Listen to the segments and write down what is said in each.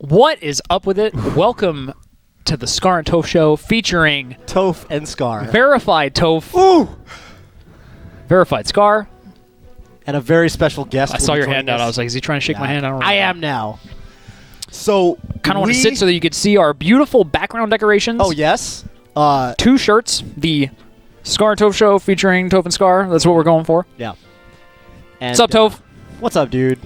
What is up with it? Welcome to the Scar and Toph show featuring Toph and Scar. Verified Toph. Ooh! Verified Scar. And a very special guest. I saw your hand out. I was like, is he trying to shake my hand? I am now. So, kind of want to sit so that you could see our beautiful background decorations. Oh, yes. 2 shirts. The Scar and Toph show featuring Toph and Scar. That's what we're going for. Yeah. And, what's up, Toph? What's up, dude?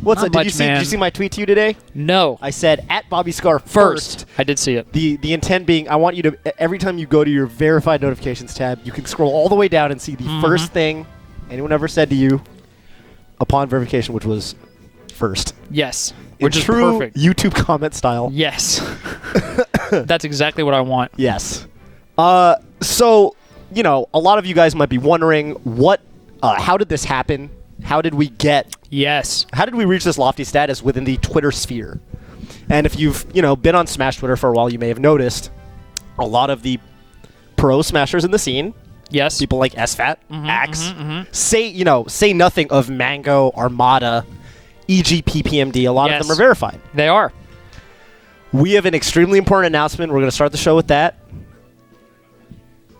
What's Not up? Did much, you see my tweet to you today? No. I said at Bobby Scar first. I did see it. The intent being, I want you to, every time you go to your verified notifications tab, you can scroll all the way down and see the first thing anyone ever said to you upon verification, which was first. Yes. Which is true perfect. YouTube comment style. Yes. That's exactly what I want. Yes. So, you know, a lot of you guys might be wondering how did this happen? How did we get... Yes. How did we reach this lofty status within the Twitter sphere? And if you've, been on Smash Twitter for a while, you may have noticed a lot of the pro smashers in the scene. Yes. People like Sfat, Axe, say nothing of Mango, Armada, EG, PPMD. A lot of them are verified. They are. We have an extremely important announcement. We're going to start the show with that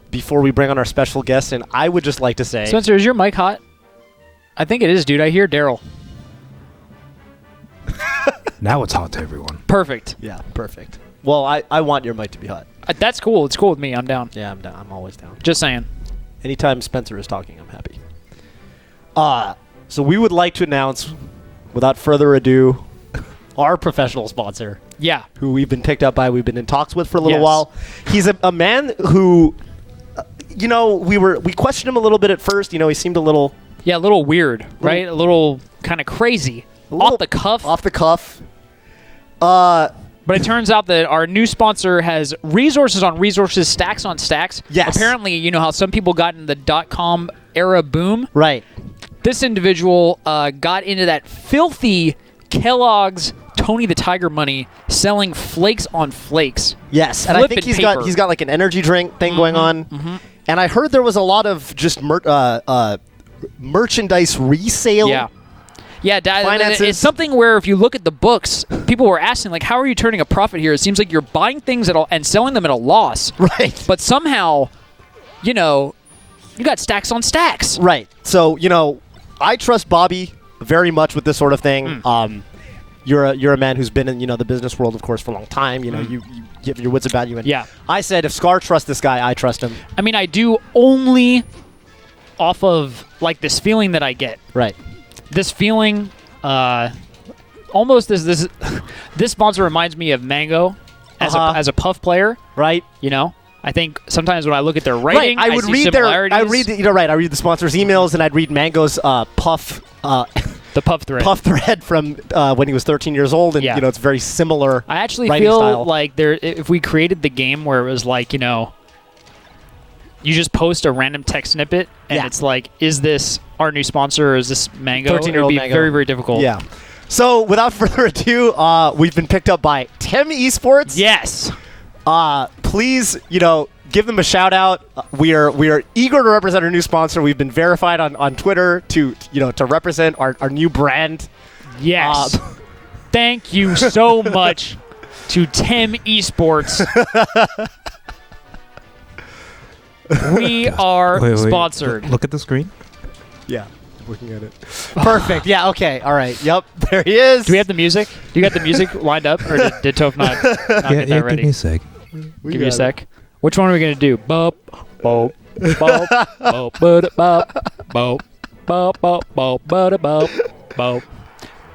before we bring on our special guest. And I would just like to say... Spencer, is your mic hot? I think it is, dude. I hear Daryl. Now it's hot to everyone. Perfect. Yeah, perfect. Well, I want your mic to be hot. That's cool. It's cool with me. I'm down. Yeah, I'm down. I'm always down. Just saying. Anytime Spencer is talking, I'm happy. So we would like to announce, without further ado, our professional sponsor. Yeah. Who we've been picked up by. We've been in talks with for a little while. He's a man who, we questioned him a little bit at first. He seemed a little... Yeah, a little weird, right? A little kind of crazy. Off the cuff. Off the cuff. But it turns out that our new sponsor has resources on resources, stacks on stacks. Yes. Apparently, you know how some people got in the .com era boom? Right. This individual got into that filthy Kellogg's Tony the Tiger money selling flakes on flakes. Yes, and I think he's got like an energy drink thing going on. And I heard there was a lot of just merchandise resale. Yeah. Yeah, finances. It's something where if you look at the books, people were asking, like, how are you turning a profit here? It seems like you're buying things and selling them at a loss. Right. But somehow, you got stacks on stacks. Right. So, I trust Bobby very much with this sort of thing. You're a man who's been in, the business world, of course, for a long time. You give your wits about you. And yeah. I said, if Scar trusts this guy, I trust him. I mean, I do only off of, like, this feeling that I get. Right. This feeling, almost this sponsor reminds me of Mango as a Puff player. Right. I think sometimes when I look at their writing, I would read similarities. I read the sponsor's emails, and I'd read Mango's Puff. The Puff thread. Puff thread from when he was 13 years old, and it's very similar. I actually feel style. like if we created the game where it was like, you just post a random text snippet, and it's like, is this our new sponsor, or is this Mango? 13-year-old It would be Mango. very, very difficult. Yeah. So, without further ado, we've been picked up by TEM Esports. Yes. Please, give them a shout out. We are eager to represent our new sponsor. We've been verified on Twitter to represent our new brand. Yes. Thank you so much to TEM Esports. We are sponsored. Look at the screen. Yeah, looking at it. Perfect. Yeah. Okay. All right. Yep. There he is. Do we have the music? Do you got the music lined up, or did Toph not get that ready? Give me a sec. Give me a sec. Which one are we gonna do? Bop, bop, bop, bop, bop, bop, bop, bop, bop, bop, bop.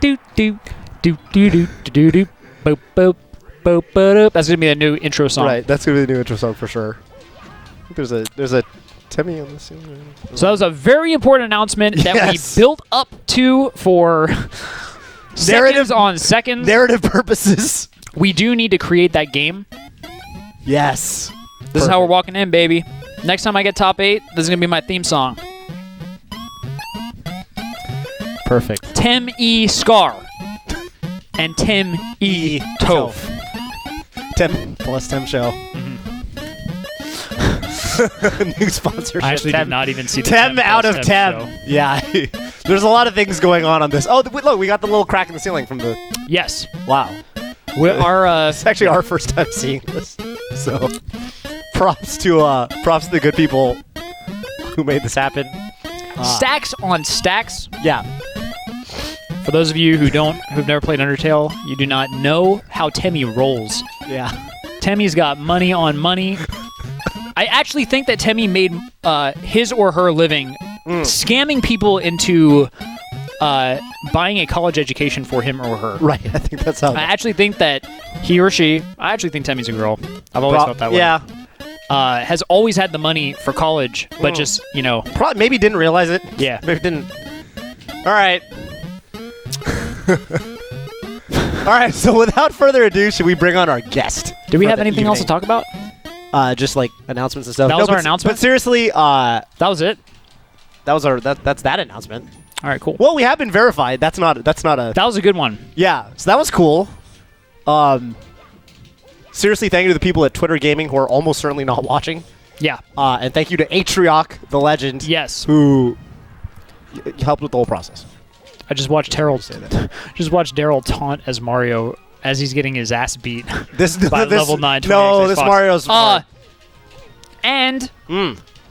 Do do do do do do do. Boop boop boop boop. That's gonna be a new intro song. Right. That's gonna be the new intro song for sure. There's a Timmy on the scene. So that was a very important announcement that we built up to for seconds on seconds. Narrative purposes. We do need to create that game. Yes. This is how we're walking in, baby. Next time I get top 8, this is going to be my theme song. Perfect. TEM E Scar and TEM E Toph. TEM plus TEM show. New sponsorship. I actually did not even see the TEM out of 10. Show. Yeah. There's a lot of things going on this. Oh, look, we got the little crack in the ceiling from the... Yes. Wow. It's actually our first time seeing this. So, props to the good people who made this happen. Stacks on stacks. Yeah. For those of you who've never played Undertale, you do not know how Temmie rolls. Yeah. Temmie's got money on money. I actually think that Temmie made his or her living scamming people into buying a college education for him or her. Right. I think that's how. I actually think that he or she, I actually think Temmie's a girl. I've always felt that way. Yeah. Has always had the money for college, but just, Probably maybe didn't realize it. Yeah. Maybe didn't. All right. All right, so without further ado, should we bring on our guest? Do we for have the anything else to evening? talk about? Just like announcements and stuff. That was our but announcement? seriously, That was it? that's that announcement. All right, cool. Well, we have been verified. That's not a That was a good one. yeah. So that was cool. Seriously, thank you to the people at Twitter Gaming who are almost certainly not watching. Yeah. And thank you to Atrioc, the legend, Yes. who helped with the whole process. I just watched Daryl Say that. just watched Daryl taunt as Mario as he's getting his ass beat This by this, level 9. No, this Mario's. And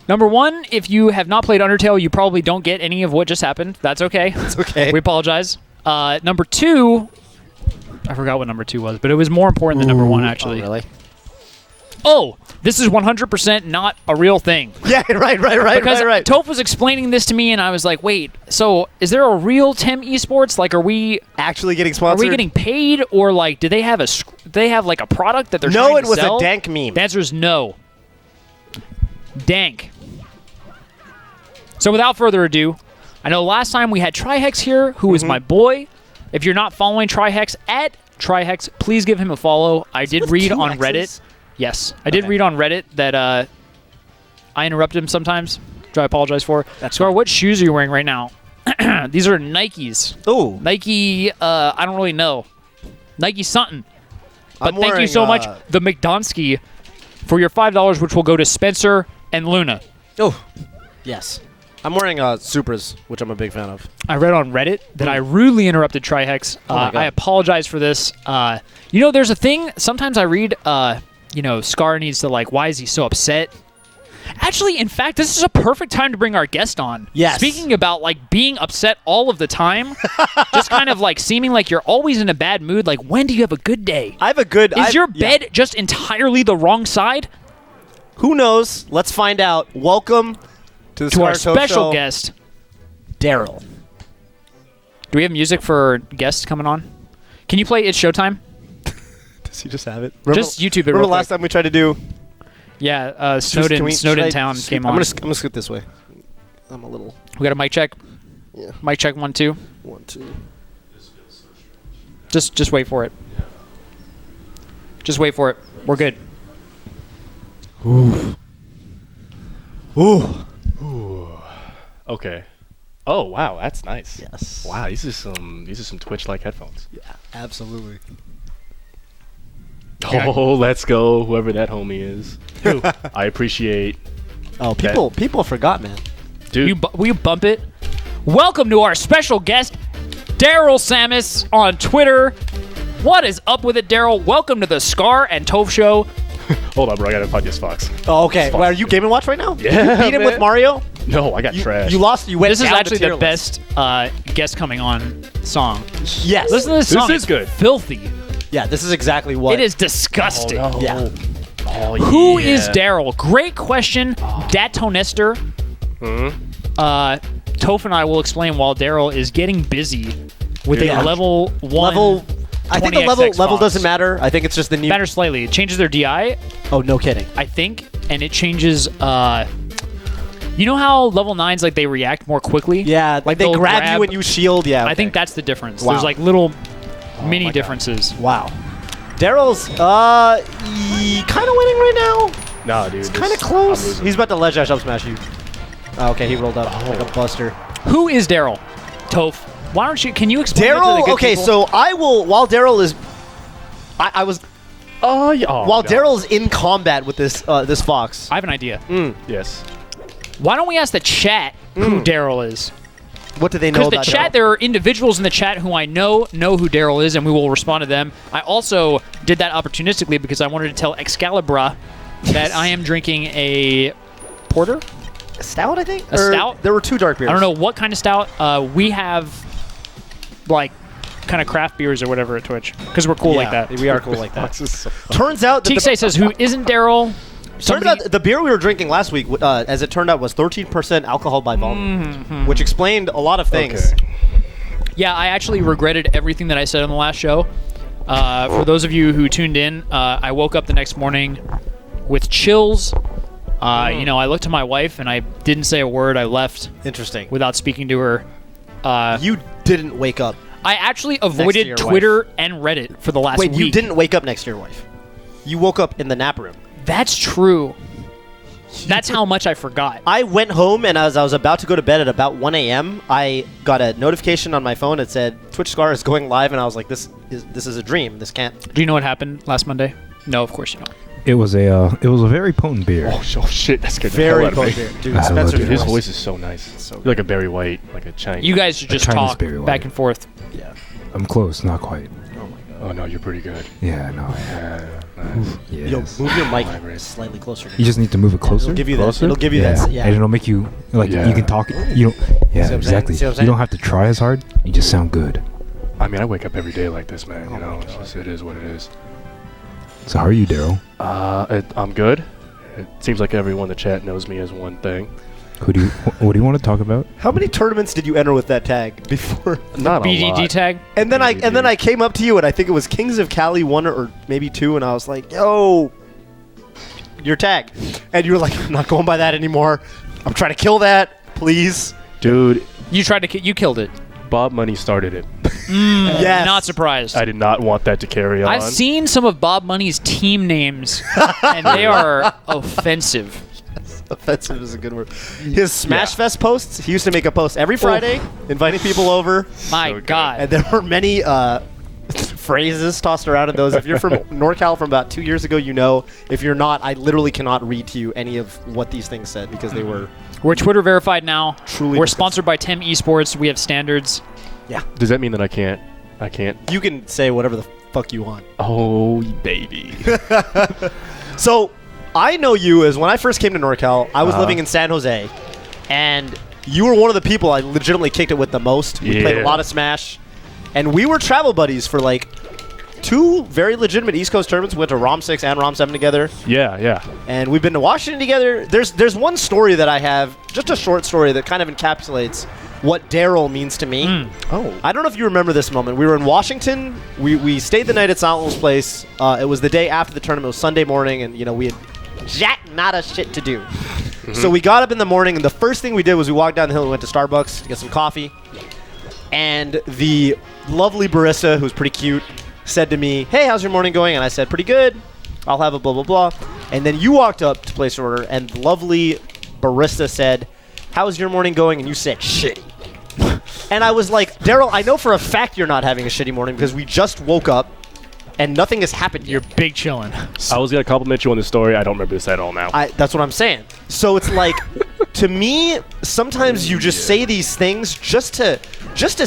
number one, if you have not played Undertale, you probably don't get any of what just happened. That's okay. It's okay. We apologize. Number two, I forgot what number 2 was, but it was more important than number 1 actually. Oh, really? Oh, this is 100% not a real thing. Yeah, right. Because right. Toph was explaining this to me, and I was like, wait, so is there a real Tem esports? Like, are we Actually getting sponsored? getting paid, or like, do they have like a product that they're No, trying it to was sell? a dank meme. The answer is no. Dank. So without further ado, I know last time we had Trihex here, who is my boy. If you're not following Trihex at Trihex, please give him a follow. I did with read 2 on X's? Reddit. Yes, I did Okay. read on Reddit that I interrupt him sometimes, which I apologize for. That's Scar, fine. what shoes are you wearing right now? These are Nikes. Ooh. Nike, I don't really know. Nike something. But I'm thank you wearing, so much, the McDonsky, for your $5, which will go to Spencer and Luna. Oh, yes. I'm wearing Supras, which I'm a big fan of. I read on Reddit that I rudely interrupted Trihex. Oh my God. I apologize for this. There's a thing, sometimes I read, Scar needs to, why is he so upset? Actually, in fact, this is a perfect time to bring our guest on. Yes. Speaking about, being upset all of the time, just kind of, seeming like you're always in a bad mood, when do you have a good day? I have a good... Is your bed just entirely the wrong side? Who knows? Let's find out. Welcome to the To our Scar special Show, guest. Daryl. Do we have music for guests coming on? Can you play It's Showtime? Does he just have it? Just YouTube it Remember real last quick. time we tried to do... Yeah, Should Snowden I Town scoot- came I'm on. gonna scoot this way. I'm a little... We got a mic check. Yeah. Mic check 1 2. 1, 2... Just wait for it. Just wait for it. We're good. Ooh. Okay. Oh wow, that's nice. Yes. Wow, these are some Twitch-like headphones. Yeah, absolutely. Oh, let's go, whoever that homie is. Who? I appreciate, Oh, people forgot, man. dude. Will you bump it? Welcome to our special guest, Daryl Samus on Twitter. What is up with it, Daryl? Welcome to the Scar and Toph Show. Hold on, bro. I gotta find this Fox. Oh, okay. Fuck. Well, are you Game & Watch right now? Yeah, You beat him with man. Mario? No, I got trash. You lost. You went This is down actually tier the list. best guest coming on song. Yes. Listen to this This song. is It's good. filthy. Yeah, this is exactly what... It is disgusting. Oh, no. Yeah. Oh, Who yeah. is Daryl? Great question, Datonester. Toph and I will explain while Daryl is getting busy with Yeah. a level 1. Level... I think the 20XX level Fox. doesn't matter. I think it's just the new... Matters slightly. It changes their DI, Oh, no kidding. I think, and it changes. You know how level 9s they react more quickly? Yeah, Like they they'll grab grab- you and you shield. Yeah, I think okay. that's the difference. Wow. There's little mini my God. differences. Wow. Daryl's kind of winning right now. Nah, dude. Kind of close. He's about to ledge dash up smash you. Oh, okay, he rolled up like a buster. Who is Daryl? Toph. Why don't you? Can you explain it to the Daryl. good Okay, people? so I will. While Daryl is, I was Oh yeah. Oh, while God. Daryl's in combat with this this fox. I have an idea. Yes. Why don't we ask the chat who Daryl is? What do they know Because the about chat, Daryl? there are individuals in the chat who I know who Daryl is, and we will respond to them. I also did that opportunistically because I wanted to tell Excalibur that I am drinking a porter. A stout, I think? A stout? There were 2 dark beers. I don't know what kind of stout. We have, like, kind of craft beers or whatever at Twitch because we're cool like that. We are cool like that. This is so funny. Turns out that Cheek says, who isn't Daryl? turns out the beer we were drinking last week, as it turned out, was 13% alcohol by volume, which explained a lot of things. Okay. Yeah, I actually regretted everything that I said on the last show. For those of you who tuned in, I woke up the next morning with chills. I looked to my wife and I didn't say a word. I left Interesting. without speaking to her. You didn't wake up. I actually your avoided wife. Twitter and Reddit for the last Wait, week. you didn't wake up next to your wife. You woke up in the nap room. That's true. That's how much I forgot. I went home, and as I was about to go to bed at about 1 a.m., I got a notification on my phone that said Twitch Scar is going live, and I was like, this is a dream. This can't. Do you know what happened last Monday? No, of course you don't. It was a very potent beer. Oh shit, that scared the Very hell out of me. potent. Dude, I love Spencer, it. Dude, his Nice. voice is so nice. So Like a Barry White, like a Chinese. You guys should just Chinese talk berry wine. back and forth. yeah. I'm close, not quite. Oh no, you're pretty good. Yeah, no. Nice. Yes. Yo, move your mic Vibrate. slightly closer. You just need to move it closer. It'll give you that. Closer? It'll give you that. Yeah. And it'll make you like Yeah. you can talk. You don't. See what Yeah, I'm saying? exactly. See what I'm You saying? don't have to try as hard. You just sound good. I mean, I wake up every day like this, man. You know, it is what it is. So how are you, Daryl? I'm good. It seems like everyone in the chat knows me as one thing. What do you want to talk about? How many tournaments did you enter with that tag before? Not a BDD lot. tag. And then I came up to you, and I think it was Kings of Cali 1 or maybe 2, and I was like, yo, your tag. And you were like, I'm not going by that anymore. I'm trying to kill that, please. Dude, You tried to you killed it. Bob Money started it. Yes. Not surprised. I did not want that to carry on. I've seen some of Bob Money's team names, and they are offensive. Offensive is a good word. His Smash Fest posts, he used to make a post every Friday, inviting people over. My good. God. And there were many phrases tossed around in those. If you're from NorCal from about 2 years ago, you know. If you're not, I literally cannot read to you any of what these things said because they were We're Twitter verified now. Truly We're disgusting. sponsored by Tim Esports. We have standards. Does that mean that I can't? You can say whatever the fuck you want. Oh, baby. So, I know you as when I first came to NorCal, I was living in San Jose, and you were one of the people I legitimately kicked it with the most. We played a Yeah. lot of Smash, and we were travel buddies for like 2 very legitimate East Coast tournaments. We went to ROM 6 and ROM 7 together, yeah. and we've been to Washington together. There's one story that I have, just a short story that kind of encapsulates what Daryl means to me. Oh. I don't know if you remember this moment. We were in Washington. We stayed the night at Silent's place. It was the day after the tournament. It was Sunday morning, and we had jack nada shit to do. So we got up in the morning, and the first thing we did was we walked down the hill and went to Starbucks to get some coffee. And the lovely barista, who's pretty cute, said to me, "Hey, how's your morning going?" And I said, "Pretty good. I'll have a blah, blah, blah." And then you walked up to place your order, and the lovely barista said, "How's your morning going?" And you said, "Shitty." And I was like, Daryl, I know for a fact you're not having a shitty morning because we just woke up and nothing has happened yet. You're big chillin'. I was going to compliment you on the story. I don't remember this at all now. That's what I'm saying. So it's like, to me, sometimes you just say these things just to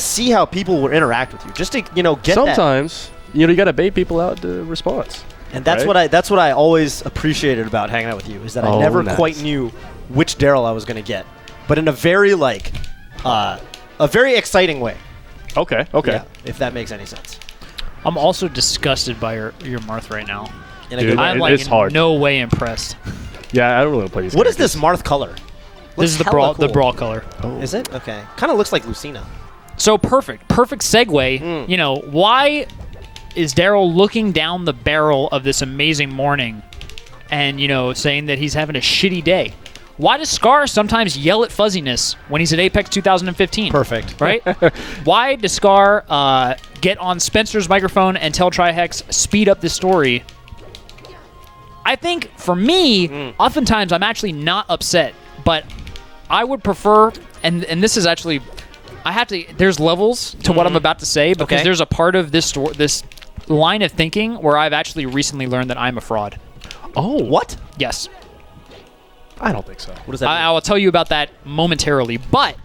see how people will interact with you, just to get that. Sometimes, you got to bait people out to response. And that's right? what I always appreciated about hanging out with you is that I Oh, never nice. quite knew which Daryl I was going to get, but in a very a very exciting way. Okay. Yeah, if that makes any sense. I'm also disgusted by your Marth right now. In a Dude, good way. I'm it like is hard. in no way impressed. Yeah, I don't really play these What is characters. this Marth color? This Looks is the hella the cool. brawl color. Is it? Okay. Kind of looks like Lucina. So perfect segue. Why is Daryl looking down the barrel of this amazing morning and, saying that he's having a shitty day? Why does Scar sometimes yell at fuzziness when he's at Apex 2015? Perfect. Right? Why does Scar get on Spencer's microphone and tell Trihex, speed up this story? I think, for me, oftentimes I'm actually not upset, but I would prefer, and this is actually, there's levels to what I'm about to say, because Okay. there's a part of this line of thinking where I've actually recently learned that I'm a fraud. Oh, what? Yes. I don't think so. What does that mean? I will tell you about that momentarily, but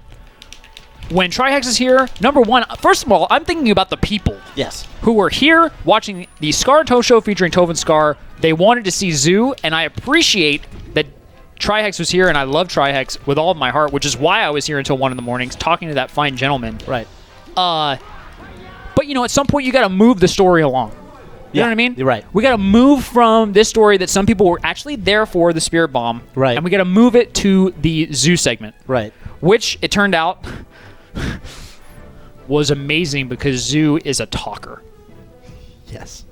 when Trihex is here, number one, first of all, I'm thinking about the people. Yes. Who were here watching the Scar and Toph show featuring Toph and Scar. They wanted to see Zoo, and I appreciate that Trihex was here, and I love Trihex with all of my heart, which is why I was here until 1 in the morning talking to that fine gentleman. Right. But, at some point, you got to move the story along. You know what I mean? You're right. We got to move from this story that some people were actually there for, the Spirit Bomb. Right. And we got to move it to the Zoo segment. Right. Which, it turned out, was amazing because Zoo is a talker. Yes.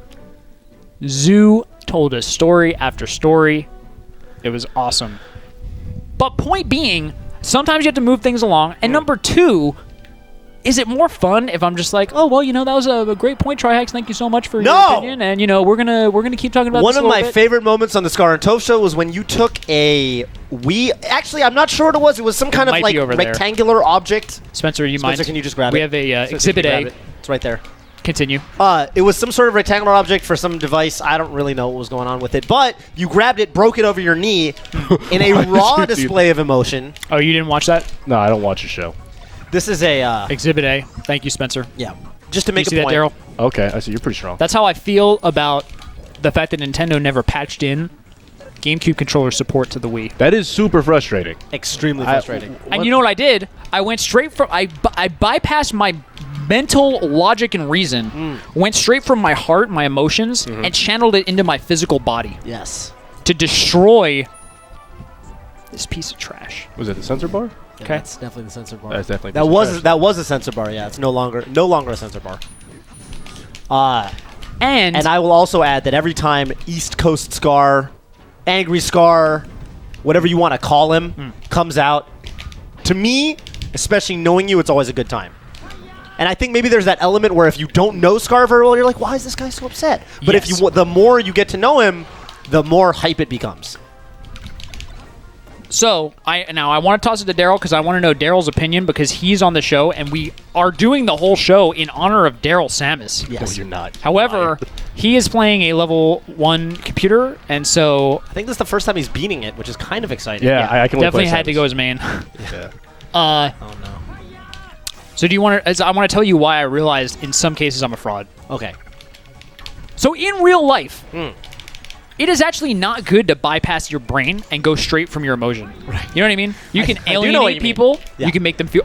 Zoo told us story after story. It was awesome. But point being, sometimes you have to move things along. And number two, is it more fun if I'm just like, oh, well, that was a great point, Trihex. Thank you so much for your opinion. And, we're gonna keep talking about one this of my favorite moments on the Scar and Toph show was when you took actually, I'm not sure what it was. It was some kind of like rectangular object. Spencer, you mind? Spencer, can you just grab it? We have a Exhibit A. It's right there. Continue. It was some sort of rectangular object for some device. I don't really know what was going on with it, but you grabbed it, broke it over your knee in a raw display of emotion. Oh, you didn't watch that? No, I don't watch the show. This is a Exhibit A. Thank you, Spencer. yeah. Just to make You see a that, point. Daryl? Okay, I see. You're pretty strong. That's how I feel about the fact that Nintendo never patched in GameCube controller support to the Wii. That is super frustrating. Extremely frustrating. And you know what I did? I went straight from... I bypassed my mental logic and reason, went straight from my heart, my emotions, and channeled it into my physical body Yes. to destroy this piece of trash. Was it the sensor bar? Yeah, Okay. That's definitely the sensor bar. That's definitely that was a sensor bar. Yeah, it's no longer a sensor bar. And I will also add that every time East Coast Scar, Angry Scar, whatever you want to call him, comes out, to me, especially knowing you, it's always a good time. And I think maybe there's that element where if you don't know Scar very well, you're like, why is this guy so upset? But Yes. the more you get to know him, the more hype it becomes. So, I want to toss it to Daryl because I want to know Daryl's opinion because he's on the show and we are doing the whole show in honor of Daryl Samus. Yes. No, you're not. However, he is playing a level 1 computer, and so I think this is the first time he's beating it, which is kind of exciting. Yeah, I can only definitely play had to Samus. go as main. Yeah. Oh, no. So do you want to? I want to tell you why I realized in some cases I'm a fraud. Okay. So in real life, it is actually not good to bypass your brain and go straight from your emotion. Right. You know what I mean? You can I do know what alienate you mean. people. Yeah. You can make them feel.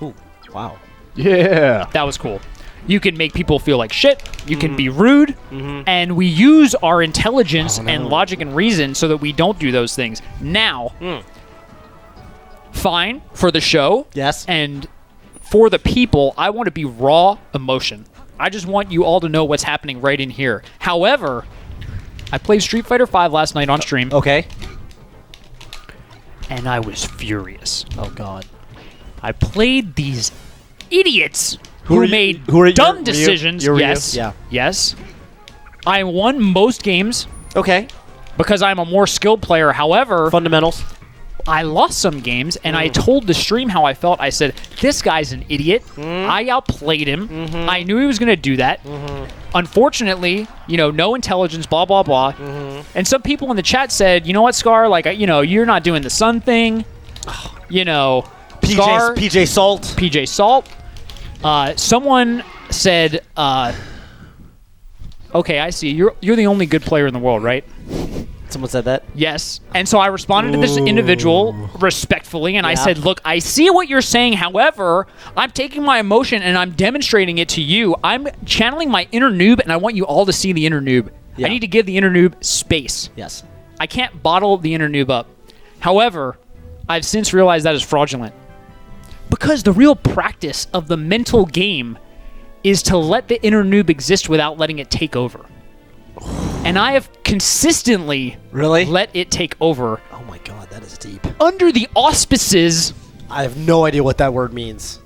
Ooh, wow. Yeah. That was cool. You can make people feel like shit. You can be rude. And we use our intelligence and logic and reason so that we don't do those things. Now, fine for the show. Yes. And for the people, I want to be raw emotion. I just want you all to know what's happening right in here. However, I played Street Fighter V last night on stream. Okay. And I was furious. Oh, God. I played these idiots who made who are dumb Ryu? decisions. You're Ryu? Yes. Yeah. Yes. I won most games Okay. because I'm a more skilled player. However, Fundamentals. I lost some games, and I told the stream how I felt. I said, this guy's an idiot. I outplayed him. I knew he was going to do that. Unfortunately, no intelligence, blah, blah, blah. And some people in the chat said, you know what, Scar? Like, you're not doing the sun thing. Scar, PJ Salt. PJ Salt. Someone said, okay, I see. You're the only good player in the world, right? Someone said that? Yes. And so I responded to this individual respectfully, and I said, look, I see what you're saying. However, I'm taking my emotion and I'm demonstrating it to you. I'm channeling my inner noob, and I want you all to see the inner noob. Yeah. I need to give the inner noob space. Yes. I can't bottle the inner noob up. However, I've since realized that is fraudulent. Because the real practice of the mental game is to let the inner noob exist without letting it take over. And I have consistently let it take over Oh, my God. That is deep. under the auspices, I have no idea what that word means.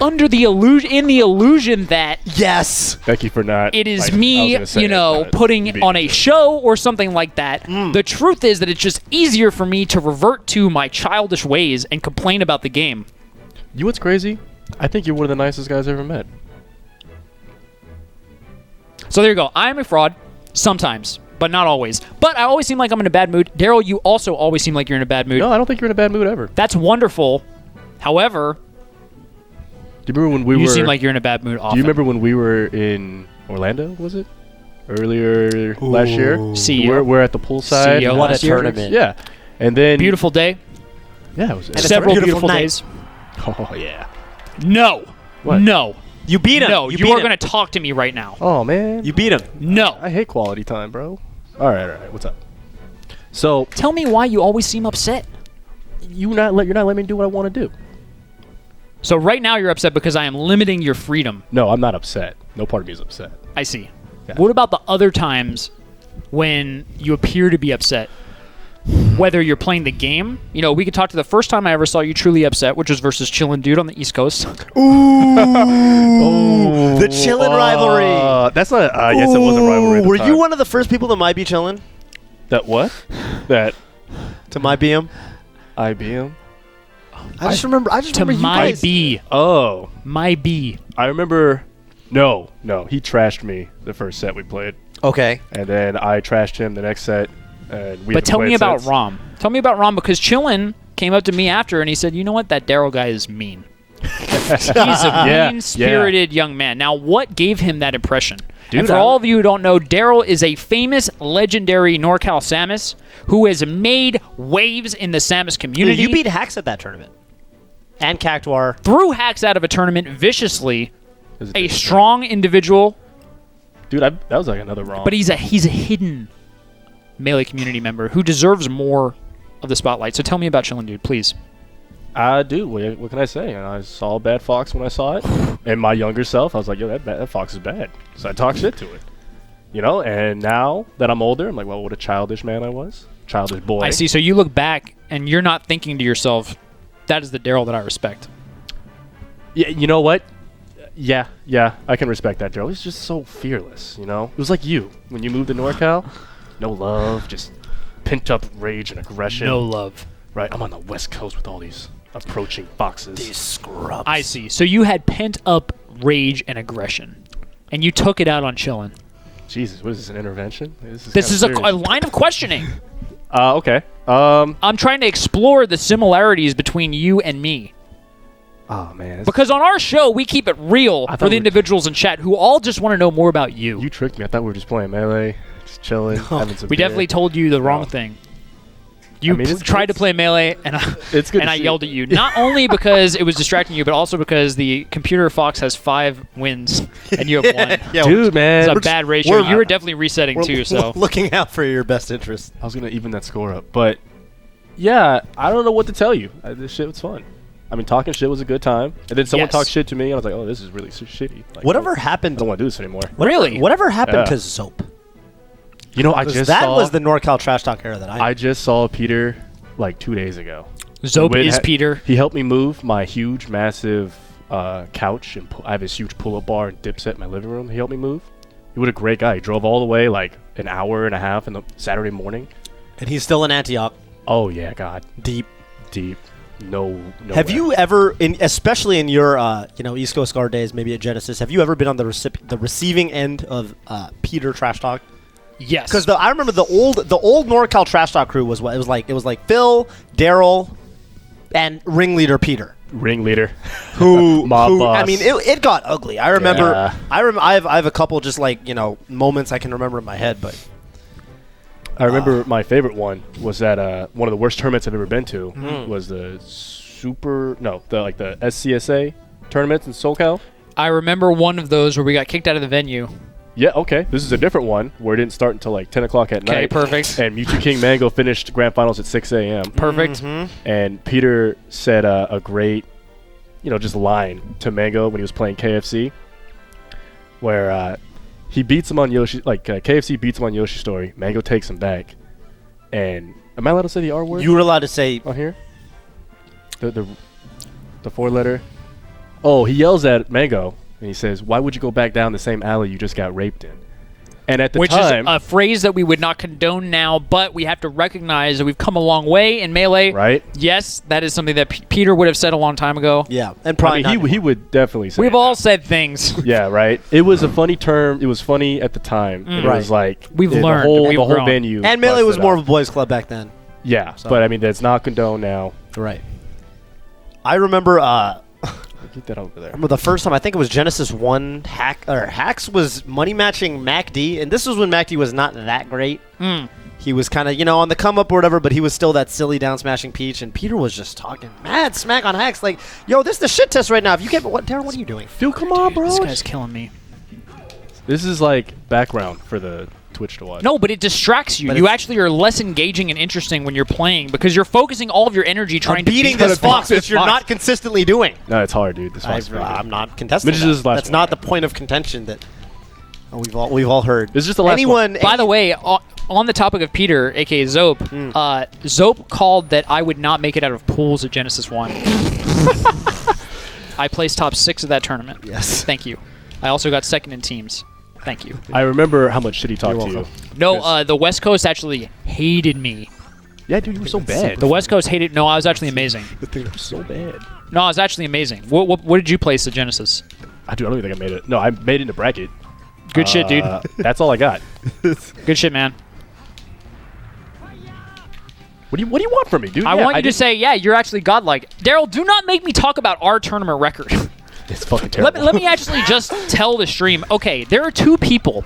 under the illusion that Yes. Thank you for not. it is I was me, gonna say it, but putting you beat on me. a show or something like that. The truth is that it's just easier for me to revert to my childish ways and complain about the game. You know what's crazy? I think you're one of the nicest guys I ever met. So there you go. I'm a fraud sometimes, but not always. But I always seem like I'm in a bad mood. Daryl, you also always seem like you're in a bad mood. No, I don't think you're in a bad mood ever. That's wonderful. However, Do you remember when we you were? seem like you're in a bad mood often. Do you remember when we were in Orlando? Was it earlier last year? CEO. We're at the poolside. CEO What a last year. tournament. Yeah, and then Beautiful day. Yeah, it was. And it's a Several beautiful beautiful night. days. Oh yeah. No. What? No. You beat him. No. you You beat are him. going to talk to me right now. Oh man. You beat him. No. I hate quality time, bro. All right. What's up? So Tell me why you always seem upset. you're not letting me do what I want to do. So right now you're upset because I am limiting your freedom. No, I'm not upset. No part of me is upset. I see. Yeah. What about the other times when you appear to be upset? Whether you're playing the game, you know, we could talk to the first time I ever saw you truly upset, which was versus Chillin' Dude on the East Coast. Ooh, the chillin' rivalry. That's not. I guess it was a rivalry. At the Were time. you one of the first people that might be chillin'? That what? That To my BM? IBM. I just remember To you my guys. B. Oh, My B. I remember. No, he trashed me the first set we played, Okay. and then I trashed him the next set. And we But haven't tell me played about since. Rom. Tell me about Rom because Chillin' came up to me after and he said, you know what? That Daryl guy is mean. He's a Yeah, mean-spirited young man. Now, what gave him that impression? Dude, and for all of you who don't know, Daryl is a famous, legendary NorCal Samus who has made waves in the Samus community. You beat Hacks at that tournament. And Cactuar. threw hacks out of a tournament viciously. Is it A different? strong individual, dude. That was like another wrong. but he's a hidden Melee community member who deserves more of the spotlight. So tell me about Chillin' Dude, please. Dude, what can I say? I saw a bad fox when I saw it, and my younger self, I was like, yo, that fox is bad. So I talked shit to it, you know. And now that I'm older, I'm like, well, what a childish man I was, childish boy. I see. So you look back and you're not thinking to yourself, that is the Daryl that I respect. Yeah, you know what? Yeah, I can respect that, Daryl. He's just so fearless, you know. It was like you when you moved to NorCal. No love, just pent up rage and aggression. No love. Right, I'm on the West Coast with all these approaching foxes. These scrubs. I see. So you had pent up rage and aggression, and you took it out on Chillin'. Jesus, what is this, an intervention? This is a serious. line of questioning. Okay. I'm trying to explore the similarities between you and me. Oh man, Because on our show, we keep it real I for thought the we- individuals in chat who all just want to know more about you. you tricked me. I thought we were just playing Melee, just chilling, having some We beer. definitely told you the wrong No. thing. You I mean, tried to play Melee, and It's good. and to I see. yelled at you. Not only because it was distracting you, but also because the computer Fox has 5 wins, and you have 1. Yeah, Dude, man. It's a bad ratio. we're- You were definitely resetting we're too, so. looking out for your best interest. I was gonna even that score up, but yeah, I don't know what to tell you. This shit was fun. I mean, talking shit was a good time, and then someone Yes. talked shit to me, and I was like, "Oh, this is really shitty." Like, Whatever I happened? don't want to do this anymore. Really? Whatever happened Yeah. to Zope? You know, I 'Cause just that saw. was the NorCal trash talk era that I just saw Peter like 2 days ago. Zope Win is ha- Peter. He helped me move my huge, massive couch, and I have this huge pull-up bar and dip set in my living room. He helped me move. He was a great guy. He drove all the way like an hour and a half in the Saturday morning. and he's still in Antioch. Oh yeah, God, Deep. No. Have way. you ever, especially in your East Coast Scar days, maybe at Genesis, have you ever been on the receiving end of Peter trash talk? Yes. Because I remember the old NorCal trash talk crew was what it was like. It was like Phil, Daryl, and ringleader Peter. Ringleader? Who? Mob boss. I mean, it got ugly. I remember. Yeah. I have a couple just like moments I can remember in my head, but I remember my favorite one was that one of the worst tournaments I've ever been to was the the SCSA tournaments in SoCal. I remember one of those where we got kicked out of the venue. Yeah, okay. This is a different one where it didn't start until like 10 o'clock at Okay, night. perfect. And Mewtwo King Mango finished grand finals at 6 a.m. Perfect. And Peter said a great, just line to Mango when he was playing KFC, where he beats him on Yoshi, KFC beats him on Yoshi Story. Mango takes him back. And am I allowed to say the R word you were allowed to say on here? The 4-letter. Oh, he yells at Mango and he says, "Why would you go back down the same alley you just got raped in?" And at the Which time, is a phrase that we would not condone now, but we have to recognize that we've come a long way in Melee. right? Yes, that is something that Peter would have said a long time ago. yeah, and probably I mean, not he would definitely say We've it. all said things. Yeah, right. It was a funny term. It was funny at the time. And It was like We've the learned. whole, We've the whole grown. venue. and Melee was busted more up. of a boys' club back then. Yeah, so. but I mean that's not condoned now. Right. I remember. Get that over there. Remember the first time, I think it was Genesis 1, Hax was money matching MacD, and this was when MacD was not that great. He was kind of, on the come up or whatever, but he was still that silly down smashing Peach, and Peter was just talking mad smack on Hax, like, yo, this is the shit test right now. If you can't, Darrell, what are you doing? Dude, come on, bro. This guy's killing me. This is like background for the Twitch to watch. No, but it distracts you. But You actually are less engaging and interesting when you're playing because you're focusing all of your energy trying to beating beat this fox, which you're not consistently doing. No, it's hard, dude. This fox is really I'm good. not contesting This that. is the last That's one. not the point of contention that we've all heard. This is just the last one. By the way, on the topic of Peter, aka Zope, Zope called that I would not make it out of pools at Genesis 1. I placed top 6 of that tournament. Yes. Thank you. I also got second in teams. Thank you. I remember how much shit he talked You're to you. welcome. No, the West Coast actually hated me. Yeah, dude, you were so bad. The West Coast hated. No, I was actually amazing. You were so bad. No, I was actually amazing. What did you place at Genesis? I don't even think I made it. No, I made it in the bracket. Good shit, dude. That's all I got. Good shit, man. What do you want from me, dude? I want you to say, yeah, you're actually godlike. Daryl, do not make me talk about our tournament record. It's fucking terrible. Let me actually just tell the stream. Okay, there are 2 people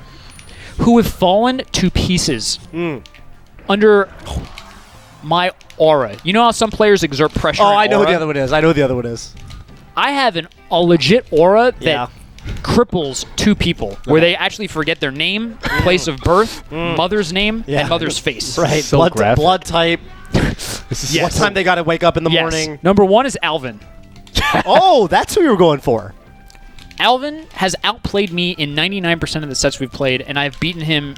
who have fallen to pieces under my aura. You know how some players exert pressure? Oh, and I know who aura? the other one is. I have a legit aura that Yeah. cripples 2 people, where they actually forget their name, place of birth, mother's name, Yeah. and mother's face. Right. So blood, graphic. blood type. Yes. What time they got to wake up in the Yes. morning. Number 1 is Alvin. Oh, that's who you were going for. Alvin has outplayed me in 99% of the sets we've played, and I've beaten him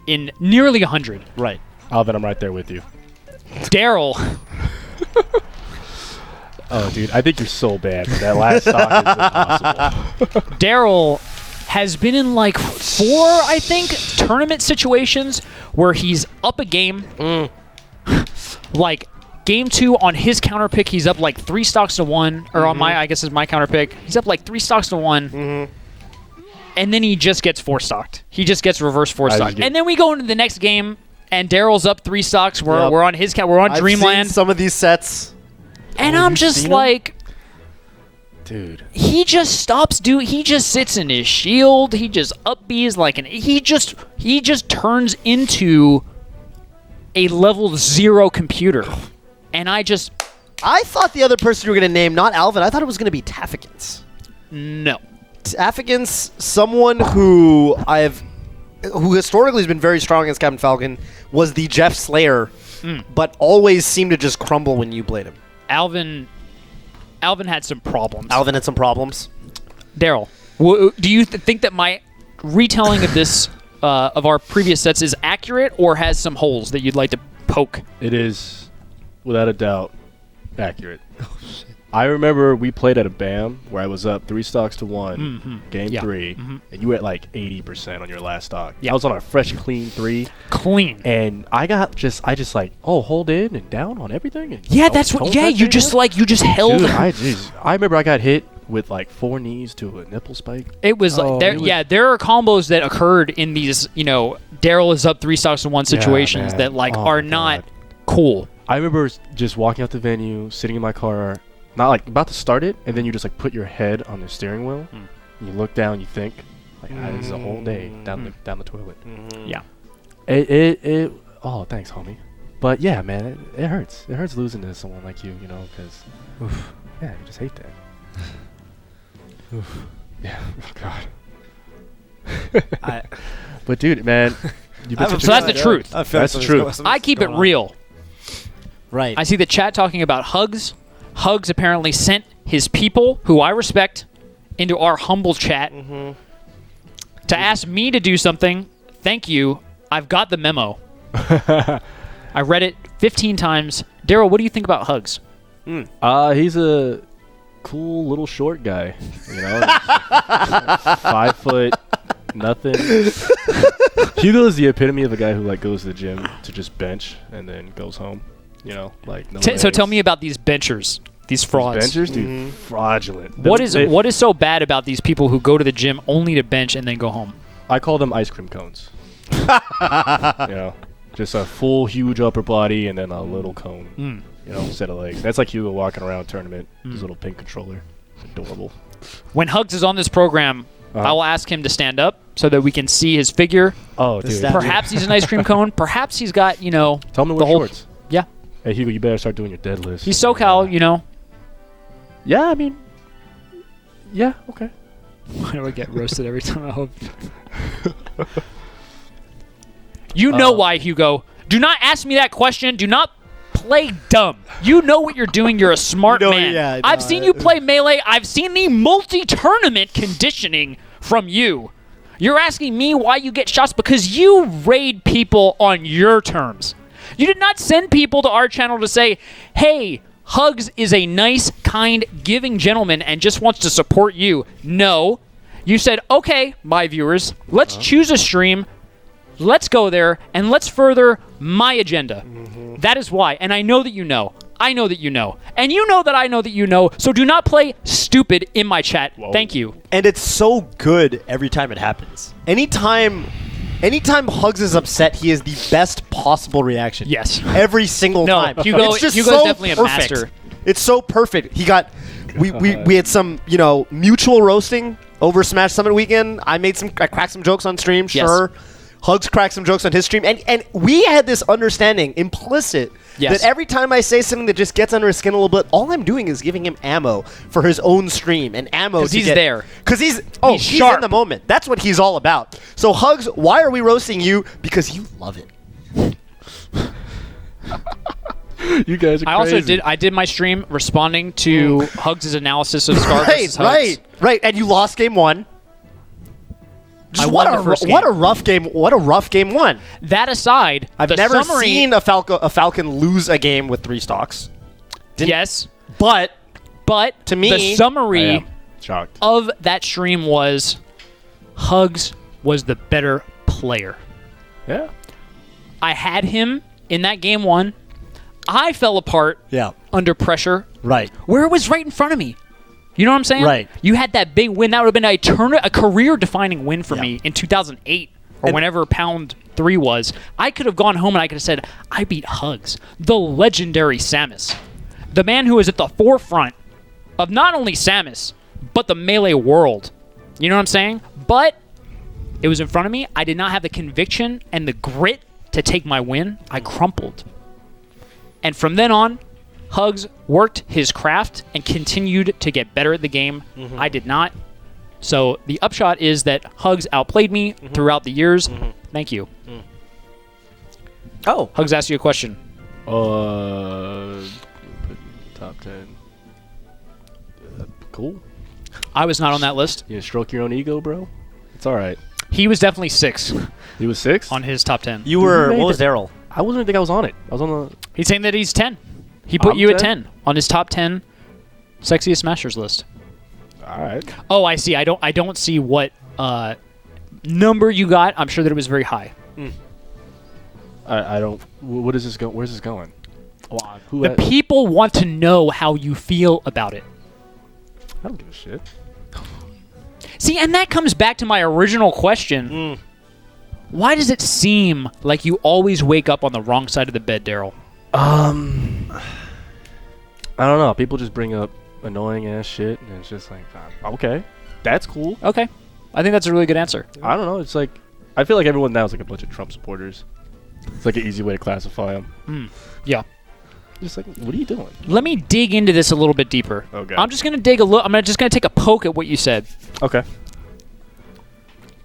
in nearly 100. Right. Alvin, I'm right there with you. Daryl, Oh, dude, I think you're so bad. But that last stock is impossible. Daryl has been in like 4, I think, tournament situations where he's up a game. Like game 2 on his counter pick, he's up like 3 stocks to 1, or on my, I guess is my counter pick. He's up like 3 stocks to 1. And then he just gets 4 stocked. He just gets reverse 4 just stocked. get- And then we go into the next game, and Daryl's up 3 stocks. We're Yep. on his count. We're on I've Dreamland. seen some of these sets. And Oh, I'm you've just seen 'em? like, Dude. he just stops doing. He just sits in his shield. He just up Bs like he just turns into a level 0 computer. And I thought the other person you were going to name, not Alvin, I thought it was going to be Taffigans. no. Taffigans, someone who historically has been very strong against Captain Falcon, was the Jeff Slayer, but always seemed to just crumble when you played him. Alvin had some problems. Alvin had some problems. Daryl, do you think that my retelling of this of our previous sets is accurate or has some holes that you'd like to poke? It is, without a doubt, accurate. I remember we played at a BAM where I was up 3 stocks to 1, game Yeah. 3, and you were at like 80% on your last stock. Yeah. I was on a fresh, clean 3, Clean. and I just like, hold in and down on everything. And Yeah, that's what. Yeah, you just held. Dude, I remember I got hit with like 4 knees to a nipple spike. It was like there are combos that occurred in these, Daryl is up 3 stocks to 1 situations man. that like Oh are my not God. cool. I remember just walking out the venue, sitting in my car, not like about to start it, and then you just like put your head on the steering wheel, and you look down, you think, like, this is a whole day down the toilet. Yeah. It oh, thanks, homie. But yeah, man, it hurts. It hurts losing to someone like you, because yeah, you just hate that. Yeah, oh God. But dude, man, you've been So that's the truth. That's the truth. I keep it real. Right. I see the chat talking about Hugs. Hugs apparently sent his people, who I respect, into our humble chat to ask me to do something. Thank you. I've got the memo. I read it 15 times. Daryl, what do you think about Hugs? He's a cool little short guy, 5 foot nothing. Hugo is the epitome of a guy who like goes to the gym to just bench and then goes home. Like no So legs. tell me about these benchers, these frauds. Benchers, dude, fraudulent. What is so bad about these people who go to the gym only to bench and then go home? I call them ice cream cones. Just a full huge upper body and then a little cone. set of legs. That's like Hugo walking around tournament. His little pink controller. Adorable. When Hugs is on this program, I will ask him to stand up so that we can see his figure. Oh, dude. Perhaps he's an ice cream cone. Perhaps he's got, Tell him to the wear whole. shorts. Yeah. Hey, Hugo, you better start doing your deadlifts. He's SoCal, Yeah, I mean. Yeah, okay. Why do I get roasted every time I hope? You know why, Hugo. Do not ask me that question. Do not play dumb. You know what you're doing. You're a smart man. Yeah, I've seen you play Melee. I've seen the multi-tournament conditioning from you. You're asking me why you get shots because you raid people on your terms. You did not send people to our channel to say, hey, Hugs is a nice, kind, giving gentleman and just wants to support you. No. You said, okay, my viewers, let's choose a stream. Let's go there, and let's further my agenda. That is why. And I know that you know. I know that you know. And you know that I know that you know, so do not play stupid in my chat. Whoa. Thank you. And it's so good every time it happens. Anytime Hugs is upset, he has the best possible reaction. Yes. Every single No, time. Hugo- it's just Hugo's so definitely a perfect. master. It's so perfect. We had some, mutual roasting over Smash Summit weekend. I cracked some jokes on stream, sure. Yes. Hugs cracked some jokes on his stream. And we had this understanding, implicit, Yes. that every time I say something that just gets under his skin a little bit, all I'm doing is giving him ammo for his own stream and ammo 'Cause he's there. Because he's He's sharp. in the moment. That's what he's all about. So Hugs, why are we roasting you? Because you love it. You guys are I also crazy. did my stream responding to Hugs' analysis of Scar versus Hugs. Right. And you lost game one. I won the first game. What a rough game! What a rough game one. That aside, I've the never summary, seen a Falcon lose a game with 3 stocks. Yes, But but To me- the I summary am shocked. of that stream was Hugs was the better player. Yeah. I had him in that game one. I fell apart yeah, under pressure right. where it was right in front of me. You know what I'm saying? Right. You had that big win. That would have been a career-defining win for me in 2008 or whenever Pound 3 was. I could have gone home and I could have said, I beat Hugs, the legendary Samus. The man who is at the forefront of not only Samus, but the Melee world. You know what I'm saying? But it was in front of me. I did not have the conviction and the grit to take my win. I crumpled. And from then on, Hugs worked his craft and continued to get better at the game. I did not. So the upshot is that Hugs outplayed me throughout the years. Thank you. Oh, Hugs asked you a question. Top 10. Cool. I was not on that list. You stroke your own ego, bro? It's all right. He was definitely 6 He was 6? on his top 10. you were. made What was it. Daryl? I wasn't even think I was on it. I was on the... He's saying that he's 10. He put I'm you at 10? 10 on his top 10 sexiest smashers list. All right. Oh, I see. I don't see what number you got. I'm sure that it was very high. I don't... What is this going... Where's this going? Who The people want to know how you feel about it. I don't give a shit. See, and that comes back to my original question. Why does it seem like you always wake up on the wrong side of the bed, Daryl? I don't know. People just bring up annoying ass shit, and it's just like, okay, that's cool. Okay. I think that's a really good answer. I don't know. It's like, I feel like everyone now is like a bunch of Trump supporters. It's like an easy way to classify them. Yeah. Just like, what are you doing? Let me dig into this a little bit deeper. Okay. I'm just gonna dig a little. Just gonna take a poke at what you said. Okay.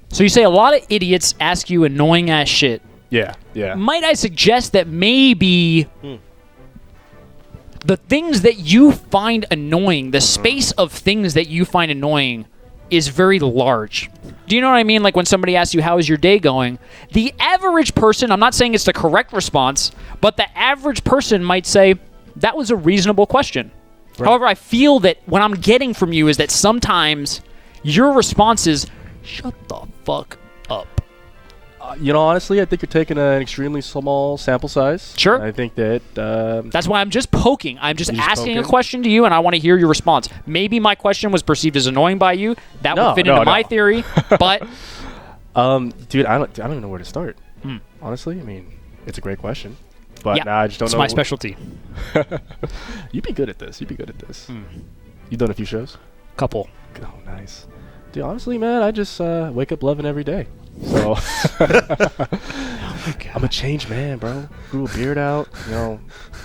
So you say a lot of idiots ask you annoying ass shit. Yeah. Yeah. Might I suggest that maybe the things that you find annoying, the space of things that you find annoying, is very large. Do you know what I mean? Like when somebody asks you, how is your day going? The average person, I'm not saying it's the correct response, but the average person might say, that was a reasonable question. Right. However, I feel that what I'm getting from you is that sometimes your response is, shut the fuck up. You know, honestly, I think you're taking an extremely small sample size. Sure. I think that... That's why I'm just poking. I'm just You're just asking a poking? question to you, and I want to hear your response. Maybe my question was perceived as annoying by you. That would fit into my theory, but... dude, I don't even know where to start. Honestly, I mean, it's a great question. But Yeah, now I just don't it's know. my specialty. You'd be good at this. You've done a few shows? Couple. Oh, nice. Dude, honestly, man, I just wake up loving every day. So I'm a changed man, bro. Grew a beard out,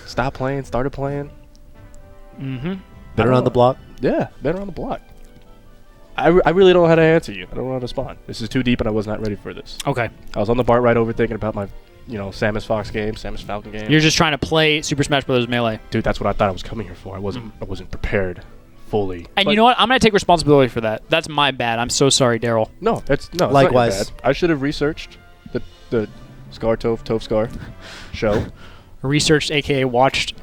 stopped playing, started playing. Mm-hmm. Better on the block. Yeah, better on the block. I really don't know how to answer you. I don't know how to respond. This is too deep and I was not ready for this. Okay. I was on the BART ride over thinking about my, Samus Fox game, Samus Falcon game. You're just trying to play Super Smash Bros. Melee. Dude, that's what I thought I was coming here for. I wasn't prepared fully. And But you know what? I'm going to take responsibility for that. That's my bad. I'm so sorry, Daryl. No, it's not your Likewise. bad. I should have researched the Scar Toph Scar show. Researched, a.k.a. watched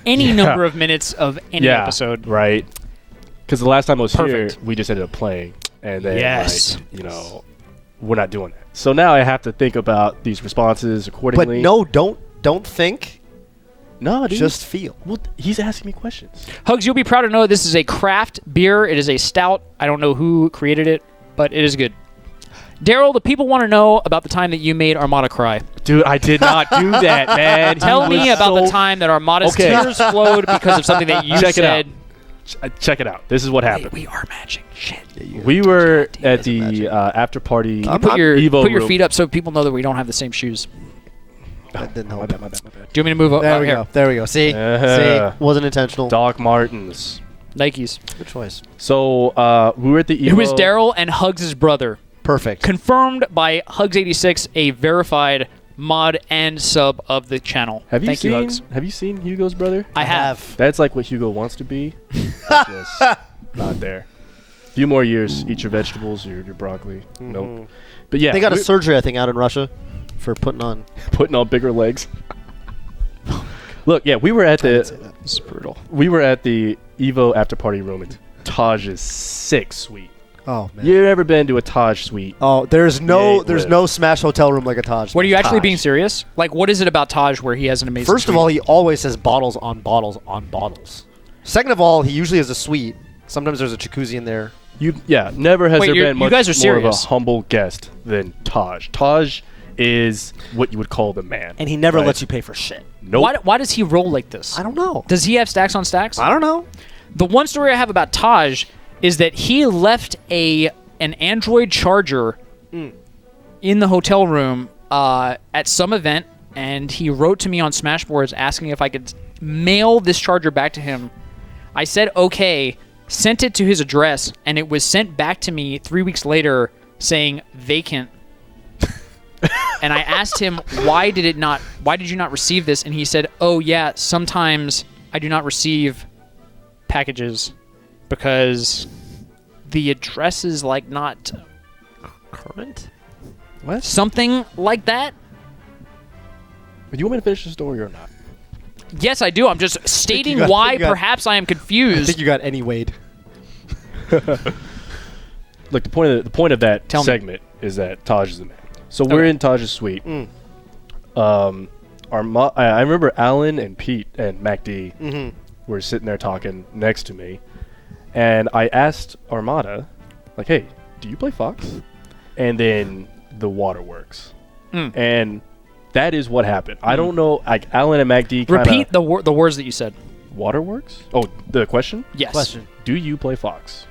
any number of minutes of any episode. Right. Because the last time I was Perfect. here, we just ended up playing. And then, Yes. we're not doing that. So now I have to think about these responses But accordingly. no, don't think. No, dude. Just feel. Well, he's asking me questions. Hugs, you'll be proud to know this is a craft beer. It is a stout. I don't know who created it, but it is good. Daryl, the people want to know about the time that you made Armada cry. Dude, I did not do that, man. Tell me about the time that Armada's tears flowed because of something that you Check it said. Check it out. This is what happened. We are matching shit. We were at is magic. the after party. Put your Evo your room. feet up so people know that we don't have the same shoes. That didn't My help. bad, my bad. Do you want me to move up? There we here? go. There we go. See? Uh-huh. See? Wasn't intentional. Doc Martens. Nikes. Good choice. So we were at the Evo. It was Daryl and Hugs' brother. Perfect. Confirmed by Hugs86, a verified mod and sub of the channel. Thank you, Hugs. Have you seen Hugo's brother? I have. That's like what Hugo wants to be. Just not there. Few more years. Eat your vegetables, your broccoli. Nope. But yeah, They got a surgery, I think, out in Russia for putting on. putting on bigger legs. Look, yeah, we were at It's the brutal. Evo after party room in Taj's sick suite. Oh man. You ever been to a Taj suite? Oh, there's Yeah, no Smash hotel room like a Taj. What, are you actually Taj. being serious? Like, what is it about Taj where he has an amazing First of suite? all, he always has bottles on bottles on bottles. Second of all, he usually has a suite. Sometimes there's a jacuzzi in there. Never has Wait, there you been much guys are more of a serious? humble guest than Taj. Taj is what you would call the man. And he never Right. lets you pay for shit. Nope. Why does he roll like this? I don't know. Does he have stacks on stacks? I don't know. The one story I have about Taj is that he left an Android charger in the hotel room at some event, and he wrote to me on Smashboards asking if I could mail this charger back to him. I said okay, sent it to his address, and it was sent back to me 3 weeks later saying vacant. And I asked him, why did you not receive this? And he said, oh yeah, sometimes I do not receive packages because the address is like not Current? What? something like that. Do you want me to finish the story or not? Yes, I do. I'm just stating got- why you got- perhaps I am I confused. think you got any Wade. Look, the point of that Tell me. segment is that Taj is the man. So we're Okay. in Taj's suite. I remember Alan and Pete and MacD were sitting there talking next to me, and I asked Armada, like, "Hey, do you play Fox?" And then the waterworks, and that is what happened. I don't know. Like Alan and MacD. Repeat the words that you said. Waterworks. Oh, the question. Yes. Question. Do you play Fox?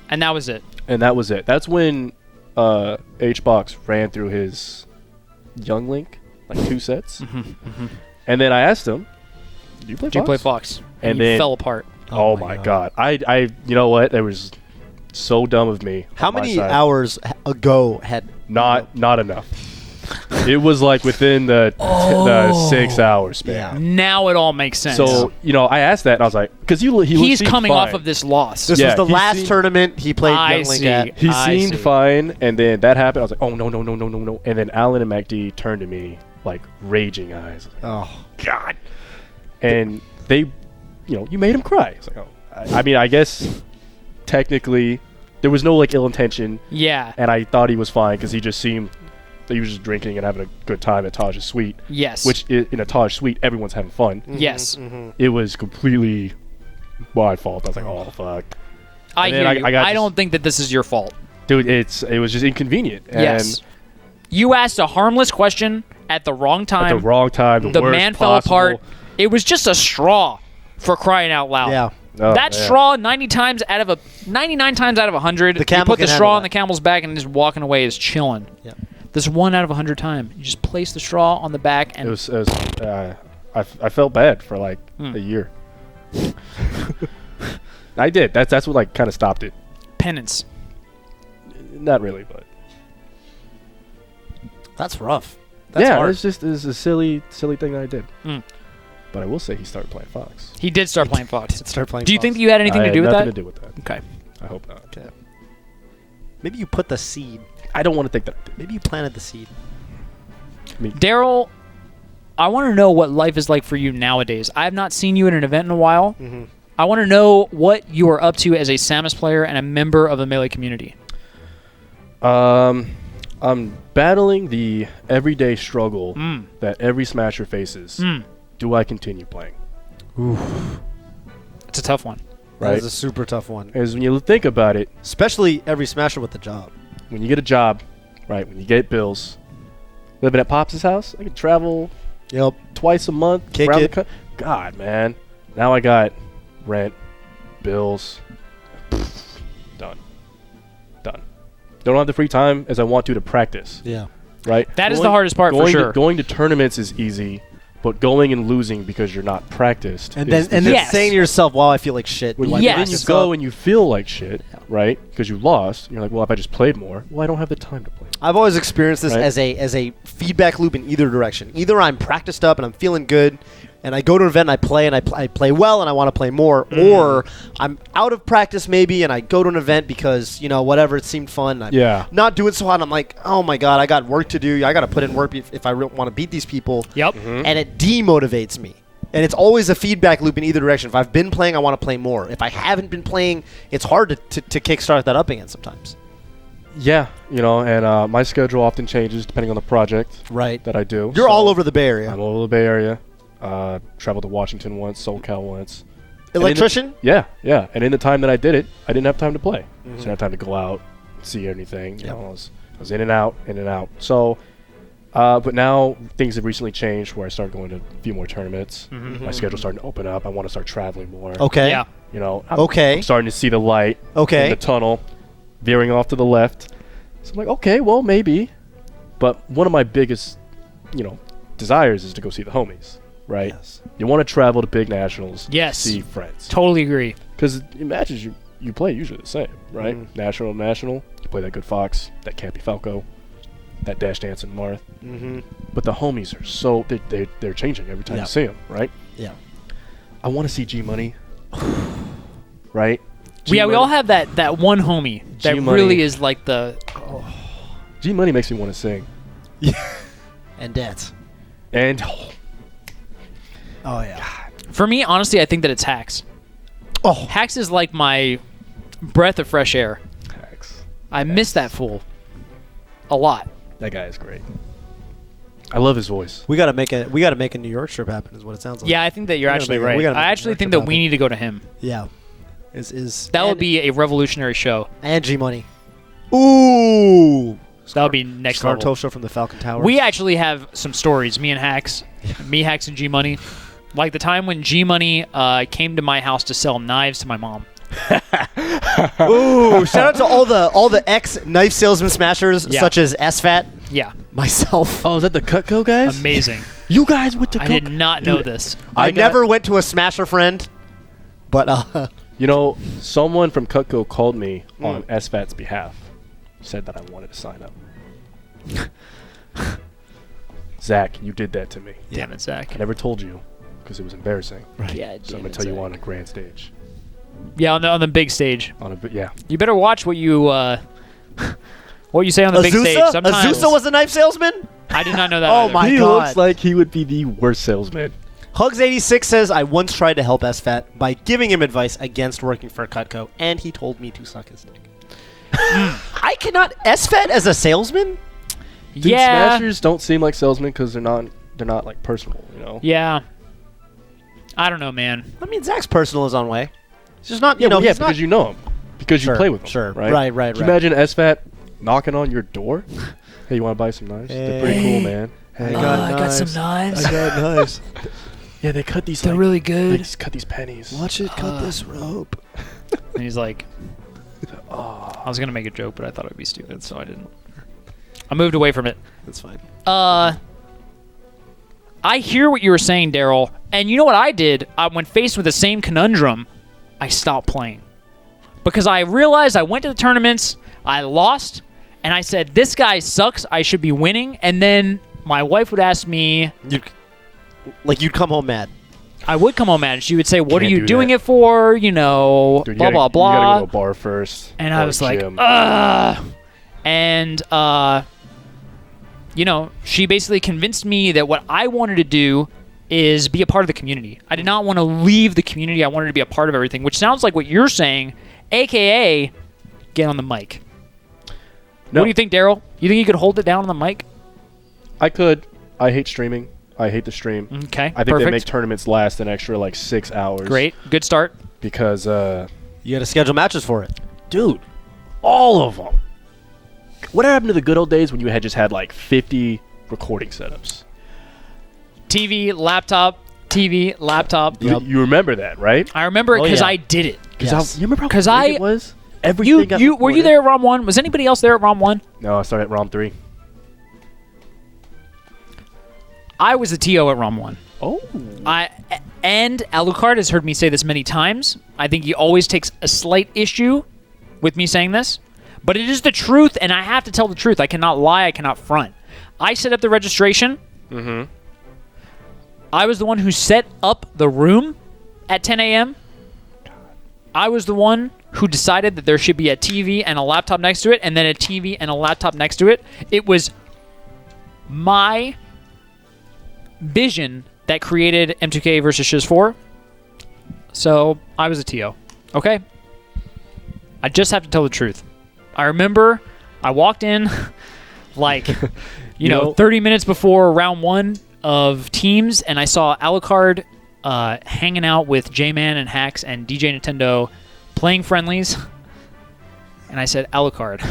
And that was it. And that was it. That's when HBox ran through his Young Link, like 2 sets. And then I asked him, do you play Do you Fox? play Fox? And you then- fell apart. Oh, my God. I you know what? It was so dumb of me. How on my many side. hours ago had... Not enough. It was like within the 6 hours span. Yeah. Now it all makes sense. So, I asked that and I was like, because he's seemed coming fine. off of this loss. This Yeah, was the he last seemed- tournament he played I Young Link see. at. He I seemed see. fine, and then that happened. I was like, oh, no. And then Alan and MacD turned to me like raging eyes. Oh. God. And they, you made him cry. It's like, oh. I mean, I guess technically there was no like ill intention, Yeah. and I thought he was fine because he just seemed he was just drinking and having a good time at Taj's suite. Yes. Which in a Taj suite, everyone's having fun. Yes. It was completely my fault. I was like, oh fuck, I And hear then you. I got I just- don't think that this is your fault. dude. It was just inconvenient. And Yes. You asked a harmless question at the wrong time. At the wrong time. The worst man fell possible. apart. It was just a straw, for crying out loud. Yeah. Oh, That man. straw, 99 times out of 100, The camel you put the can straw handle on the camel's back and just walking away is chilling. Yeah. This 1 out of 100 time, you just place the straw on the back and It was I felt bad for like a year. I did. That's what like kind of stopped it. penance. Not really, but That's rough. That's yeah, hard. it's a silly thing that I did. Mm. But I will say he started playing Fox. He did start playing Fox. Start playing Do you Fox. think that you had anything I to do had with nothing that? to do with that. Okay. I hope not. Okay. Maybe you put the seed. I don't want to think that I did. Maybe you planted the seed. Daryl, I want to know what life is like for you nowadays. I have not seen you at an event in a while. Mm-hmm. I want to know what you are up to as a Samus player and a member of the Melee community. I'm battling the everyday struggle that every Smasher faces. Do I continue playing? It's a tough one. That Right. is a super tough one. Because when you think about it, Especially every Smasher with the job. when you get a job, right, when you get bills, living at Pops' house, I can travel Yep. twice a month. Kick around it. the God, man. Now I got rent, bills. Done. Don't have the free time as I want to practice, Yeah. right? That is the hardest part for sure. Going to tournaments is easy, but going and losing because you're not practiced. And is then the- Yes. saying to yourself, "Wow, I feel like shit." when Do I you, Yes. then you practice go up? and you feel like shit, right? Because you lost. You're like, well, if I just played more, well, I don't have the time to play. I've always experienced this Right. as a feedback loop in either direction. Either I'm practiced up and I'm feeling good, and I go to an event and I play and I play well and I want to play more, or I'm out of practice maybe and I go to an event because whatever, it seemed fun. And I'm Yeah. not doing so hot. I'm like, oh my god, I got work to do. I got to put in work if I want to beat these people. Yep. And it demotivates me. And it's always a feedback loop in either direction. If I've been playing, I want to play more. If I haven't been playing, it's hard to kickstart that up again sometimes. Yeah, and my schedule often changes depending on the project Right. that I do. You're So all over the Bay Area. I'm all over the Bay Area. Traveled to Washington once, SoCal once. Electrician? Yeah. And in the time that I did it, I didn't have time to play. So I didn't have time to go out, see anything. Yep. I was in and out. So, but now things have recently changed where I started going to a few more tournaments. My schedule's starting to open up. I want to start traveling more. Okay. Yeah. Okay. I'm starting to see the light Okay. in the tunnel, veering off to the left. So I'm like, okay, well, maybe. But one of my biggest, desires is to go see the homies, right? Yes. You want to travel to big nationals, Yes. see friends. Totally agree. Because matches you play usually the same, right? National, you play that good Fox, that Campy Falco, that Dash Dancing Marth. Mm-hmm. But the homies are they're changing every time Yeah. you see them, right? Yeah. I want to see G Money, right? We G-Money- all have that one homie that G-Money. really is like the G Money makes me want to sing. And dance. And Oh yeah. For me, honestly, I think that it's Hacks. Oh. Hacks is like my breath of fresh air. I miss that fool a lot. that guy is great. I love his voice. We gotta make a New York trip happen. Is what it sounds like. Yeah, I think that you're We gotta actually make it- right. we gotta I make it actually work think that about we it. need to go to him. Yeah. Is That would be a revolutionary show. and G Money. Ooh. That would be next Scar level. Tosha from the Falcon Tower. We actually have some stories. Me and Hacks, Hacks and G Money. Like the time when G Money came to my house to sell knives to my mom. Ooh! Shout out to all the ex knife salesman smashers Yeah. such as Sfat, Yeah, myself. Oh, is that the Cutco guys? amazing. You guys with the I did not know this. I got- never went to a smasher friend, but Someone from Cutco called me on SFAT's behalf. Said that I wanted to sign up. Zach, you did that to me. Damn it, Zach. I never told you because it was embarrassing. Yeah, So I'm gonna tell you on a grand stage. Yeah, on the big stage. Yeah. You better watch what you say on the big stage. Azusa? Sometimes Azusa was a knife salesman? I did not know that. Oh either. my He God. looks like he would be the worst salesman. Hugs86 says, I once tried to help Sfat by giving him advice against working for Cutco, and he told me to suck his dick. I cannot... Sfat as a salesman? Dude, Yeah. Smashers don't seem like salesmen because they're not like personal, Yeah. I don't know, man. I mean, Zach's personal is on way. He's just not, Yeah, he's because not... you know him. Because Sure, you play with him. sure. Right? Right. Can you imagine SFAT knocking on your door? Hey, you want to buy some knives? They're pretty cool, man. Hey, I got some knives. got knives. Yeah, they cut these. They're like, really They good. just cut these pennies. Watch it cut this rope. And he's like, I was going to make a joke, but I thought it would be stupid, so I didn't. I moved away from it. That's fine. I hear what you were saying, Daryl. And you know what I did? When faced with the same conundrum, I stopped playing. Because I realized I went to the tournaments, I lost, and I said, this guy sucks, I should be winning. And then my wife would ask me... You'd come home mad. I would come home mad, and she would say, what are Can't you do doing that. it for? You know, Dude, blah, blah, You gotta blah. go to a bar first. And or I a was like, gym. ugh. And, she basically convinced me that what I wanted to do is be a part of the community. I did not want to leave the community. I wanted to be a part of everything, which sounds like what you're saying, a.k.a. get on the mic. No. What do you think, Daryl? You think you could hold it down on the mic? I could. I hate streaming. I hate the stream. Okay, I think perfect. they make tournaments last an extra like 6 hours. Great. Good start. Because, You got to schedule matches for it. dude, all of them. What happened to the good old days when you had just had like 50 recording setups? TV, laptop. You remember that, right? I remember it Oh, because yeah. I did it. Yes. You remember how 'Cause big it was? Everything got Were you recorded. there at ROM 1? Was anybody else there at ROM 1? No, I started at ROM 3. I was the TO at ROM 1. Oh. And Alucard has heard me say this many times. I think he always takes a slight issue with me saying this. But it is the truth, and I have to tell the truth. I cannot lie. I cannot front. I set up the registration. Mm-hmm. I was the one who set up the room at 10 a.m. I was the one who decided that there should be a TV and a laptop next to it, and then a TV and a laptop next to it. It was my vision that created M2K versus Shiz 4. So I was a TO. Okay? I just have to tell the truth. I remember I walked in like, you know, 30 minutes before round 1 of teams, and I saw Alucard hanging out with J-Man and Hax and DJ Nintendo playing friendlies. And I said, Alucard,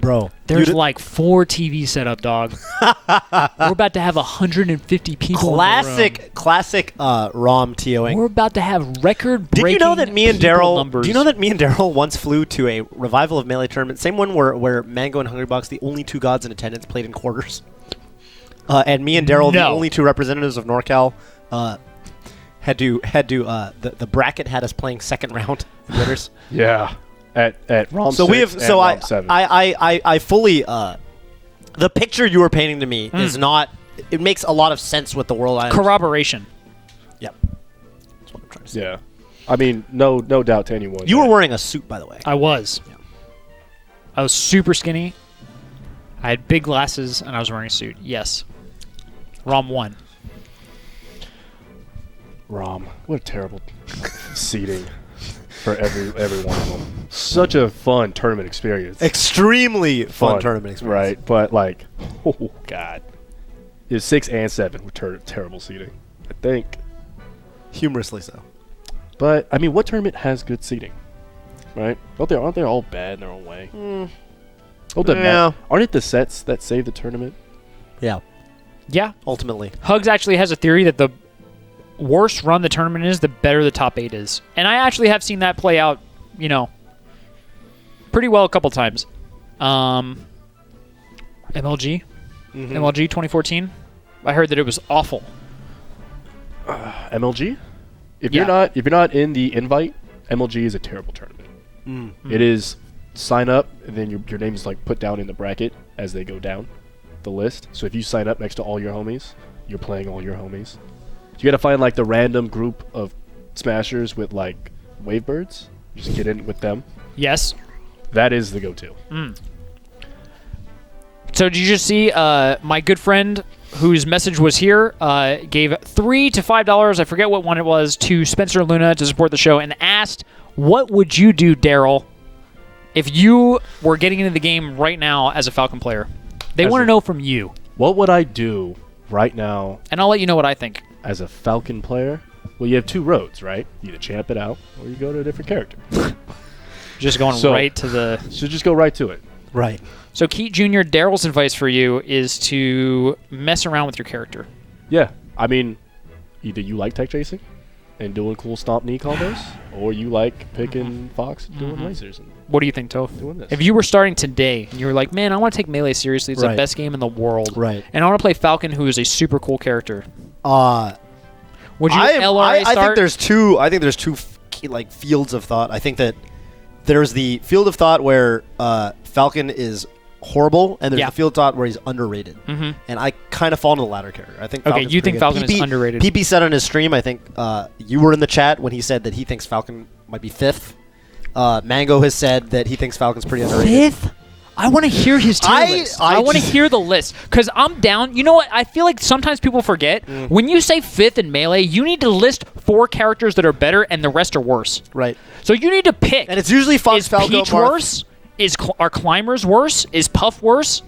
Bro. there's like 4 TVs set up, dog. We're about to have 150 people in the room. Classic ROM TOing. We're about to have record-breaking Did you know that me and people Daryl? numbers. Do you know that me and Daryl once flew to a revival of Melee tournament? Same one where Mango and Hungrybox, the only 2 gods in attendance, played in quarters. And me and Daryl, the No. only 2 representatives of NorCal, had to the bracket had us playing second round winners. Yeah. At ROM So 6 we have and so ROM 7. I fully the picture you were painting to me is not. It makes a lot of sense with the world. corroboration? Yep. That's what I'm trying to say. Yeah. I mean, no doubt to anyone. You that- were wearing a suit, by the way. I was. Yeah. I was super skinny. I had big glasses, and I was wearing a suit. Yes. ROM 1. ROM. What a terrible seating for every one of them. Such a fun tournament experience. Extremely fun tournament experience. Right, but like, oh god, it's 6 and 7 were terrible seating, I think. Humorously so. But I mean, what tournament has good seating? Right? Aren't they all bad in their own way? Yeah. Aren't it the sets that save the tournament? Yeah. Yeah. Ultimately. Hugs actually has a theory that the worse run the tournament is, the better the top 8 is. And I actually have seen that play out, you know, pretty well a couple times. MLG? MLG 2014? I heard that it was awful. MLG? If Yeah. you're not in the invite, MLG is a terrible tournament. It is sign up and then your name is like put down in the bracket as they go down the list. So if you sign up next to all your homies, you're playing all your homies. You gotta find like the random group of smashers with like wavebirds. Just get in with them. Yes. That is the go-to. So did you just see my good friend whose message was here gave $3 to $5, I forget what one it was, to Spencer and Luna to support the show and asked, what would you do, Daryl, if you were getting into the game right now as a Falcon player? They As want to a- know from you. What would I do right now And I'll let you know what I think. as a Falcon player? Well, you have 2 roads, right? You either champ it out or you go to a different character. Just going So- right to the... So just go right to it. Right. So, Keat Jr., Daryl's advice for you is to mess around with your character. Yeah, I mean, either you like tech chasing and doing cool stomp knee combos, or you like picking Fox and doing lasers and What do you think, Toph? doing this. If you were starting today and you were like, man, I want to take Melee seriously, it's the Right. best game in the world. Right. And I want to play Falcon, who is a super cool character. Would you I LRA start? think there's two. I think there's two like fields of thought. I think that there's the field of thought where Falcon is horrible, and there's Yeah. the field of thought where he's underrated. Mhm. And I kind of fall into the latter character. I think. Okay, Falcon's you pretty think good. Falcon is underrated. PP said on his stream. I think you were in the chat when he said that he thinks Falcon might be 5th. Mango has said that he thinks Falcon's pretty underrated. 5th? I want to hear his tier list. I want to hear the list because I'm down. You know what? I feel like sometimes people forget when you say 5th in Melee, you need to list 4 characters that are better and the rest are worse. Right. So you need to pick. And it's usually Fox, Is Falco, Peach Marth. worse? Are Climbers worse? Is Puff worse?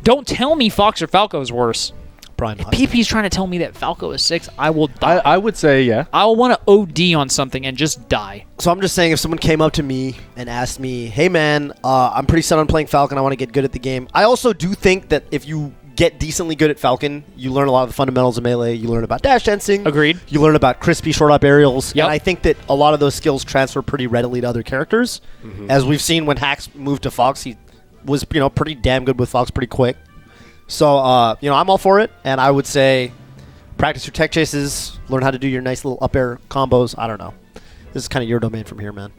Don't tell me Fox or Falco is worse. Probably not. PP's trying to tell me that Falco is 6. I will die. I would say, yeah. I will want to OD on something and just die. So I'm just saying, if someone came up to me and asked me, "Hey man, I'm pretty set on playing Falcon. I want to get good at the game." I also do think that if you get decently good at Falcon, you learn a lot of the fundamentals of Melee. You learn about dash dancing. Agreed. You learn about crispy short up aerials. Yep. And I think that a lot of those skills transfer pretty readily to other characters. As we've seen when Hax moved to Fox, he was pretty damn good with Fox pretty quick. So I'm all for it, and I would say practice your tech chases, learn how to do your nice little up air combos. I don't know. This is kind of your domain from here, man.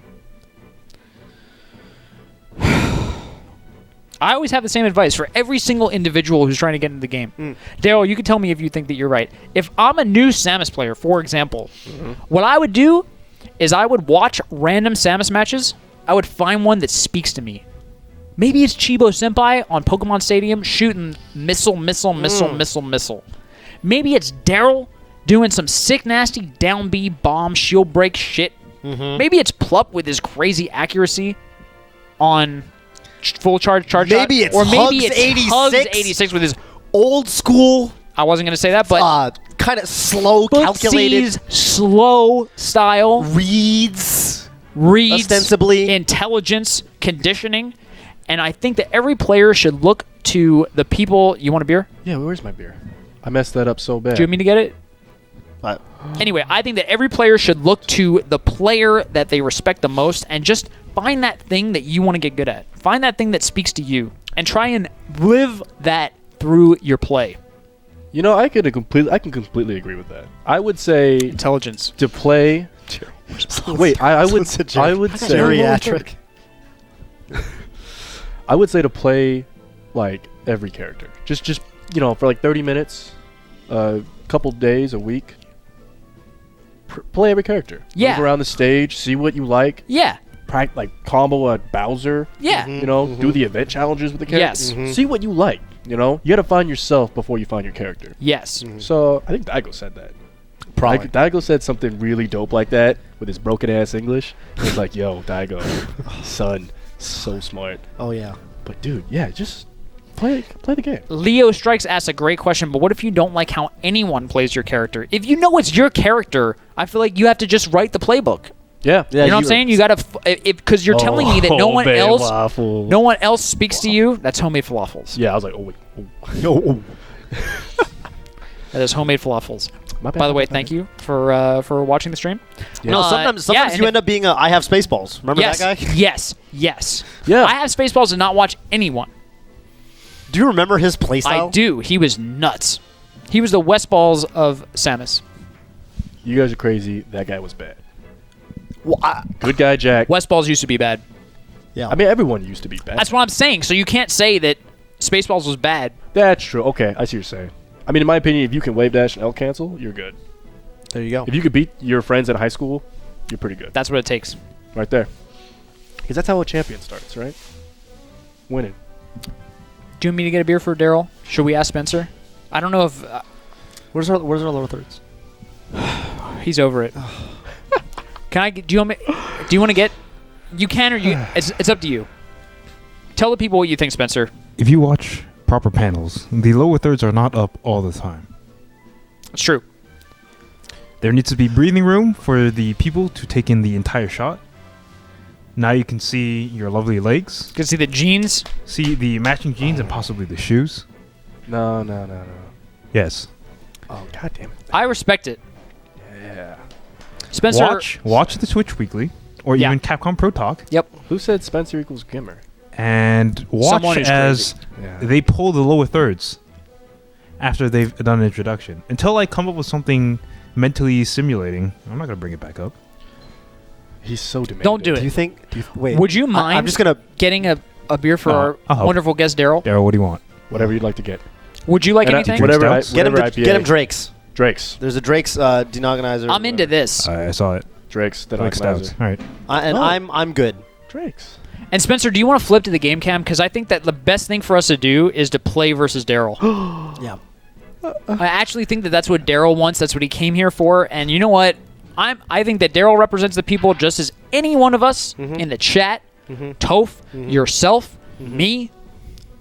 I always have the same advice for every single individual who's trying to get into the game. Daryl, you can tell me if you think that you're right. If I'm a new Samus player, for example, what I would do is I would watch random Samus matches. I would find one that speaks to me. Maybe it's Chibo Senpai on Pokemon Stadium shooting missile. Maybe it's Daryl doing some sick, nasty down B bomb shield break shit. Maybe it's Plup with his crazy accuracy on full charge Maybe shot. it's Or maybe Hugs it's 86. Hugs 86 with his... Old school, I wasn't going to say that, but... kind of slow, calculated Footsie's slow style. reads, Reads. ostensibly. Intelligence. Conditioning. And I think that every player should look to the people... You want a beer? Yeah, where's my beer? I messed that up so bad. Do you want me to get it? But Anyway, I think that every player should look to the player that they respect the most and just find that thing that you want to get good at. Find that thing that speaks to you and try and live that through your play. You know, I can completely agree with that. I would say Intelligence. to play. Wait, I would say geriatric. I would say to play like every character. Just for like 30 minutes, a couple days, a week. Play every character. Yeah. Move around the stage, see what you like. Yeah. Like combo a Bowser. Yeah. Do the event challenges with the characters. Yes. See what you like. You gotta find yourself before you find your character. Yes. So I think Daigo said that. Probably. Daigo said something really dope like that with his broken ass English. He's like, "Yo, Daigo, son, so smart." Oh yeah. But dude, yeah, just play the game. Leo Strikes asks a great question, but what if you don't like how anyone plays your character? If you know it's your character, I feel like you have to just write the playbook. Yeah. You know what I'm saying? You gotta, because you're telling me that no one else speaks to you. That's homemade falafels. Yeah, I was like, oh wait. That is homemade falafels. My bad, By the way, my bad. thank you for watching the stream. Yeah. No, sometimes and you end up being I have Spaceballs. Remember yes, that guy? yes. Yeah. I have Spaceballs and not watch anyone. Do you remember his playstyle? I do. He was nuts. He was the West Balls of Samus. You guys are crazy. That guy was bad. Well, Good guy, Jack. West Balls used to be bad. yeah. I mean, everyone used to be bad. That's what I'm saying. So you can't say that Spaceballs was bad. That's true. Okay, I see what you're saying. I mean, in my opinion, if you can wave dash and L cancel, you're good. there you go. If you could beat your friends at high school, you're pretty good. That's what it takes. Right there. Because that's how a champion starts, right? Winning. Do you want me to get a beer for Daryl? Should we ask Spencer? I don't know if Where's our lower thirds? he's over it. Can I? Do you want me? Do you want to get? You can or you? It's up to you. Tell the people what you think, Spencer. If you watch proper panels, the lower thirds are not up all the time. It's true. There needs to be breathing room for the people to take in the entire shot. Now you can see your lovely legs, You can see the jeans. see the matching jeans, and possibly the shoes. No. Yes. Oh, god damn it. I respect it. Yeah. Spencer. Watch the Twitch Weekly, or Yeah. even Capcom Pro Talk, Yep. Who said Spencer equals Gimmer? and watch Someone who's as Yeah. they pull the lower thirds after they've done an introduction. Until I come up with something mentally simulating, I'm not gonna bring it back up. He's so demanding. Don't do it. Do you think? Wait. Would you mind I'm just gonna. getting a beer for I'll our help. wonderful guest, Daryl? Daryl, what do you want? Whatever you'd like to get. Would you like And anything? Drink whatever, stouts? Get him. whatever IPA. Get him Drake's. Drake's. There's a Drake's denogonizer. I'm into this. I saw it. Drake's. That Like stouts. All right. And Oh. I'm good. Drake's. And Spencer, do you want to flip to the game cam? Because I think that the best thing for us to do is to play versus Daryl. Yeah. I actually think that that's what Daryl wants. That's what he came here for. And you know what? I think that Daryl represents the people just as any one of us in the chat. Toph, yourself, me,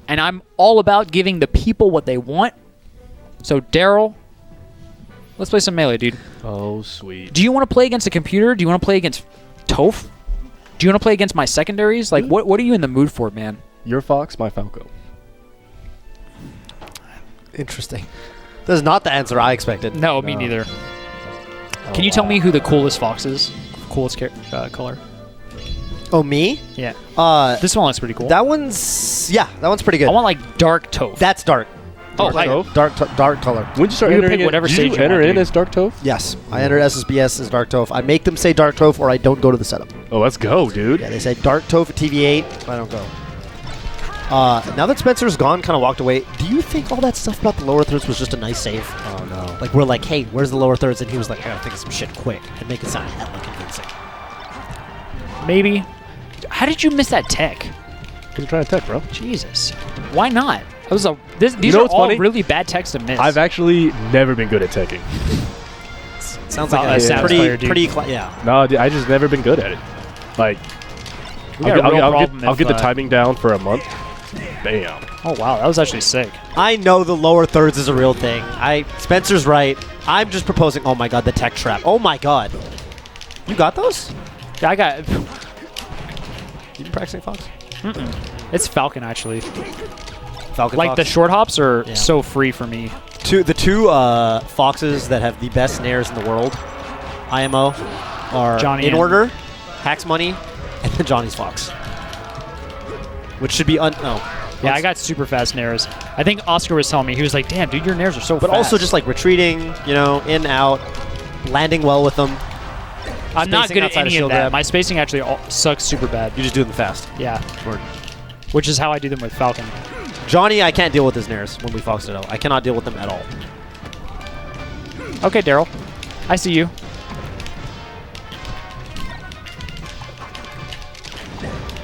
and I'm all about giving the people what they want. So Daryl, let's play some Melee, dude. Oh, sweet. Do you want to play against a computer? Do you want to play against Toph? Do you want to play against my secondaries? Like, what are you in the mood for, man? Your Fox, my Falco. Interesting. This is not the answer I expected. No, me neither. Can you tell me who the coolest fox is? Coolest color? Oh, me? Yeah. This This one looks pretty cool. that one's that one's pretty good. I want like dark Toph. That's dark. Oh, Dark Toph? Dark color. When did you start You can entering pick whatever did stage you you enter want, in dude. as Dark Toph? Yes, I enter SSBS as Dark Toph. I make them say Dark Toph, or I don't go to the setup. Oh, let's go, dude. Yeah, they say Dark Toph at TV8. I don't go. Now that Spencer's gone, kind of walked away. Do you think all that stuff about the lower thirds was just a nice save? Oh, no. Like we're like, hey, where's the lower thirds? And he was like, I gotta think of some shit quick and make it sound hella convincing. Maybe. How did you miss that tech? Because you're trying to tech, bro. Jesus. Why not? These know are what's all funny? really bad techs to miss. I've actually never been good at teching. Sounds Not like a a Samus player, dude. yeah. No, dude, I just never been good at it. Like, We got a real problem I'll if, get the timing down for a month. Bam. Oh, wow. That was actually sick. I know the lower thirds is a real thing. Spencer's right. I'm just proposing. Oh my god, the tech trap. Oh my god. You got those? Yeah, I got... You been practicing Fox? It's Falcon, actually. Falcon Like, Fox? the short hops are Yeah. so free for me. The two foxes that have the best nares in the world, IMO, are Johnny in and- order, Hacks Money, and then Johnny's Fox. Which should be Yeah, I got super fast nairs. I think Oscar was telling me, he was like, damn, dude, your nairs are so but fast. also just like retreating, in, out, landing well with them. I'm not spacing good at outside of any of shield that. grab. My spacing actually sucks super bad. You just do them fast. Yeah. Word. Which is how I do them with Falcon. Johnny, I can't deal with his nairs when we Foxed it out. I cannot deal with them at all. Okay, Daryl. I see you.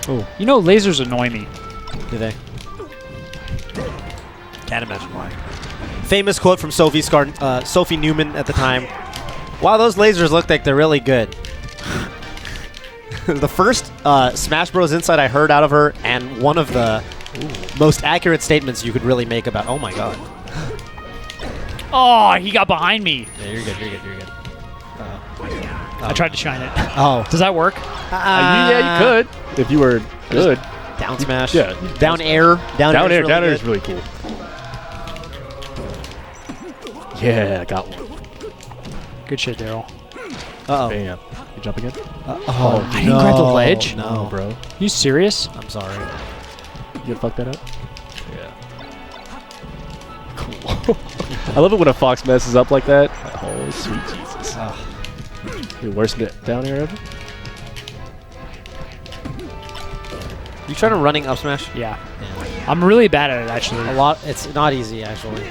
Oh, You know, lasers annoy me. do they? Can't imagine why. Famous quote from Sophie Newman at the time. Wow, those lasers look like they're really good. The first Smash Bros. Insight I heard out of her, and one of the most accurate statements you could really make about. Oh my god. Oh, he got behind me. Yeah, you're good. You're good. You're good. I tried to shine it. Oh. Does that work? Yeah, you could. If you were good. Down smash. Yeah. Down air. Down Down air. air is really cool. Yeah, I got one. Good shit, Daryl. Uh oh. Bam. You jump again? Oh, I didn't grab the ledge? No, bro. You serious? I'm sorry. You gonna fuck that up? Yeah. Cool. I love it when a fox messes up like that. Oh, sweet Jesus. The worst down air ever? You trying to running up smash? Yeah. I'm really bad at it, actually. A lot. It's not easy actually.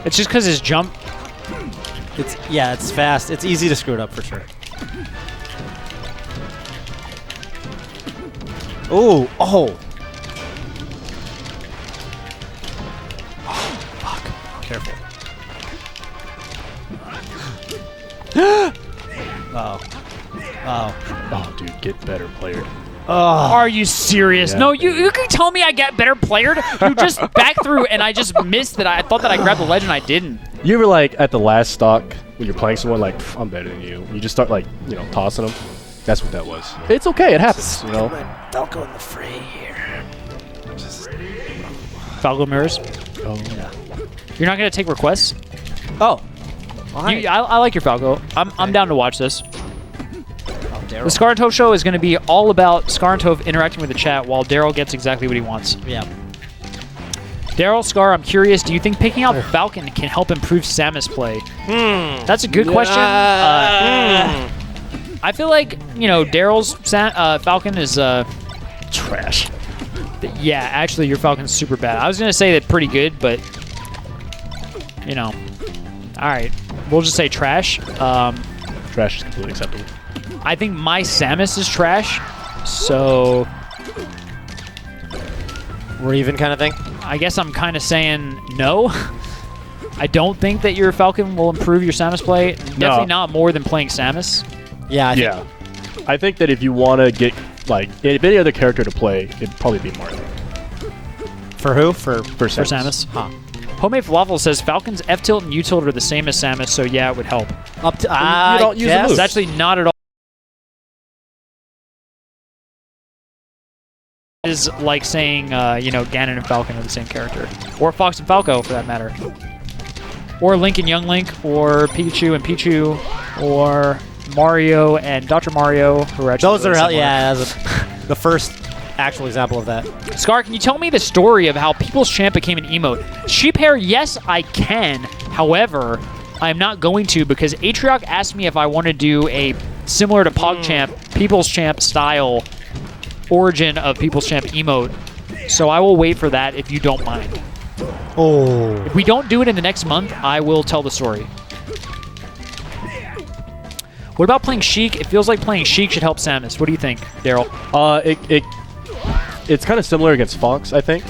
It's just because his jump... It's fast. It's easy to screw it up for sure. Ooh, oh. Fuck. Careful. Oh. Oh, dude, get better, player. Are you serious? Yeah. No, you can tell me I get better playered. You just back through and I just missed that. I thought that I grabbed the ledge and I didn't. You ever like at the last stock when you're playing someone like I'm better than you? You just start like tossing them. That's what that was. It's okay. It happens. You know. Falco in the fray here. Falco mirrors. Oh. Yeah. You're not gonna take requests? Oh. Well, I like your Falco. I'm down to watch this. Daryl. The Scar and Toph show is going to be all about Scar and Toph interacting with the chat while Daryl gets exactly what he wants. Yeah. Daryl, Scar, I'm curious, do you think picking out Falcon can help improve Samus play? That's a good question. I feel like, you know, Daryl's Falcon is Trash. yeah, actually your Falcon's super bad. I was going to say that pretty good, but you know. All right. We'll just say trash. Trash is completely acceptable. I think my Samus is trash, so We're even kind of thing. I guess I'm kind of saying no. I don't think that your Falcon will improve your Samus play. Definitely not more than playing Samus. Yeah. Yeah. I think that if you want to get, like, if any other character to play, it'd probably be Marth. For who? For For Samus. Huh. Homemade Falafel says Falcon's F tilt and U tilt are the same as Samus, so yeah, it would help. Up to you don't use the guess. moves. It's actually not at all. Is like saying, you know, Ganon and Falcon are the same character. Or Fox and Falco, for that matter. Or Link and Young Link, or Pikachu and Pichu, or Mario and Dr. Mario, who are actually Those are really similar. yeah. That's the first actual example of that. Scar, can you tell me the story of how People's Champ became an emote? Sheep hair, yes, I can. However, I'm not going to because Atrioc asked me if I want to do a similar to PogChamp, People's Champ style origin of People's Champ emote. So I will wait for that if you don't mind. Oh. If we don't do it in the next month, I will tell the story. What about playing Chic? It feels like playing Chic should help Samus. What do you think, Daryl? It's kind of similar against Fox, I think.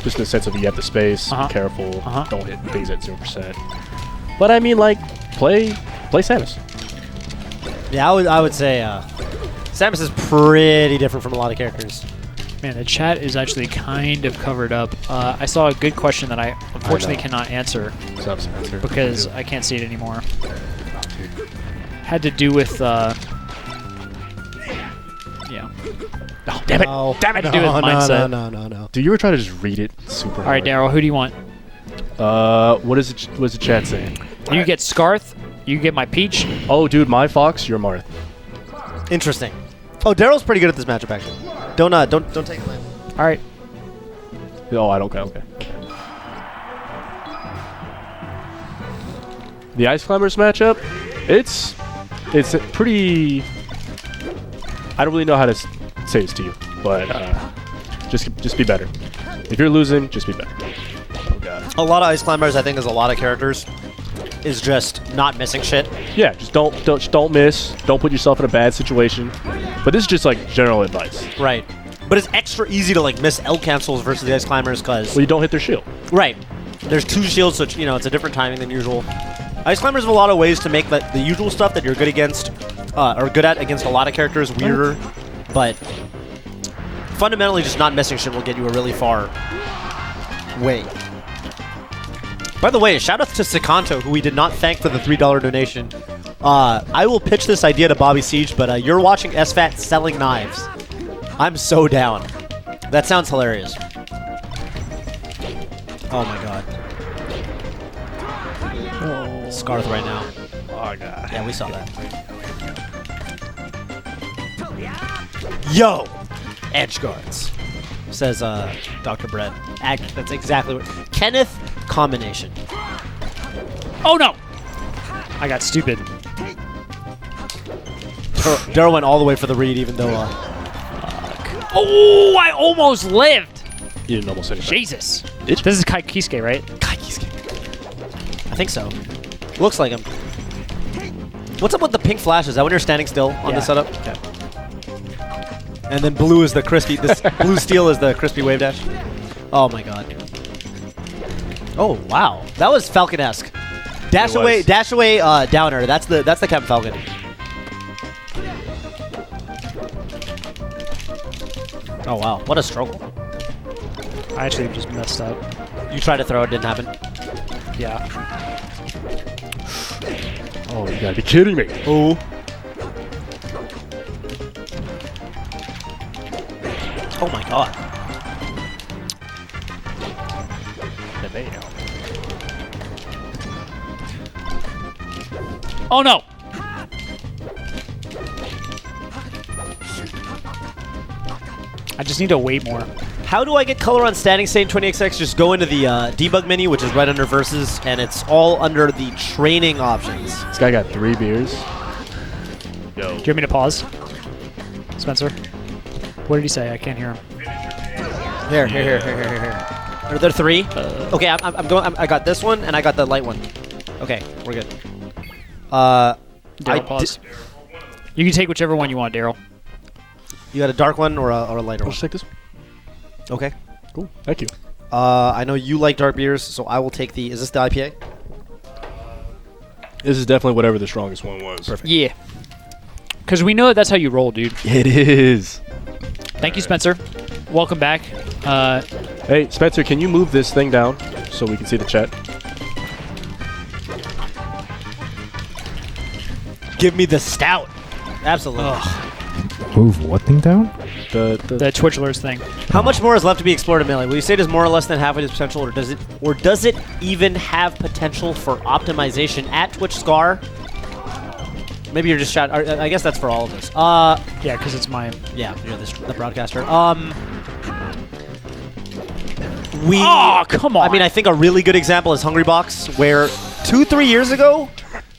Just in the sense of you have the space, be careful, don't hit things at 0%. But I mean, like, play Samus. Yeah, I would say Samus is pretty different from a lot of characters. Man, the chat is actually kind of covered up. I saw a good question that I unfortunately cannot answer What's up, Spencer? because I can't see it anymore. Had to do with, yeah. Oh, damn it! Oh, Damn it, to do with mindset. No. Do you ever try to just read it super All right, hard? Daryl, who do you want? What is it? What's the chat saying? You get Scarth. You get my Peach. Oh, dude, my Fox, you're Marth. Interesting. Oh, Daryl's pretty good at this matchup actually. Don't take it lightly. All right. Oh, I don't. Okay. The Ice Climbers matchup, it's a pretty. I don't really know how to say this to you, but just be better. If you're losing, just be better. Oh god. A lot of Ice Climbers, I think, is a lot of characters, is just not missing shit. Yeah, just don't miss. Don't put yourself in a bad situation. But this is just like general advice. Right. But it's extra easy to like miss L cancels versus the Ice Climbers because Well, you don't hit their shield. right. There's two shields, so you know it's a different timing than usual. Ice Climbers have a lot of ways to make the usual stuff that you're good against, or good at against a lot of characters weirder, but fundamentally just not missing shit will get you a really far way. By the way, shout out to Sekanto, who we did not thank for the $3 donation. I will pitch this idea to Bobby Siege, but you're watching Sfat selling knives. I'm so down. That sounds hilarious. Oh my god. Oh. Scarth right now. Oh god. Yeah, we saw that. Yo! Edge guards. Says Dr. Brett. That's exactly what. Kenneth combination. Oh no! I got stupid. Daryl went all the way for the read, even though. Oh, I almost lived. You didn't almost hit it. Jesus. Did you? This is Kai Kisuke, right? I think so. Looks like him. What's up with the pink flash? Is that when you're standing still on the setup? Okay. And then blue is the crispy. This blue steel is the crispy wave dash. Oh my god. Oh wow, that was Falcon-esque. Dash away, downer. That's the Captain Falcon. Oh wow, what a struggle. I actually just messed up. You tried to throw it, didn't happen. Yeah. Oh, you gotta be kidding me. Ooh. Oh my god. Oh no! I just need to wait more. How do I get color on standing state in 20XX? Just go into the debug menu, which is right under versus, and it's all under the training options. This guy got 3 beers. Do you want me to pause? Spencer? What did he say? I can't hear him. Here. Are there 3? Okay, I'm going. I got this one, and I got the light one. Okay, we're good. Daryl, pause. You can take whichever one you want, Daryl. You got a dark one or a lighter I'll one? just take this one. Okay. Cool. Thank you. I know you like dark beers, so I will take the. Is this the IPA? This is definitely whatever the strongest one was. Perfect. Yeah. Because we know that's how you roll, dude. It is. Thank you, Spencer. Welcome back. Hey, Spencer, can you move this thing down so we can see the chat? Give me the stout. Absolutely. Move what thing down? The Twitchlers thing. How much more is left to be explored in Melee? Will you say it is more or less than halfway its potential, or does it even have potential for optimization at Twitch Scar? Maybe you're just chat. I guess that's for all of us. Yeah, because it's my... Yeah, you're the broadcaster. Oh, come on. I mean, I think a really good example is Hungrybox, where 2-3 years ago,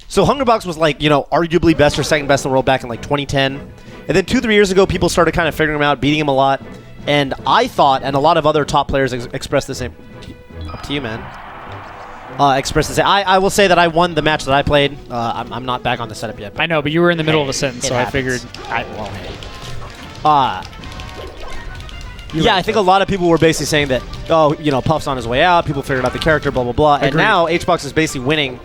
so Hungrybox was like, arguably best or second best in the world back in like 2010. And then 2-3 years ago, people started kind of figuring him out, beating him a lot. And I thought, and a lot of other top players expressed the same. Up to you, man. Expressed the same. I will say that I won the match that I played. I'm not back on the setup yet. I know, but you were in the middle of a sentence, so happens. I figured... Yeah, I think a lot of people were basically saying that, Puff's on his way out, people figured out the character, blah, blah, blah. And Agreed. now HBox is basically winning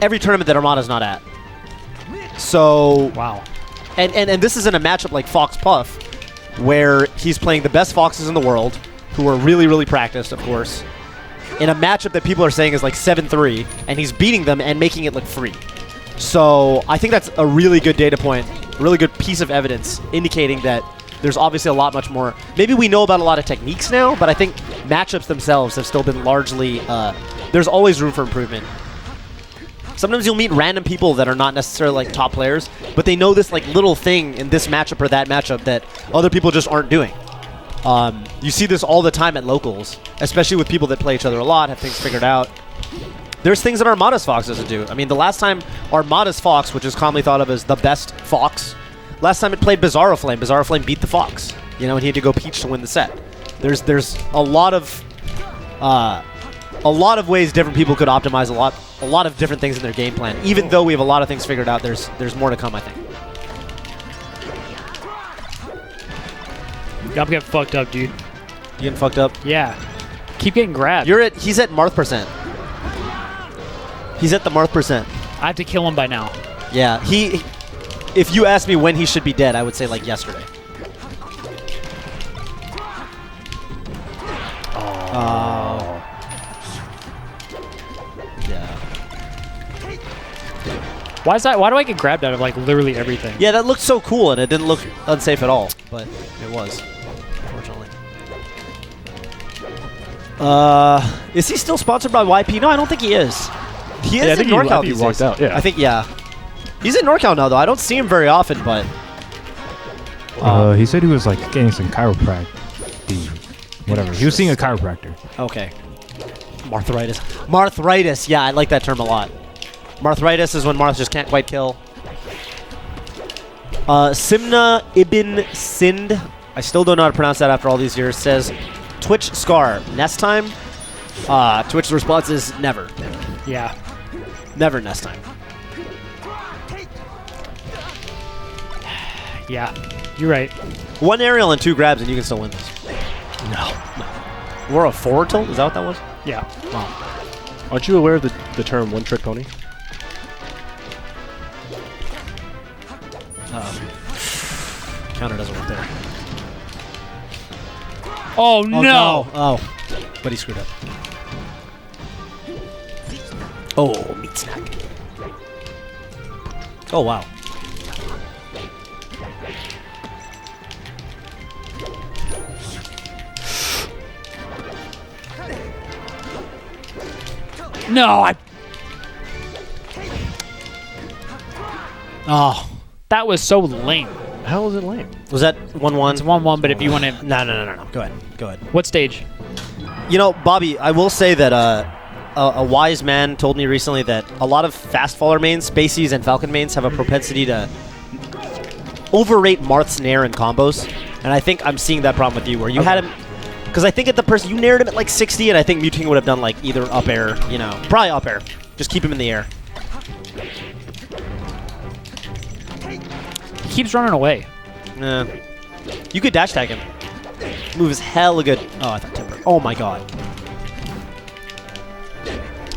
every tournament that Armada's not at. So... Wow. And this isn't a matchup like Fox Puff, where he's playing the best Foxes in the world, who are really, really practiced, of course, in a matchup that people are saying is like 7-3, and he's beating them and making it look free. So I think that's a really good data point, a really good piece of evidence indicating that there's obviously a lot much more. Maybe we know about a lot of techniques now, but I think matchups themselves have still been largely, there's always room for improvement. Sometimes you'll meet random people that are not necessarily like top players, but they know this like little thing in this matchup or that matchup that other people just aren't doing. You see this all the time at locals, especially with people that play each other a lot, have things figured out. There's things that Armada's Fox doesn't do. I mean, the last time Armada's Fox, which is commonly thought of as the best Fox, last time it played Bizarro Flame beat the Fox, and he had to go Peach to win the set. There's a lot of ways different people could optimize a lot of different things in their game plan. Even though we have a lot of things figured out, there's more to come, I think. I'm getting fucked up, dude. You getting fucked up? Yeah. Keep getting grabbed. He's at Marth %. He's at the Marth %. I have to kill him by now. Yeah, if you ask me when he should be dead, I would say like yesterday. Oh. Yeah. Why is that? Why do I get grabbed out of like literally everything? Yeah, that looked so cool, and it didn't look unsafe at all, but it was, unfortunately. Is he still sponsored by YP? No, I don't think he is. He is in NorCal these days. Out, yeah. I think, yeah. He's in NorCal now, though. I don't see him very often, but... He said he was like getting some chiropractic. Whatever. He was seeing a chiropractor. Okay. Marthritis. Marthritis. Yeah, I like that term a lot. Marthritis is when Marth just can't quite kill. Simna Ibn Sind, I still don't know how to pronounce that after all these years, says, Twitch Scar, nest time? Twitch's response is never. Yeah. Never nest time. Yeah. You're right. 1 aerial and 2 grabs and you can still win this. No. We're a forward tilt? Is that what that was? Yeah. Wow. Aren't you aware of the term one-trick pony? Counter doesn't work there. Oh, no. Oh. But he screwed up. Oh, meat snack. Oh, wow. No, I. Oh, that was so lame. How was it lame? Was that 1-1? It's 1-1, but if you want to, No. Go ahead. what stage? You know, Bobby, I will say that a wise man told me recently that a lot of fast faller mains, Spaceys, and Falcon mains have a propensity to overrate Marth's nair in combos. And I think I'm seeing that problem with you, where you had him... Because I think at the person, you nared him at like 60, and I think Mewtwo would have done like either up air, you know, probably up air. Just keep him in the air. He keeps running away. You could dash tag him. Move is hella good. Oh, I thought temper. Oh my god.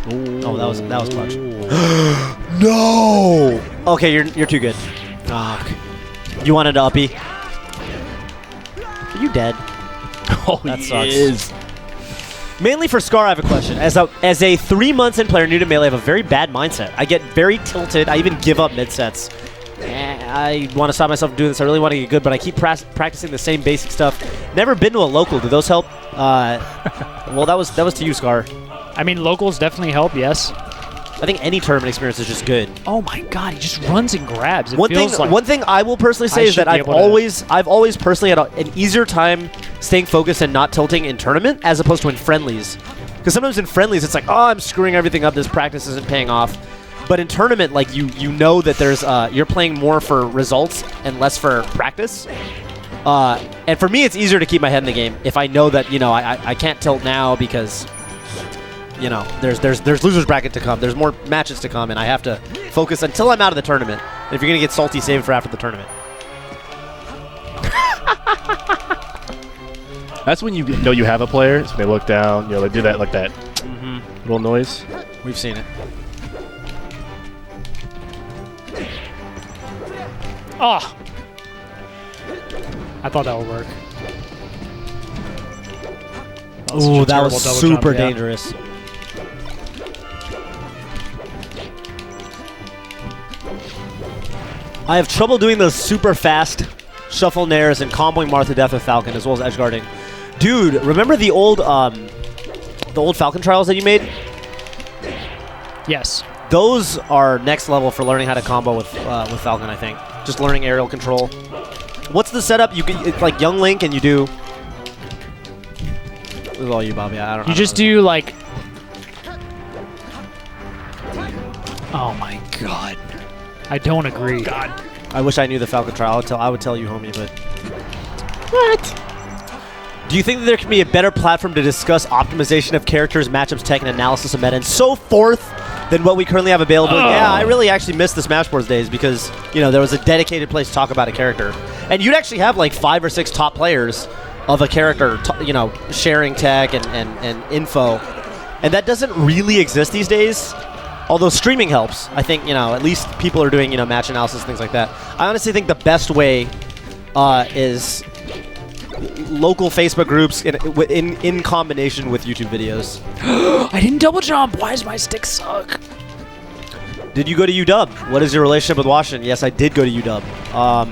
Oh, that was clutch. No. Okay, you're too good. Fuck. You wanted to uppy. Are you dead? Oh, that sucks. Mainly for Scar, I have a question. As a 3 months in player new to Melee, I have a very bad mindset. I get very tilted. I even give up mid sets. I want to stop myself from doing this. I really want to get good, but I keep practicing the same basic stuff. Never been to a local. Do those help? Well, that was to you, Scar. I mean, locals definitely help, yes. I think any tournament experience is just good. Oh my god, he just runs and grabs. It One feels like thing I will personally say is that I've always personally had an easier time staying focused and not tilting in tournament as opposed to in friendlies. Because sometimes in friendlies it's like, oh, I'm screwing everything up. This practice isn't paying off. But in tournament, like you know that there's you're playing more for results and less for practice. And for me, it's easier to keep my head in the game if I know that I can't tilt now because there's losers bracket to come. There's more matches to come, and I have to focus until I'm out of the tournament. And if you're gonna get salty, save it for after the tournament. That's when you know you have a player. So they look down, they do that like that little noise. We've seen it. Oh! I thought that would work. Ooh, that was super dangerous. I have trouble doing those super fast shuffle nairs and comboing Marth to death with Falcon as well as edge guarding. Dude, remember the old Falcon trials that you made? Yes. Those are next level for learning how to combo with Falcon, I think. Just learning aerial control. What's the setup? It's like Young Link and you do... This is all you, Bobby. I don't know. You just do like... Oh my god. I don't agree. God. I wish I knew the Falcon trial. I would tell you, homie, but... What? Do you think that there can be a better platform to discuss optimization of characters, matchups, tech, and analysis of meta, and so forth than what we currently have available? Oh. Yeah, I really actually miss the Smash Bros. Days because, there was a dedicated place to talk about a character. And you'd actually have like 5 or 6 top players of a character, sharing tech and info. And that doesn't really exist these days. Although streaming helps. I think, at least people are doing, match analysis, things like that. I honestly think the best way is local Facebook groups in combination with YouTube videos. I didn't double jump. Why does my stick suck? Did you go to UW? What is your relationship with Washington? Yes, I did go to UW.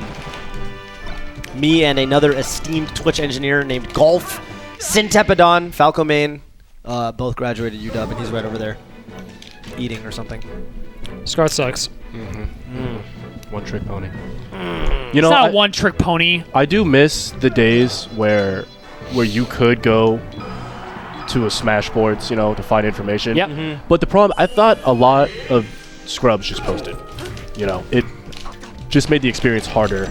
Me and another esteemed Twitch engineer named Golf Sintepidon, Falco main, both graduated UW, and he's right over there eating or something. Scar sucks. One trick pony. It's not a one-trick pony. I do miss the days where you could go to a Smash boards, to find information. Yep. But the problem, I thought a lot of scrubs just posted. It just made the experience harder.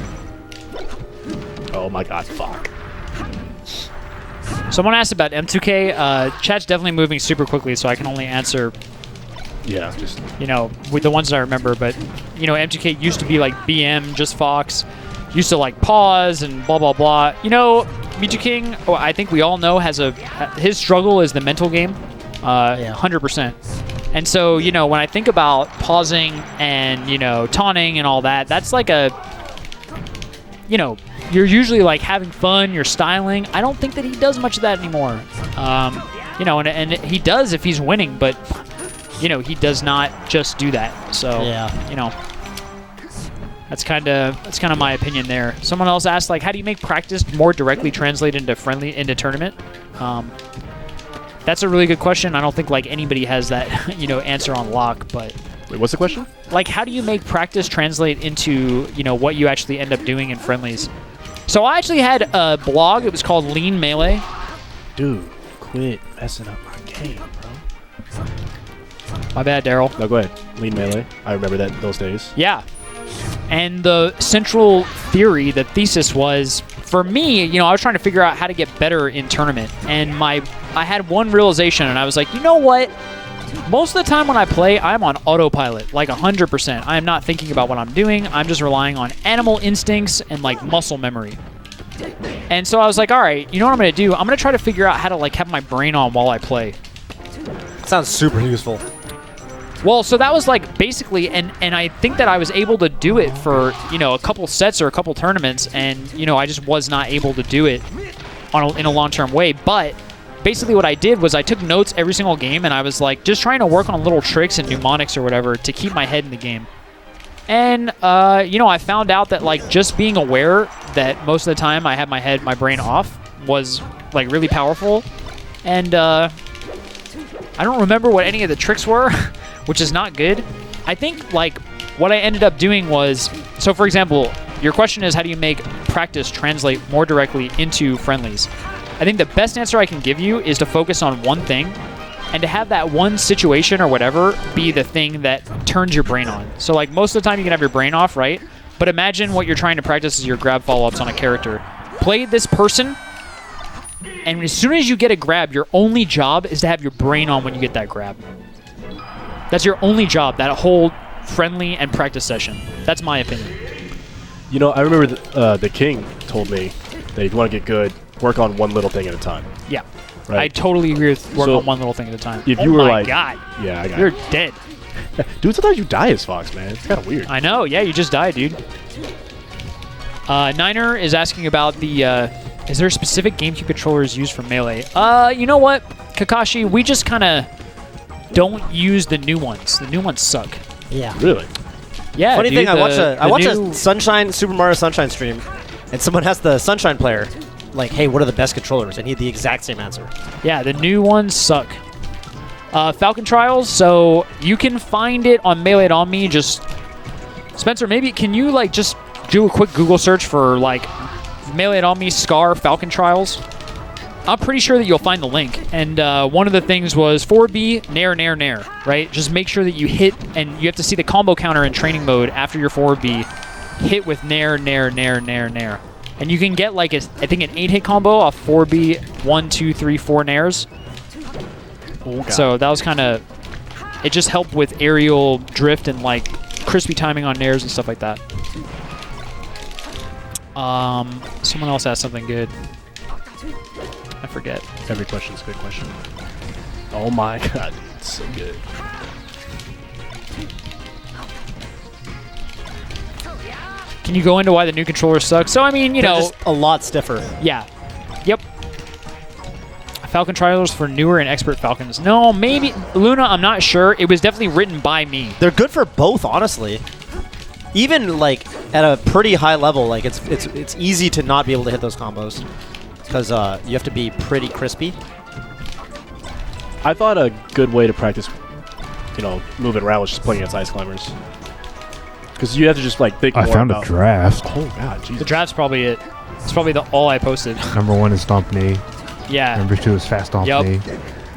Oh my god, fuck. Someone asked about M2K. Chat's definitely moving super quickly, so I can only answer, Yeah, just... with the ones that I remember. But, M2K used to be like BM, just Fox. Used to like pause and blah, blah, blah. Mewtwo King, I think we all know, his struggle is the mental game. 100%. And so, when I think about pausing and, taunting and all that, that's like you're usually like having fun, you're styling. I don't think that he does much of that anymore. And he does if he's winning, but he does not just do that. So that's kind of my opinion there. Someone else asked, like, how do you make practice more directly translate into tournament? That's a really good question. I don't think like anybody has that answer on lock, but Wait, what's the question? like how do you make practice translate into what you actually end up doing in friendlies? So I actually had a blog. It was called Lean Melee. Dude, quit messing up my game, bro. My bad, Daryl. No, go ahead. Lean melee. I remember those days. Yeah. And the central theory, the thesis was, for me, I was trying to figure out how to get better in tournament. And I had one realization, and I was like, you know what? Most of the time when I play, I'm on autopilot, like 100%. I am not thinking about what I'm doing. I'm just relying on animal instincts and like muscle memory. And so I was like, all right, you know what I'm going to do? I'm going to try to figure out how to like have my brain on while I play. Sounds super useful. Well, so that was like basically, and I think that I was able to do it for, a couple sets or a couple tournaments, and, I just was not able to do it in a long-term way. But basically what I did was I took notes every single game, and I was like just trying to work on little tricks and mnemonics or whatever to keep my head in the game. And, I found out that like just being aware that most of the time I had my brain off was like really powerful. And I don't remember what any of the tricks were. Which is not good. I think like what I ended up doing was, so for example, your question is how do you make practice translate more directly into friendlies? I think the best answer I can give you is to focus on one thing and to have that one situation or whatever be the thing that turns your brain on. So like most of the time you can have your brain off, right? But imagine what you're trying to practice is your grab follow-ups on a character. Play this person, and as soon as you get a grab, your only job is to have your brain on when you get that grab. That's your only job, that whole friendly and practice session. That's my opinion. I remember the King told me that if you want to get good, work on one little thing at a time. Yeah. Right? I totally agree with work on one little thing at a time. If you were my God. Yeah, I got You're it. dead. Dude, sometimes you die as Fox, man. It's kind of weird. I know. Yeah, you just died, dude. Niner is asking about the, is there specific GameCube controllers used for Melee? You know what, Kakashi? We just kind of don't use the new ones. The new ones suck. Yeah. Really? Yeah. Funny dude, thing, I watch new- a Super Mario Sunshine stream, and someone has the Sunshine player. Like, hey, what are the best controllers? And he had the exact same answer. Yeah, the new ones suck. Falcon Trials, so you can find it on Melee It On Me. Just Spencer, maybe can you like just do a quick Google search for like Melee It On Me Scar Falcon Trials? I'm pretty sure that you'll find the link. And one of the things was forward B, nair, nair, nair, right? Just make sure that you hit, and you have to see the combo counter in training mode after your forward B. Hit with nair, nair, nair, nair, nair. And you can get like, I think an 8-hit combo off forward B, 1, 2, 3, 4 nairs. Oh, God. So that was kind of, it just helped with aerial drift and like crispy timing on nairs and stuff like that. Someone else asked something good. I forget. Every question's a good question. Oh my God, it's so good. Can you go into why the new controllers suck? So, I mean, They're just a lot stiffer. Yeah. Yep. Falcon Trials for newer and expert Falcons. No, maybe. Luna, I'm not sure. It was definitely written by me. They're good for both, honestly. Even like at a pretty high level, like it's easy to not be able to hit those combos because you have to be pretty crispy. I thought a good way to practice, moving around was just playing against ice climbers. Because you have to just like think more I found about a draft. Oh God, Jesus. The draft's probably it. It's probably all I posted. Number 1 is Stomp Knee. Yeah. Number 2 is Fast Stomp Yup. Knee.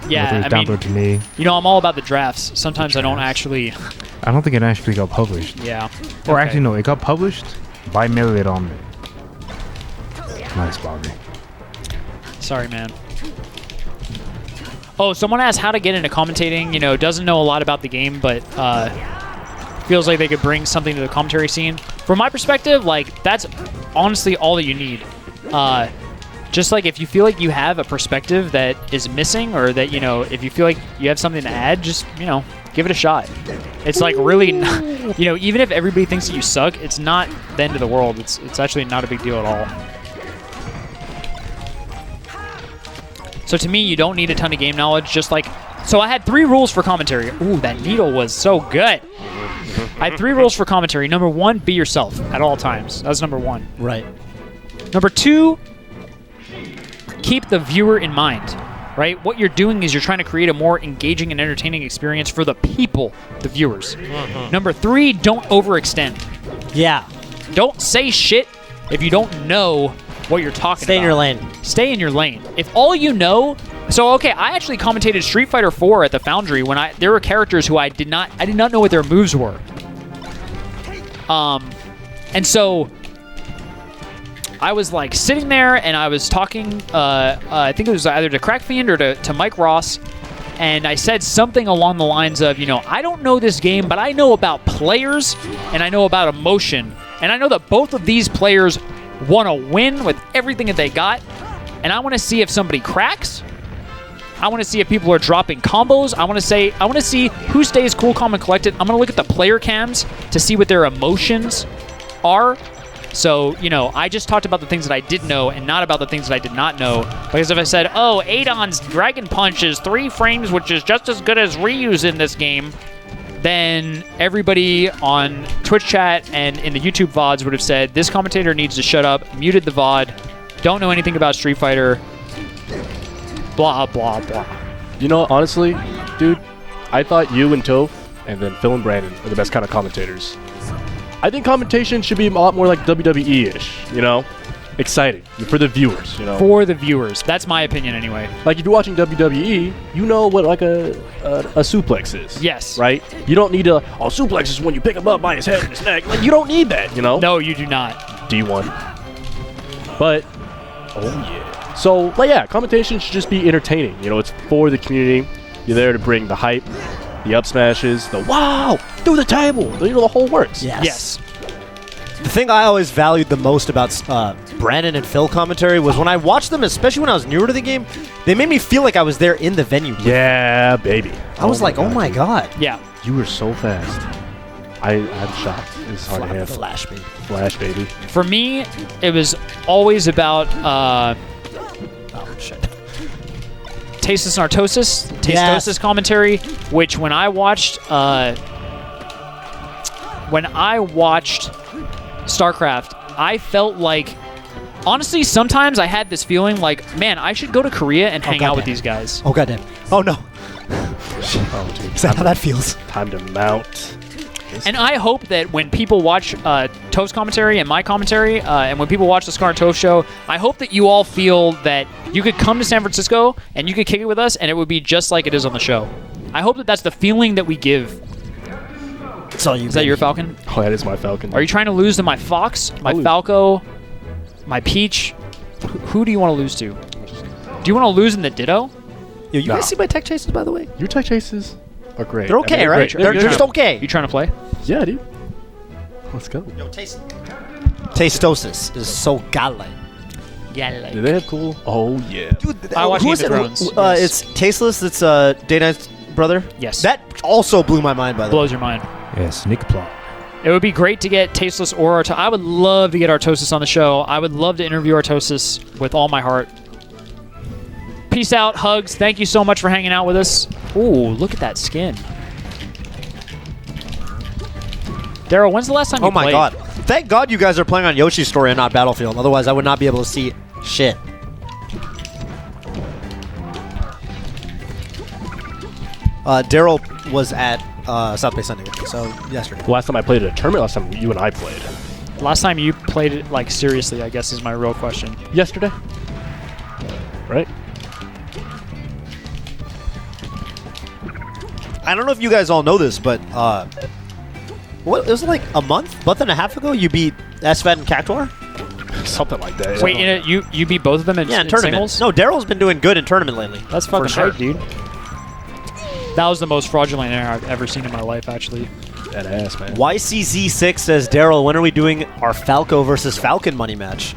Yeah, Number 3 is I Down mean, Throw to Knee. I'm all about the drafts. Sometimes I don't actually. I don't think it actually got published. Yeah. Or Okay. actually, no, it got published by Melee It On Me. Nice, Bobby. Sorry, man. Oh, someone asked how to get into commentating. Doesn't know a lot about the game, but feels like they could bring something to the commentary scene. From my perspective, like that's honestly all that you need. Just like if you feel like you have a perspective that is missing, or that if you feel like you have something to add, just give it a shot. It's like really, even if everybody thinks that you suck, it's not the end of the world. It's actually not a big deal at all. So to me, you don't need a ton of game knowledge. Just like, so I had 3 rules for commentary. Ooh, that needle was so good. I had 3 rules for commentary. Number 1, be yourself at all times. That's number 1. Right. Number 2, keep the viewer in mind. right? What you're doing is you're trying to create a more engaging and entertaining experience for the people, the viewers. Number 3, don't overextend. Yeah. Don't say shit if you don't know what you're talking Stay about. in your lane. Stay in your lane. If all you know... So, okay, I actually commentated Street Fighter 4 at the Foundry when there were characters who I did not know what their moves were. And so I was like sitting there and I was talking, I think it was either to Crackfiend or to Mike Ross, and I said something along the lines of, I don't know this game, but I know about players and I know about emotion. And I know that both of these players want to win with everything that they got. And I want to see if somebody cracks. I want to see if people are dropping combos. I want to see who stays cool, calm, and collected. I'm going to look at the player cams to see what their emotions are. So, I just talked about the things that I did know and not about the things that I did not know. Because if I said, Adon's Dragon Punch is 3 frames, which is just as good as Ryu's in this game, then everybody on Twitch chat and in the YouTube VODs would have said, this commentator needs to shut up, muted the VOD, don't know anything about Street Fighter, blah, blah, blah. Honestly, dude, I thought you and Toph and then Phil and Brandon are the best kind of commentators. I think commentation should be a lot more like WWE-ish, exciting for the viewers, For the viewers. That's my opinion anyway. Like if you're watching WWE, you know what like a suplex is. Yes. Right? You don't need to, suplex is when you pick him up by his head and his neck. Like you don't need that, No, you do not. D1. But, yeah. So, commentation should just be entertaining. It's for the community. You're there to bring the hype, the up smashes, the wow, through the table, the whole works. Yes. The thing I always valued the most about Brandon and Phil commentary was when I watched them, especially when I was newer to the game, they made me feel like I was there in the venue. Yeah, baby. I was like, oh my god. Yeah. You were so fast. I'm shocked. It's hard to handle. Flash, baby. Flash, baby. For me, it was always about Oh, shit. Tasteless Nartosis, Yes. Tastosis commentary, which when I watched StarCraft, I felt like, honestly, sometimes I had this feeling like, man, I should go to Korea and hang out with these guys. Oh, goddamn. Oh, no. Oh, dude. Is that how that feels? Time to mount. And I hope that when people watch Toph's commentary and my commentary, and when people watch the Scar and Toph show, I hope that you all feel that you could come to San Francisco and you could kick it with us, and it would be just like it is on the show. I hope that that's the feeling that we give. It's all you. Is that your Falcon? Oh, that is my Falcon. Are you trying to lose to my Fox, my I'll lose. Falco, my Peach? Who do you want to lose to? Do you want to lose in the Ditto? Yo, you No. guys see my tech chases, by the way? Your tech chases are great. They're okay, right? great. They're Yeah, just okay. You trying to play? Yeah, dude. Let's go. Yo, Tastosis is so godlike. Yeah. Do they have cool? Oh, yeah. Dude, I watch who Game is of it? Thrones. It's Tasteless. It's Day-Night's brother. Yes. That also blew my mind, by the way. Blows your mind. Yes, Nick Plot. It would be great to get Tasteless or Artosis. I would love to get Artosis on the show. I would love to interview Artosis with all my heart. Peace out, hugs. Thank you so much for hanging out with us. Ooh, look at that skin. Daryl, when's the last time you Oh my played? god. Thank God you guys are playing on Yoshi's Story and not Battlefield. Otherwise, I would not be able to see shit. Daryl was at South Bay Sunday with me, so yesterday. Last time I played at a tournament, last time you and I played. Last time you played it, like, seriously, I guess is my real question. Yesterday. Right? I don't know if you guys all know this, but what, it was like a month and a half ago you beat Sfat and Cactuar? Something like that. Wait, you beat both of them in, Yeah, in in tournament. singles? No, Daryl's been doing good in tournament lately. That's fucking for sure. hype, dude. That was the most fraudulent error I've ever seen in my life, actually. That ass, man. YCZ6 says, Daryl, when are we doing our Falco versus Falcon money match?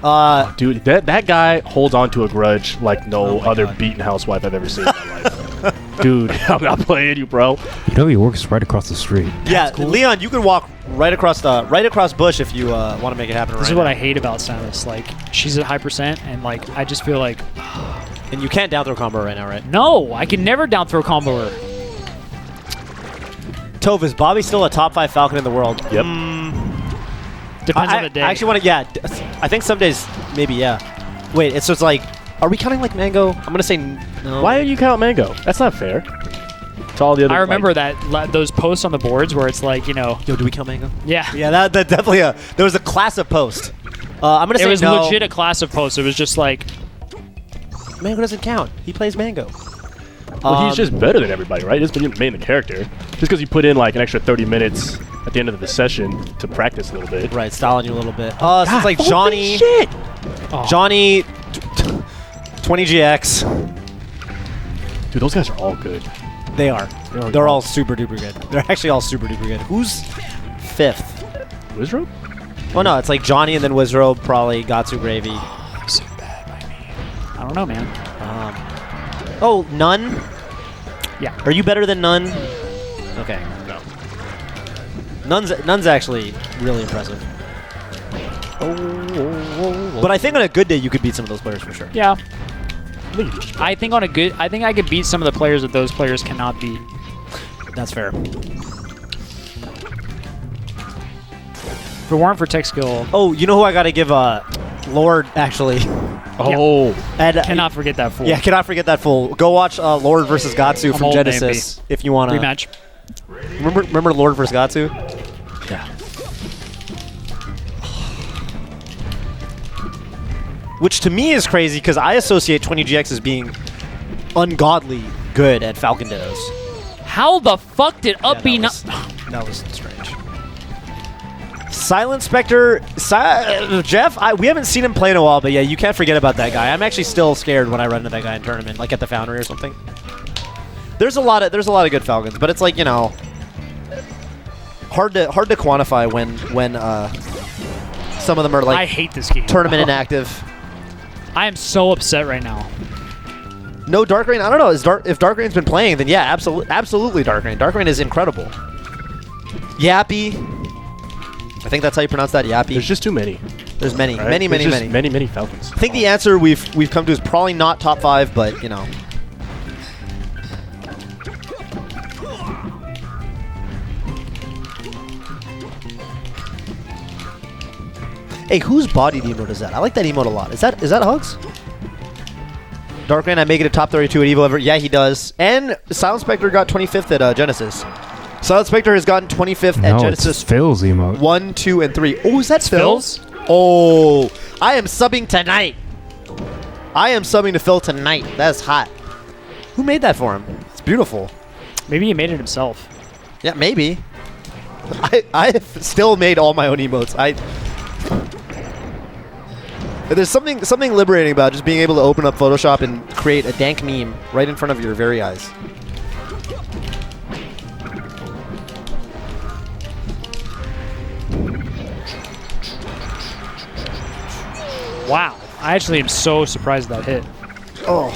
Dude, that guy holds on to a grudge like no Oh my other God. beaten housewife I've ever seen in my life. Dude, I'm not playing you, bro. You know he works right across the street. yeah, Leon, you can walk right across Bush if you want to make it happen. This is what I hate about Samus. Like, she's at high percent, and like, I just feel like, And you can't down throw combo right now, right? no, I can never down throw combo her. Toph, is Bobby still a top 5 Falcon in the world? Yep. Depends on the day. I actually want to, I think some days, maybe, yeah. Wait, it's like Are we counting like Mango? I'm gonna say no. Why do you count Mango? That's not fair. To all the other. I remember like, those posts on the boards where it's like, Yo, do we count Mango? yeah. Yeah, that definitely there was a class of post. I'm gonna say It was no. legit a class of posts. It was just like, Mango doesn't count. He plays Mango. well, he's just better than everybody, right? He doesn't mean the character. Just because you put in like an extra 30 minutes at the end of the session to practice a little bit. right, styling you a little bit. So it's like Johnny, Shit. Johnny, 20GX. Dude, those guys are all good. They are. They're all super duper good. They're actually all super duper good. Who's 5th? Wizrobe? Well, no, it's like Johnny and then Wizrobe, probably Gatsu Gravy. so bad by me. I don't know, man. Oh, Nun? Yeah. Are you better than Nun? Okay. No. Nun's actually really impressive. But I think on a good day you could beat some of those players for sure. Yeah. I think I could beat some of the players that those players cannot beat. That's fair. If it weren't for tech skill, Oh, you know who I gotta give Lord actually. Oh. And, cannot forget that fool. Yeah, cannot forget that fool. Go watch Lord versus Gatsu from old, Genesis if you wanna Rematch. Remember Lord versus Gatsu? Yeah. Which to me is crazy because I associate 20GX as being ungodly good at Falcon Dittos. How the fuck did Up be not? That was strange. Silent Spectre, Jeff, we haven't seen him play in a while, but yeah, you can't forget about that guy. I'm actually still scared when I run into that guy in tournament, like at the Foundry or something. There's a lot of good Falcons, but it's like, you know, hard to quantify when some of them are like I hate this game. tournament inactive. I am so upset right now. No Dark Rain. I don't know. If Dark Rain's been playing, then yeah, absolutely Dark Rain. Dark Rain is incredible. Yappy. I think that's how you pronounce that. Yappy. There's just too many. There's many, Right? many, There's many, just many. many Falcons. I think the answer we've come to is probably not top 5, but you know. Hey, whose bodied emote is that? I like that emote a lot. Is that Hugs? Dark Rain, I make it a top 32 at Evo ever. Yeah, he does. And Silent Spectre got 25th at Genesis. Silent Spectre has gotten 25th at Genesis. It's Phil's emote. 1, 2, and 3. Oh, is that Phil's? Phil's? Oh, I am subbing tonight. I am subbing to Phil tonight. That's hot. Who made that for him? It's beautiful. Maybe he made it himself. Yeah, maybe. I still made all my own emotes. There's something liberating about just being able to open up Photoshop and create a dank meme right in front of your very eyes. Wow. I actually am so surprised that hit. Oh.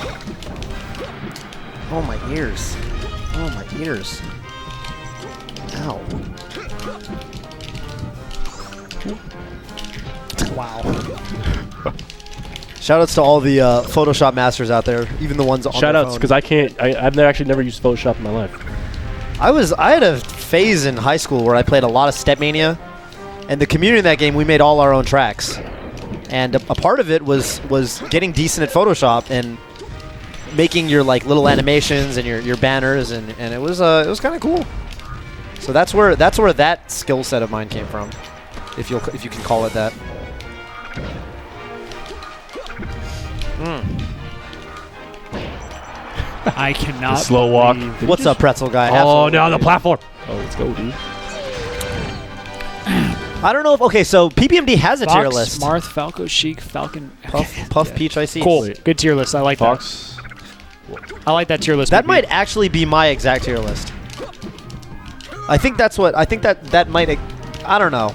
Oh, my ears. Oh, my ears. Ow. Wow. Shoutouts to all the Photoshop masters out there, even the ones on their Shoutouts, phone. because I've actually never used Photoshop in my life. I had a phase in high school where I played a lot of Stepmania, and the community in that game, we made all our own tracks. And a part of it was getting decent at Photoshop and making your like little animations and your banners, and it was kind of cool. So that's where that skill set of mine came from, if you can call it that. I cannot. The slow walk. believe- What's up, pretzel guy? Oh, Absolutely. no, the platform. Oh, let's go, dude. I don't know if okay. So PPMD has a tier Fox, list. Marth, Falco, Chic, Falcon. Puff, Peach, I see. Cool. Good tier list. I like Fox. that. I like that tier list. That Maybe. might actually be my exact tier list. I think that might. I don't know.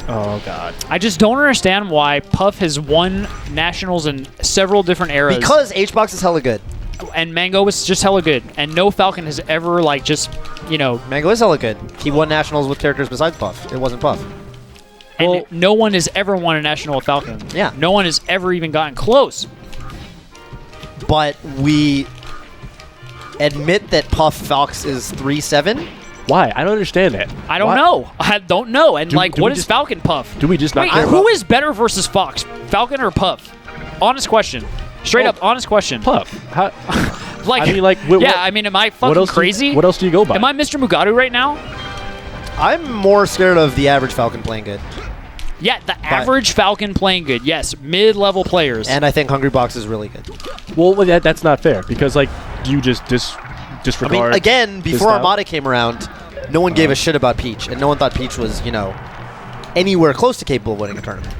Oh, God. I just don't understand why Puff has won nationals in several different eras. Because HBox is hella good. And Mango was just hella good, and no Falcon has ever like just Mango is hella good. He won nationals with characters besides Puff. It wasn't Puff. and Well- no one has ever won a national with Falcon. Yeah. No one has ever even gotten close. But we admit that Puff Falx is 3-7. Why? I don't understand that. I don't What? know. I don't know. And Do- like, do what we is just- Falcon Puff? Do we just not Wait, care who about... is better versus Fox, Falcon or Puff? Honest question. Straight up, honest question. Puff. How, Like, I mean, like, am I fucking crazy? What else do you go by? Am I Mr. Mugatu right now? I'm more scared of the average Falcon playing good. Yeah, the average Falcon playing good. Yes, mid-level players. And I think Hungry Box is really good. Well, that's not fair because, like, do you just disregard? I mean, again, before style? Armada came around, no one gave a shit about Peach, and no one thought Peach was, anywhere close to capable of winning a tournament.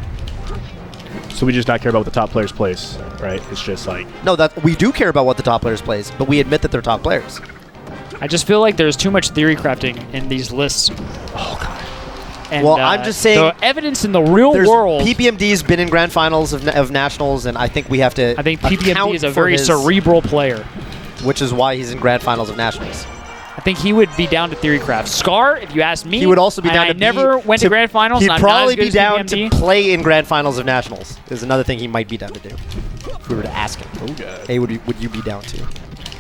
So we just not care about what the top players plays, right? It's just like No, that we do care about what the top players plays, but we admit that they're top players. I just feel like there's too much theory crafting in these lists. oh god. And, Well, I'm just saying the evidence in the real There's world. PPMD's been in grand finals of nationals, and I think we have to. I think account PPMD is a for very his- cerebral player. which is why he's in grand finals of nationals. I think he would be down to theory craft. Scar, if you ask me, He would also be and down I to never went to grand finals. He'd and I'm probably not as be good as down to PPMD. play in grand finals of nationals. Is another thing he might be down to do. If we were to ask him, Oh god. hey, would you be down to?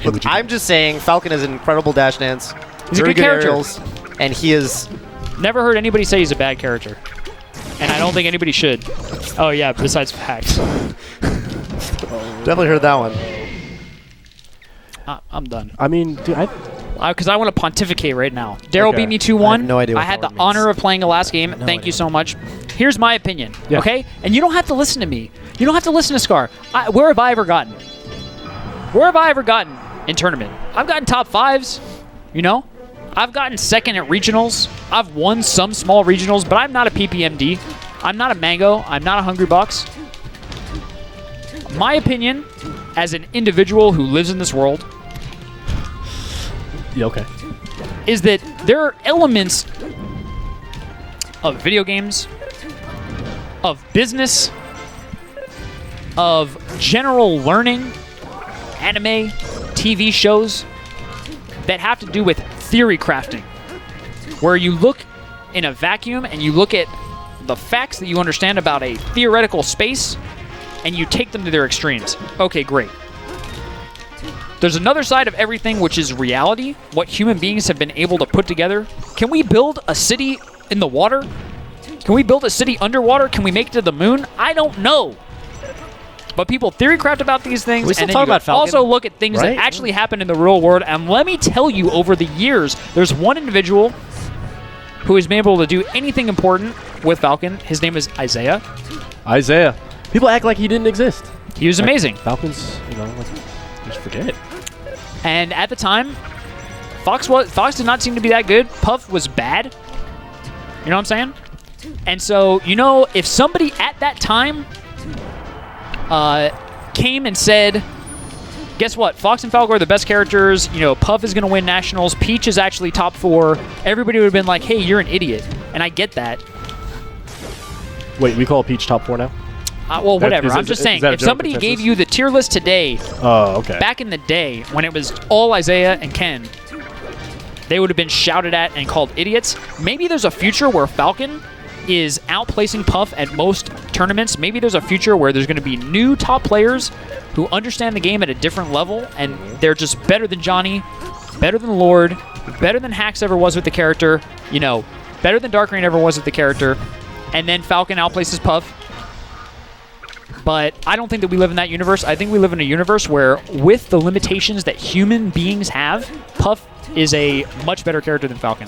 would Look, you I'm just saying, Falcon is an incredible dash dance. He's a very good character. aerials, and he is. Never heard anybody say he's a bad character. And I don't think anybody should. Oh, yeah, besides facts. Definitely heard that one. I'm done. I mean, dude, Because I want to pontificate right now. Daryl Okay. beat me 2-1. I have no idea what I had that the word means. honor of playing the last game. No Thank you idea. so much. Here's my opinion, Yeah. okay? And you don't have to listen to me. You don't have to listen to Scar. Where have I ever gotten? Where have I ever gotten in tournament? I've gotten top 5s, I've gotten second at regionals. I've won some small regionals, but I'm not a PPMD. I'm not a Mango. I'm not a Hungry Box. My opinion, as an individual who lives in this world, yeah, okay. is that there are elements of video games, of business, of general learning, anime, TV shows, that have to do with theory crafting, where you look in a vacuum and you look at the facts that you understand about a theoretical space and you take them to their extremes. Okay, great. There's another side of everything, which is reality, what human beings have been able to put together. Can we build a city in the water? Can we build a city underwater? Can we make it to the moon? I don't know. But people theory craft about these things, We still and then talk you about Falcon, also look at things right? that actually happen in the real world. And let me tell you, over the years, there's one individual who has been able to do anything important with Falcon. His name is Isaiah. Isaiah. People act like he didn't exist. He was amazing. Falcons, just forget it. And at the time, Fox did not seem to be that good. Puff was bad. You know what I'm saying? And so, if somebody at that time came and said, guess what? Fox and Falcon are the best characters. Puff is going to win nationals. Peach is actually top 4. Everybody would have been like, hey, you're an idiot. And I get that. Wait, we call Peach top 4 now? Well, whatever. is I'm just saying, that a if general somebody gave consensus? you the tier list today, Oh, okay. back in the day when it was all Isaiah and Ken, they would have been shouted at and called idiots. Maybe there's a future where Falcon is outplacing Puff at most tournaments. Maybe there's a future where there's going to be new top players who understand the game at a different level, and they're just better than Johnny, better than Lord, better than Hax ever was with the character, better than Dark Rain ever was with the character, and then Falcon outplaces Puff. But I don't think that we live in that universe. I think we live in a universe where, with the limitations that human beings have, Puff is a much better character than Falcon.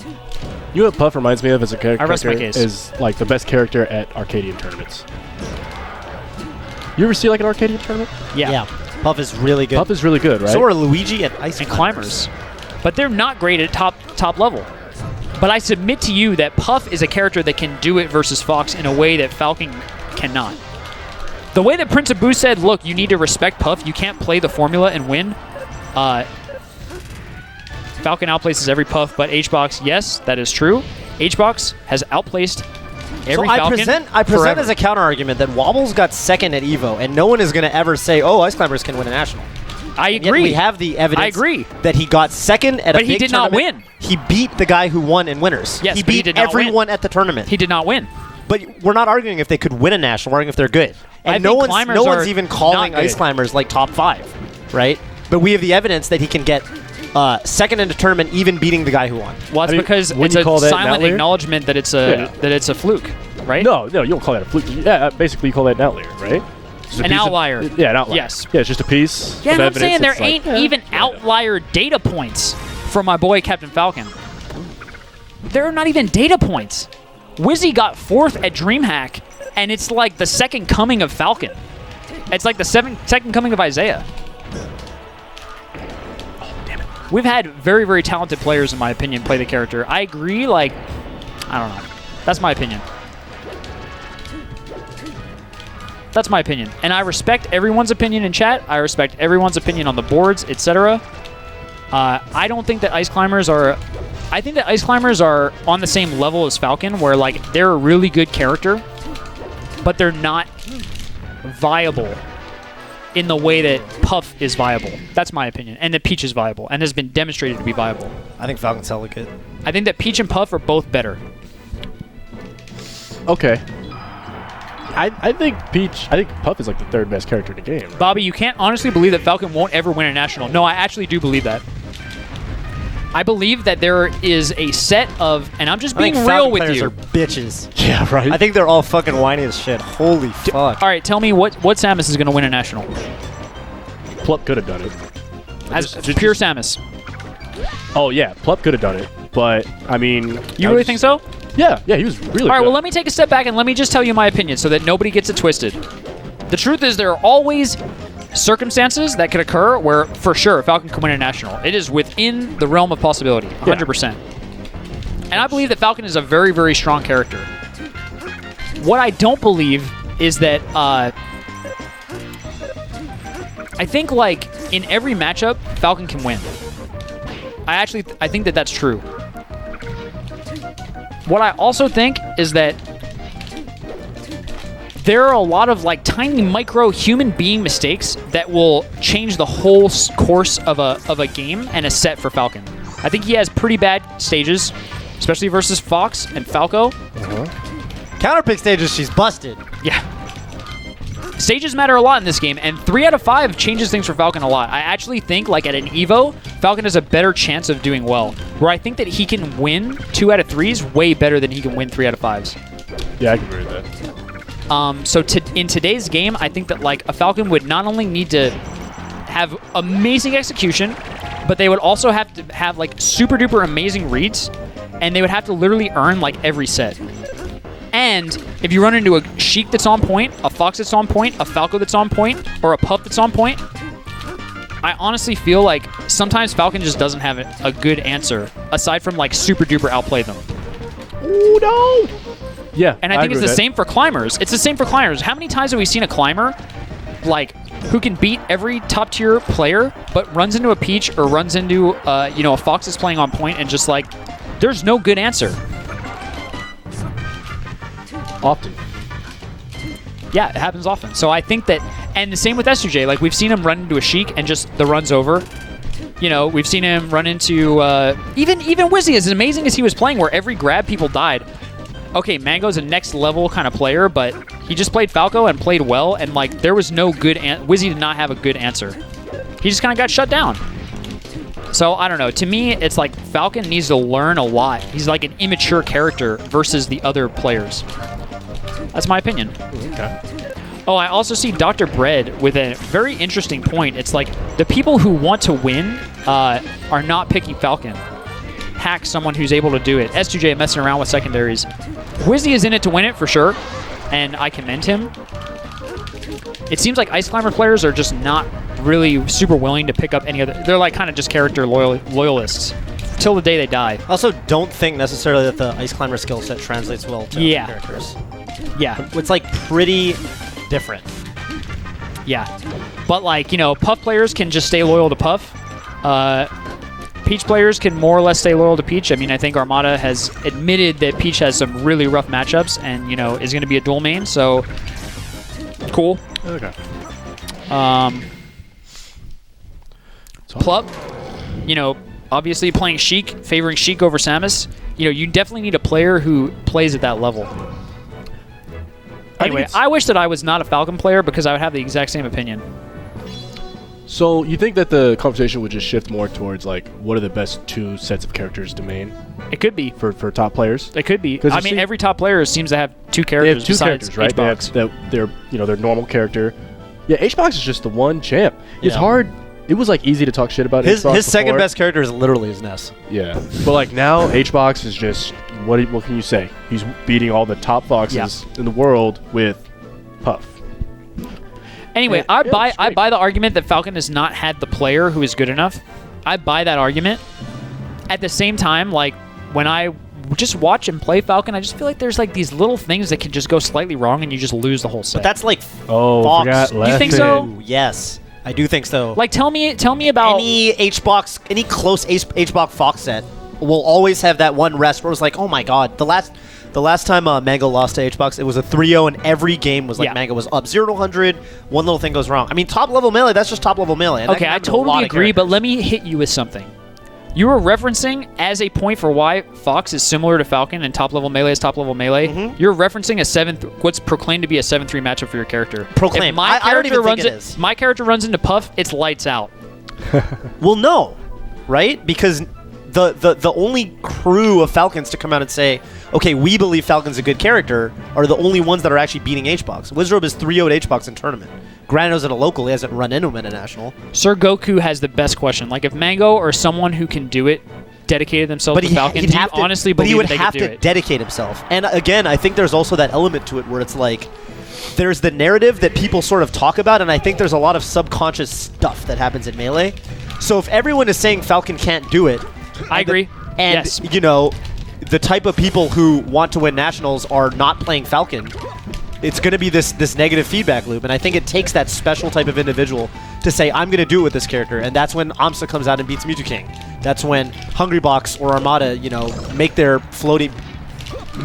You know what Puff reminds me of as a character? I rest my case. Is like the best character at Arcadian tournaments. You ever see like an Arcadian tournament? Yeah. Puff is really good. Puff is really good, right? So are Luigi and Ice And climbers. But they're not great at top level. But I submit to you that Puff is a character that can do it versus Fox in a way that Falcon cannot. The way that Prince Abu said, look, you need to respect Puff. You can't play the formula and win. Falcon outplaces every Puff, but H-Box, yes, that is true. H-Box has outplaced every Falcon. I present forever. as a counter argument that Wobbles got second at Evo, and no one is going to ever say, "Oh, Ice Climbers can win a national." I And yet agree. we have the evidence. I agree. that he got second at a But he big did not tournament. win. He beat the guy who won in winners. Yes, he but he beat did not win. everyone at the tournament. He did not win. But we're not arguing if they could win a national. We're arguing if they're good. I And no think one's climbers no one's are even calling not Ice good. Climbers like top 5, right? But we have the evidence that he can get second in a tournament, even beating the guy who won. Well, it's I mean, because when it's you a call that an silent outlier? acknowledgement that it's a fluke, right? No, you don't call that a fluke. Yeah, basically you call that an outlier, right? Just a An piece of- outlier. yeah, an outlier. Yes. Yeah, it's just a piece. Yeah, of and I'm evidence saying there that's like, ain't even outlier data points for my boy Captain Falcon. There are not even data points. Wizzy got 4th at DreamHack, and it's like the second coming of Falcon. It's like the second coming of Isaiah. We've had very, very talented players, in my opinion, play the character. I agree, like, I don't know. That's my opinion. That's my opinion. And I respect everyone's opinion in chat. I respect everyone's opinion on the boards, etc. I don't think that Ice Climbers are... I think that Ice Climbers are on the same level as Falcon, where, like, they're a really good character, but they're not viable in the way that Puff is viable. That's my opinion. And that Peach is viable and has been demonstrated to be viable. I think Falcon's hella good. I think that Peach and Puff are both better. Okay. I think Puff is like the 3rd best character in the game. Right? Bobby, you can't honestly believe that Falcon won't ever win a national. No, I actually do believe that. I believe that there is a set of, and I'm just being I think real Falcon with players you. are bitches. Yeah, right. I think they're all fucking whiny as shit. Holy fuck. All right, tell me what Samus is going to win a national. Plup could have done it. As Just- pure Samus. Oh yeah, Plup could have done it, but I mean, You really think so? Yeah, he was really. All right, good. well, let me take a step back and let me just tell you my opinion so that nobody gets it twisted. The truth is there are always circumstances that could occur where, for sure, Falcon can win a national. It is within the realm of possibility, 100%. And I believe that Falcon is a very, very strong character. What I don't believe is that I think, like, in every matchup, Falcon can win. I think that that's true. What I also think is that there are a lot of, like, tiny micro human being mistakes that will change the whole course of a game and a set for Falcon. I think he has pretty bad stages, especially versus Fox and Falco. Counterpick stages, she's busted. Yeah. Stages matter a lot in this game, and 3 out of 5 changes things for Falcon a lot. I actually think, like, at an Evo, Falcon has a better chance of doing well, where I think that he can win 2 out of 3s way better than he can win 3 out of 5s. Yeah, I can agree with that. So in today's game, I think that, like, a Falcon would not only need to have amazing execution, but they would also have to have, like, super duper amazing reads, and they would have to literally earn, like, every set. And if you run into a Chic that's on point, a Fox that's on point, a Falco that's on point, or a Puff that's on point, I honestly feel like sometimes Falcon just doesn't have a good answer, aside from, like, super duper outplay them. Oh no! Yeah, And I think it's the same for climbers. It's the same for climbers. How many times have we seen a climber, like, who can beat every top tier player, but runs into a Peach or runs into, a Fox that's playing on point and just, like, there's no good answer. Often. Yeah, it happens often. So I think that, and the same with SUJ. Like, we've seen him run into a Chic and just the run's over. You know, we've seen him run into even Wizzy, as amazing as he was playing, where every grab people died. Okay, Mango's a next level kind of player, but he just played Falco and played well, and, like, there was no good Wizzy did not have a good answer. He just kind of got shut down. So, I don't know. To me, it's like Falcon needs to learn a lot. He's like an immature character versus the other players. That's my opinion. Okay. Oh, I also see Dr. Bread with a very interesting point. It's like the people who want to win are not picking Falcon. Hack someone who's able to do it. S2J messing around with secondaries. Wizzy is in it to win it for sure, and I commend him. It seems like Ice Climber players are just not really super willing to pick up any other. They're like kind of just character loyalists till the day they die. I also don't think necessarily that the Ice Climber skill set translates well to Yeah. characters. Yeah, It's like pretty different. yeah. But, like, Puff players can just stay loyal to Puff. Peach players can more or less stay loyal to Peach. I mean, I think Armada has admitted that Peach has some really rough matchups and, is going to be a dual main, so cool. Okay. Plup, obviously playing Chic, favoring Chic over Samus. You definitely need a player who plays at that level. Anyway, I wish that I was not a Falcon player because I would have the exact same opinion. So you think that the conversation would just shift more towards, like, what are the best 2 sets of characters to main It could be. for top players? It could be. 'Cause I mean, every top player seems to have 2 They characters have 2 besides characters, right? They H-Box. have their normal character, Yeah, HBox is just the one champ. It's Yeah. hard. It was like easy to talk shit about His HBox second before. best character is literally his Ness. Yeah, but like now HBox is just what can you say? He's beating all the top foxes in the world with Puff. Anyway, Yeah, I yeah, buy it's I great. buy the argument that Falcon has not had the player who is good enough. I buy that argument. At the same time, like when I just watch and play Falcon, I just feel like there's like these little things that can just go slightly wrong and you just lose the whole set. But that's like Oh, Fox. forgot You left think in. so? Ooh, yes, I do think so. like tell me about any HBox, any close HBox Fox set will always have that one rest where it was like, oh my god, the last time Mango lost to HBox, it was a 3-0 and every game was like Yeah. Mango was up 0 to 100, one little thing goes wrong. I mean, top level melee, that's just top level melee. and that Okay, can I happen to a lot totally of agree, but characters. let me hit you with something. You were referencing as a point for why Fox is similar to Falcon and top level melee is top level melee. Mhm. You're referencing what's proclaimed to be a 7-3 matchup for your character. Proclaimed. If my I don't character even think runs it is. My character runs into Puff, it's lights out. Well, no, right? Because the only crew of Falcons to come out and say, okay, we believe Falcon's a good character, are the only ones that are actually beating HBox. Wizrobe is 3-0'd HBox in tournament. Grano's at a local, he hasn't run into him at a national. Sir Goku has the best question. Like if Mango or someone who can do it dedicated themselves to Falcon, he'd do you have to, honestly but believe he would that they have could do to it? dedicate himself. And again, I think there's also that element to it where it's like, there's the narrative that people sort of talk about, and I think there's a lot of subconscious stuff that happens in Melee. So if everyone is saying Falcon can't do it, I agree. and Yes. you know, the type of people who want to win nationals are not playing Falcon, it's going to be this negative feedback loop. And I think it takes that special type of individual to say, I'm going to do it with this character. And that's when Amsa comes out and beats Mewtwo King. That's when Hungrybox or Armada, you know, make their floating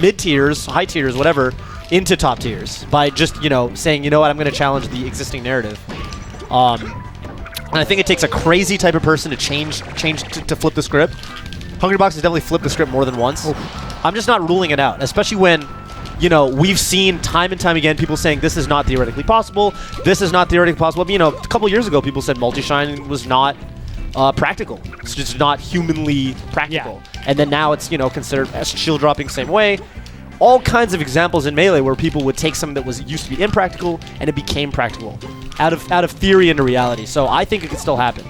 mid tiers, high tiers, whatever, into top tiers by just, you know, saying, you know what, I'm going to challenge the existing narrative. And I think it takes a crazy type of person to change to flip the script. Hungrybox has definitely flipped the script more than once. I'm just not ruling it out, especially when, you know, we've seen time and time again people saying this is not theoretically possible. This is not theoretically possible. You know, a couple years ago, people said multi-shine was not practical. It's just not humanly practical. And then now it's, you know, considered as shield dropping same way. All kinds of examples in Melee where people would take something that was used to be impractical and it became practical out of theory into reality. So I think it could still happen,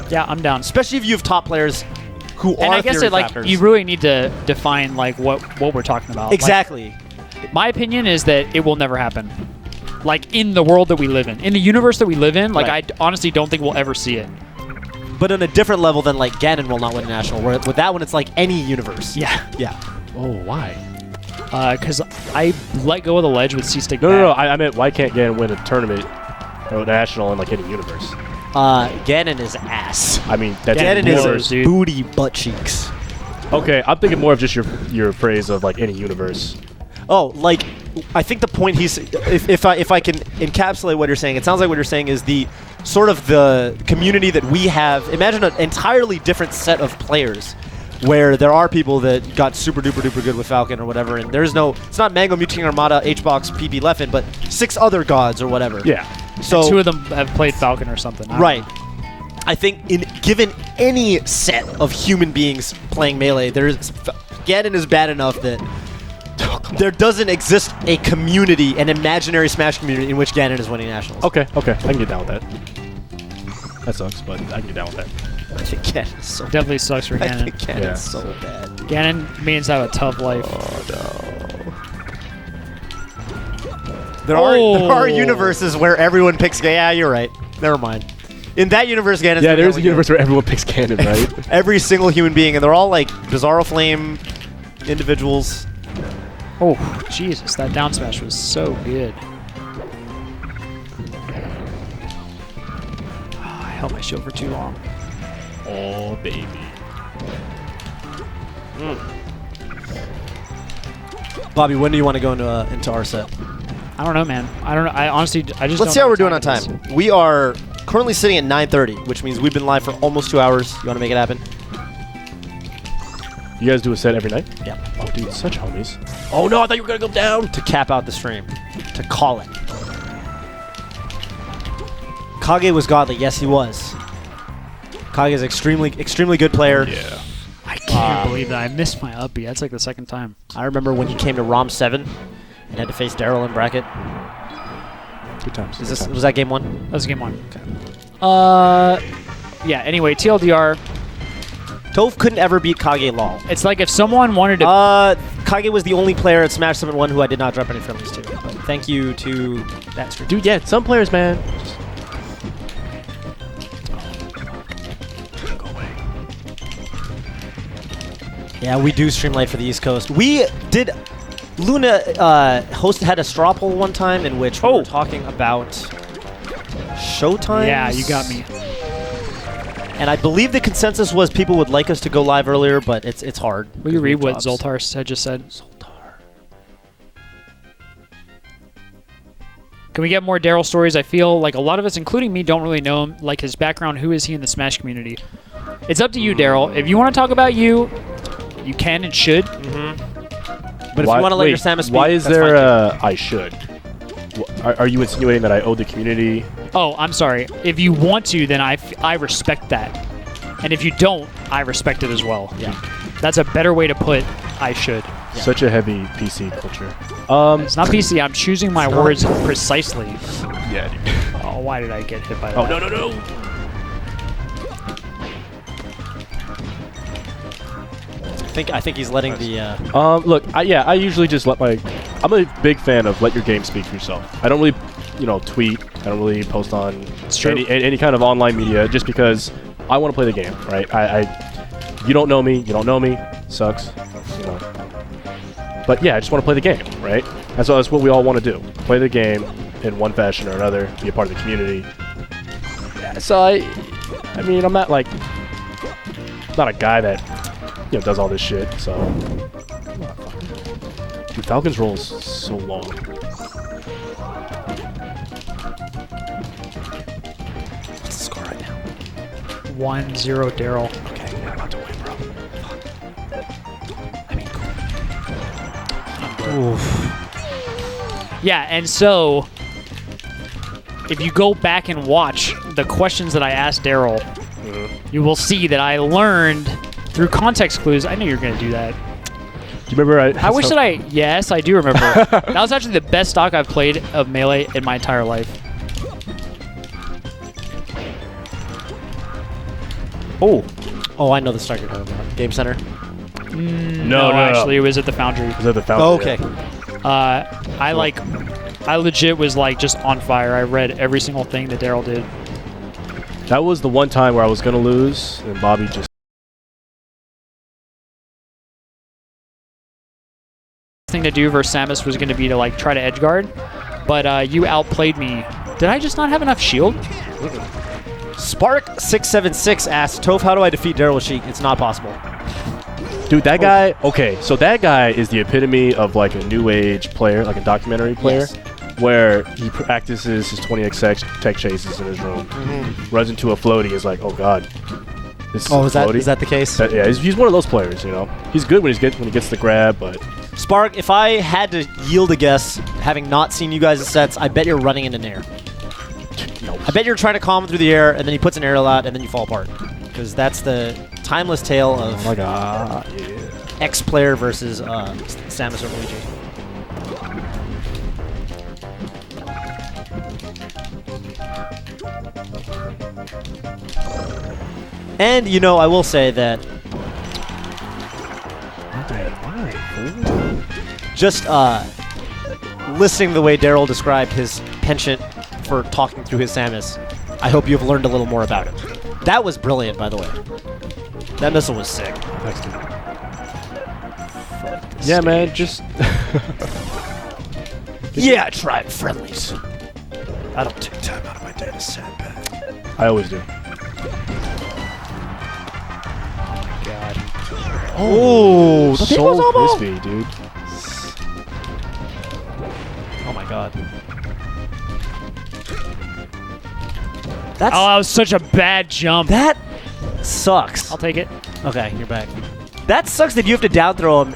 Yeah, I'm down. especially if you have top players who And are I guess theory it, like factors. you really need to define like what we're talking about. Like, Exactly. my opinion is that it will never happen. Like in the world that we live in the universe that we live in, like Right. I honestly don't think we'll ever see it. But on a different level than like Ganon will not win a national. Where with that one, it's like any universe. Yeah, Yeah. Oh, why? because I let go of the ledge with C-Stick. No. back. I meant why can't Ganon win a tournament or a national in like any universe? Ganon is ass. I mean, that's Ganon Ganon more, is dude. booty butt cheeks. okay. I'm thinking more of just your phrase of like any universe. Oh, like I think the point he's if I can encapsulate what you're saying, it sounds like what you're saying is the sort of the community that we have. Imagine an entirely different set of players where there are people that got super duper duper good with Falcon or whatever, and there's no, it's not Mango, Mewtwo King, Armada, HBox, PP, Leffen, but 6 other gods or whatever. Yeah. So Two of them have played Falcon or something. I don't right. know. I think given any set of human beings playing Melee, Ganon is bad enough that there doesn't exist a community, an imaginary Smash community in which Ganon is winning nationals. Okay. I can get down with that. That sucks, but I can get down with that. I think Ganon is so Definitely sucks for I Ganon. think Ganon's Yeah. so bad. Ganon means to have a tough life. There are universes where everyone picks. Yeah, you're right. Never mind. In that universe, Ganon's Yeah, the there's a only universe where everyone picks Ganon, right? every single human being, and they're all like Bizarro Flame individuals. Oh, Jesus, that down smash was so good. Oh, I held my shield for too long. Oh, baby. Bobby, when do you want to go into our set? I don't know, man. I don't know. I honestly, I just. Let's see don't how know we're doing on what it time. is. We are currently sitting at 9:30, which means we've been live for almost 2 hours. You want to make it happen? You guys do a set every night? Yeah. Oh, dude, such homies. Oh no, I thought you were gonna go down. To cap out the stream, to call it. Kage was godly. Yes, he was. Kage is extremely good player. Yeah. I can't believe that I missed my up B. That's like the second time. I remember when he came to ROM 7 and had to face Daryl in bracket. Good times. Is Good this times. was that game 1? That was game 1. Yeah, anyway, TLDR, Toph couldn't ever beat Kage lol. it's like if someone wanted to... Kage was the only player at Smash Summit 1 who I did not drop any friendlies to. But thank you to that stream. Dude, yeah, some players, man. Yeah, we do stream light for the East Coast. We did... Luna had a straw poll one time in which we were talking about showtimes. Yeah, you got me. And I believe the consensus was people would like us to go live earlier, but it's hard. Will you 'cause we read have what jobs. Zoltar had just said? Can we get more Daryl stories? I feel like a lot of us, including me, don't really know him. Like his background, who is he in the Smash community? It's up to you, Daryl. If you want to talk about you can and should. But if you want to let your Samus speak, why is that's there fine too. I should? Are you insinuating that I owe the community? Oh, I'm sorry. If you want to, then I respect that. And if you don't, I respect it as well. Yeah. That's a better way to put I should. Such a heavy PC culture. It's not PC. I'm choosing my words precisely. Yeah, dude. Oh, why did I get hit by that? Oh, no. I think he's letting the... Look, I usually just let my... I'm a big fan of let your game speak for yourself. I don't really, tweet. I don't really post on true. any kind of online media just because I want to play the game, right? You don't know me. You don't know me. Sucks. But yeah, I just want to play the game, right? That's what we all want to do. Play the game in one fashion or another. Be a part of the community. Yeah, so I mean, I'm not like... not a guy that... does all this shit, so... Dude, Falcon's roll is so long. What's the score right now? 1-0 Daryl. Okay, I'm about to win, bro. I mean, cool. Oof. Yeah, and so if you go back and watch the questions that I asked Daryl, you will see that I learned through context clues. I knew you were going to do that. Do you remember? I wish that I... Yes, I do remember. That was actually the best stock I've played of Melee in my entire life. Oh, I know the start you're talking about. Game Center? No, Actually, it was at the Foundry. Was that the Falcon? Oh, okay. I legit was like just on fire. I read every single thing that Daryl did. That was the one time where I was gonna lose, and Bobby just... thing to do versus Samus was going to be to like try to edge guard, but you outplayed me. Did I just not have enough shield? Spark676 asks, Toph, how do I defeat Daryl with Chic? It's not possible. Dude, that guy... Okay, so that guy is the epitome of like a new age player, like a documentary player, Yes. where he practices his 20x tech chases in his room, runs into a floaty, is like, oh god. This Oh, a is floaty? that the case? Yeah, he's one of those players, He's good when he gets the grab, but... Spark, if I had to yield a guess, having not seen you guys' sets, I bet you're running into an air. No. I bet you're trying to calm through the air, and then he puts an aerial out, and then you fall apart. Because that's the timeless tale Oh of my god, yeah. X-player versus Samus or Luigi. And, I will say that just listening to the way Daryl described his penchant for talking through his Samus, I hope you've learned a little more about it. That was brilliant, by the way. That missile was sick. Thanks, dude. Yeah, man, just... Yeah, tribe friendlies. I don't take time out of my day to sandbag. I always do. God. Oh, the so people's elbow! crispy, dude. Oh my god. Oh, that was such a bad jump. That sucks. I'll take it. Okay, you're back. That sucks that you have to down throw him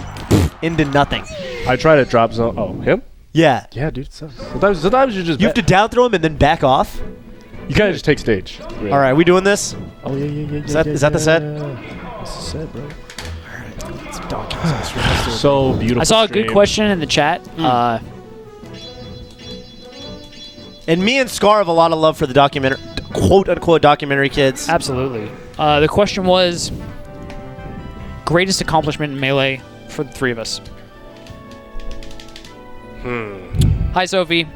into nothing. I try to drop zone. Oh, him? Yeah. Yeah, dude, it sucks. Sometimes you just... You have to down throw him and then back off? You kind of just take stage. Really. All right, we doing this? Oh, yeah. Is that the set? That's the set, bro. Alright. So beautiful. I saw a good stream. question in the chat. And me and Scar have a lot of love for the documentary, quote-unquote documentary kids. Absolutely. The question was greatest accomplishment in Melee for the three of us. Hi, Sophie.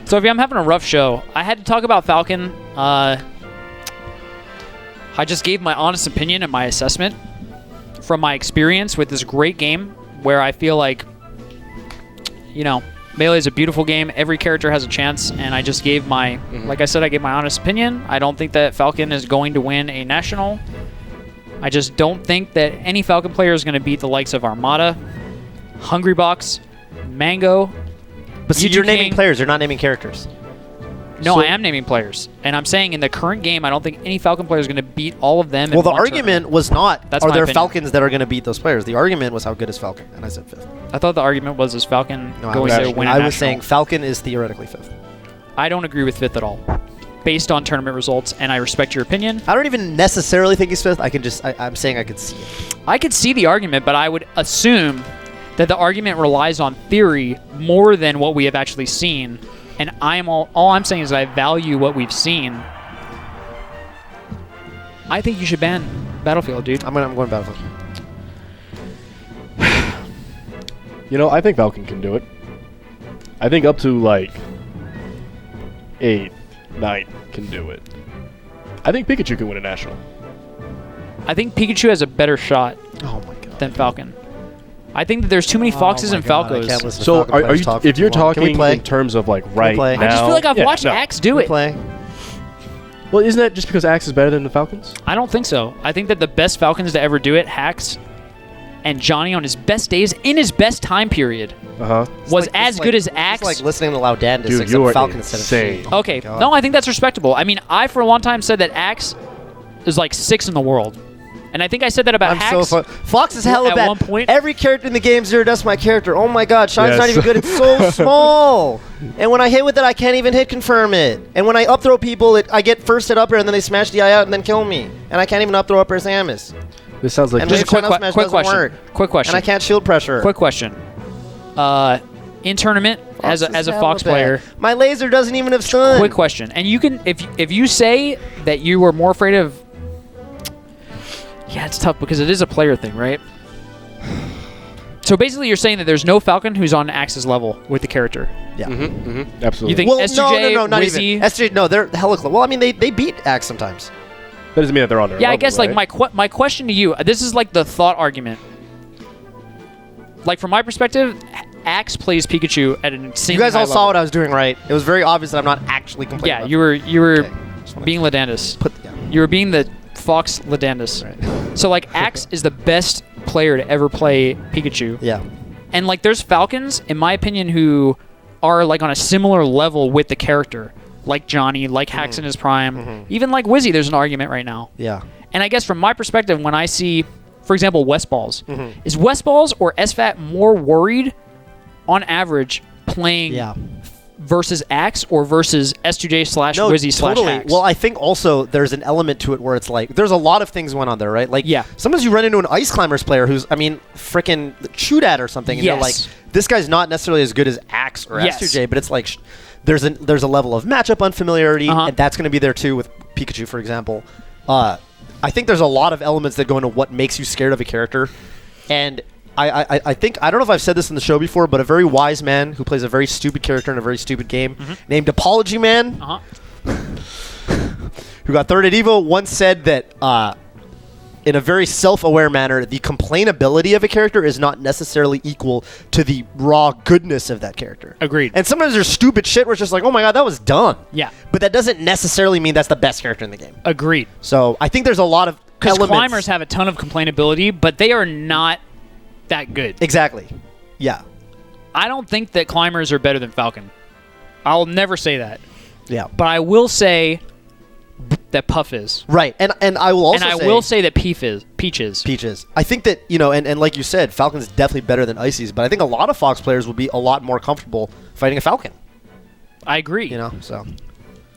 Sophie, I'm having a rough show. I had to talk about Falcon. I just gave my honest opinion and my assessment from my experience with this great game where I feel like, Melee is a beautiful game. Every character has a chance, and I just gave my, like I said, I gave my honest opinion. I don't think that Falcon is going to win a national. I just don't think that any Falcon player is going to beat the likes of Armada, Hungrybox, Mango. But see, Yuju you're naming King. players. You're not naming characters. No, I am naming players. And I'm saying in the current game, I don't think any Falcon player is going to beat all of them. Well, in the one argument tournament. was not, That's are my there opinion. Falcons that are going to beat those players? The argument was how good is Falcon, and I said 5th. I thought the argument was is Falcon No, going to win a I was national. saying Falcon is theoretically 5th. I don't agree with 5th at all, based on tournament results, and I respect your opinion. I don't even necessarily think he's 5th. I'm saying I could see it. I could see the argument, but I would assume that the argument relies on theory more than what we have actually seen. And all I'm saying is I value what we've seen. I think you should ban Battlefield, dude. I'm going Battlefield. I think Falcon can do it. I think up to like 8, 9 can do it. I think Pikachu can win a national. I think Pikachu has a better shot Oh my god. than Falcon. I think that there's too many Foxes and Falcos. So are you? If you're talking in terms of like right play? now, I just feel like I've watched no. Axe do it. Play. Well, isn't that just because Axe is better than the Falcons? I don't think so. I think that the best Falcons to ever do it, Hax and Johnny on his best days, in his best time period, was as good as Axe. It's like listening to Loudandis, Dude, except you are Falcon instead of insane. Sheik. Okay, God. no, I think that's respectable. I mean, I for a long time said that Axe is like 6 in the world. And I think I said that about I'm Hax. so fun. Fox is hella At bad. one point- Every character in the game zero does my character. Oh my god, Shine's Yes. not even good. It's so small. And when I hit with it, I can't even hit confirm it. And when I up throw people, I get first hit up air and then they smash the eye out and then kill me. And I can't even up throw up air Samus. This sounds like And Just a Wave quick, Channel Smash quick doesn't question. work. Quick question. And I can't shield pressure. Quick question. In tournament, Fox as is a hella Fox bad. player, My laser doesn't even have stun. quick question. And you can, if you say that you were more afraid of, yeah, it's tough because it is a player thing, right? So basically, you're saying that there's no Falcon who's on Axe's level with the character. Yeah. absolutely. You think Well, S2J, no, not Wizzy? even. SJ, no, they're hella close. Well, I mean, they beat Axe sometimes. that doesn't mean that they're on their Yeah, I level, guess right? like my question to you, this is like the thought argument. Like from my perspective, Axe plays Pikachu at an insane. You guys all saw what I was doing right. It was very obvious that I'm not actually complaining. Yeah, about you were Okay. Just wanna being Ladandus. yeah. You were being the Fox Ladandus. Right. So like Axe is the best player to ever play Pikachu. Yeah. And like there's Falcons, in my opinion, who are like on a similar level with the character. Like Johnny, like Hax in his prime. Even like Wizzy, there's an argument right now. Yeah. And I guess from my perspective, when I see, for example, Westballs, is Westballs or Sfat more worried on average playing Yeah. versus Axe or versus S2J slash No, Wizzy slash totally. Hax? Well, I think also there's an element to it where it's like there's a lot of things going on there, right? Like, Yeah. sometimes you run into an Ice Climbers player who's, I mean, freaking Chudat or something, and you're like, Yes. this guy's not necessarily as good as Axe or Yes. S2J, but it's like there's a level of matchup unfamiliarity, and that's going to be there too with Pikachu, for example. I think there's a lot of elements that go into what makes you scared of a character, and I think, I don't know if I've said this in the show before, but a very wise man who plays a very stupid character in a very stupid game named Apology Man, who got third at EVO, once said that in a very self-aware manner, the complainability of a character is not necessarily equal to the raw goodness of that character. Agreed. And sometimes there's stupid shit where it's just like, oh my god, that was dumb. Yeah. But that doesn't necessarily mean that's the best character in the game. Agreed. So I think there's a lot of Because elements. climbers have a ton of complainability, but they are not that good. Exactly. Yeah. I don't think that climbers are better than Falcon. I'll never say that. Yeah. But I will say that Puff is. Right. And I will also And I say will say that Peach is. Peaches. I think that, and like you said, Falcon's definitely better than Icy's, but I think a lot of Fox players will be a lot more comfortable fighting a Falcon. I agree. So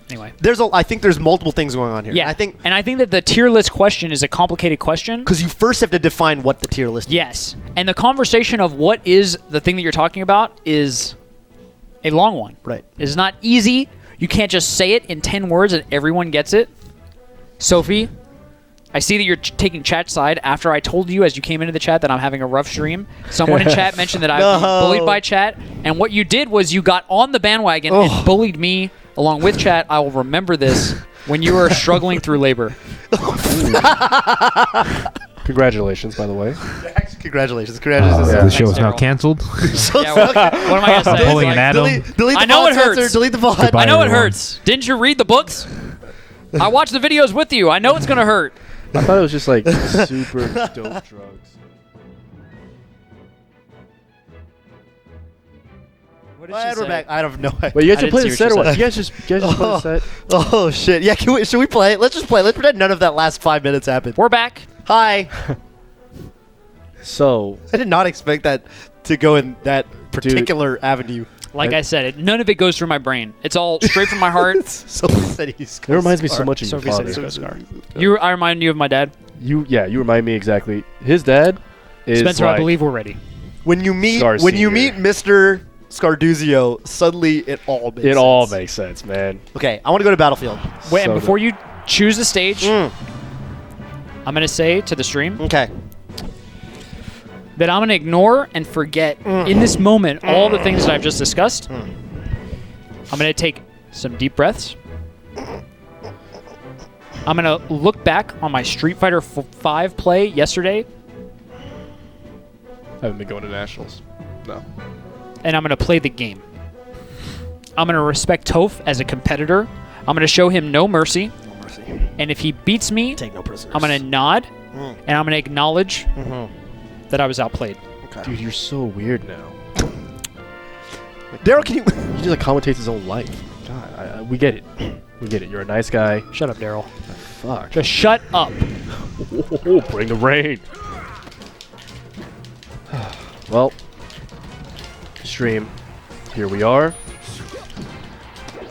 Anyway. I think there's multiple things going on here. Yeah. I think and I think that the tier list question is a complicated question. because you first have to define what the tier list is. Yes. And the conversation of what is the thing that you're talking about is a long one. Right. It's not easy. You can't just say it in 10 words and everyone gets it. Sophie, I see that you're taking chat side after I told you as you came into the chat that I'm having a rough stream. Someone in chat mentioned that I've been bullied by chat, and what you did was you got on the bandwagon and bullied me along with chat. I will remember this when you are struggling through labor. Congratulations, by the way. Congratulations. The show is now Daryl. canceled. Yeah, what am I going to say? Pulling an Adam. Delete I the know VOD it hurts. censor, delete the VOD. Goodbye. I know it everyone. hurts. Didn't you read the books? I watched the videos with you. I know it's going to hurt. I thought it was just like super dope drugs. What And we're back. I have no idea. Wait, you guys I should play didn't the see set what or you what? You guys just play the set. Oh shit! Yeah, should we play? Let's just play. Let's pretend none of that last 5 minutes happened. We're back. Hi. So, I did not expect that to go in that particular avenue. Like I said, none of it goes through my brain. It's all straight from my heart. So said he's. it reminds me so much of your Sophie said father. he's got Scar. I remind you of my dad. You remind me exactly. His dad is Spencer, like, I believe we're ready. When you meet Scar Senior. Mr. Scarduzio, suddenly it all makes sense. It all makes sense, man. Okay, I want to go to Battlefield. Wait, and So before you choose the stage, I'm going to say to the stream Okay. that I'm going to ignore and forget in this moment all the things that I've just discussed. I'm going to take some deep breaths. I'm going to look back on my Street Fighter 5 play yesterday, I haven't been going to nationals. No. and I'm going to play the game. I'm going to respect Toph as a competitor. I'm going to show him no mercy. No mercy. And if he beats me, Take no prisoners. I'm going to nod, and I'm going to acknowledge that I was outplayed. Okay. Dude, you're so weird now. Daryl, can you? He just like commentates his own life. God, we get it. We get it. You're a nice guy. Shut up, Daryl. Fuck. Just shut up. Oh, bring the rain. Well, stream. Here we are.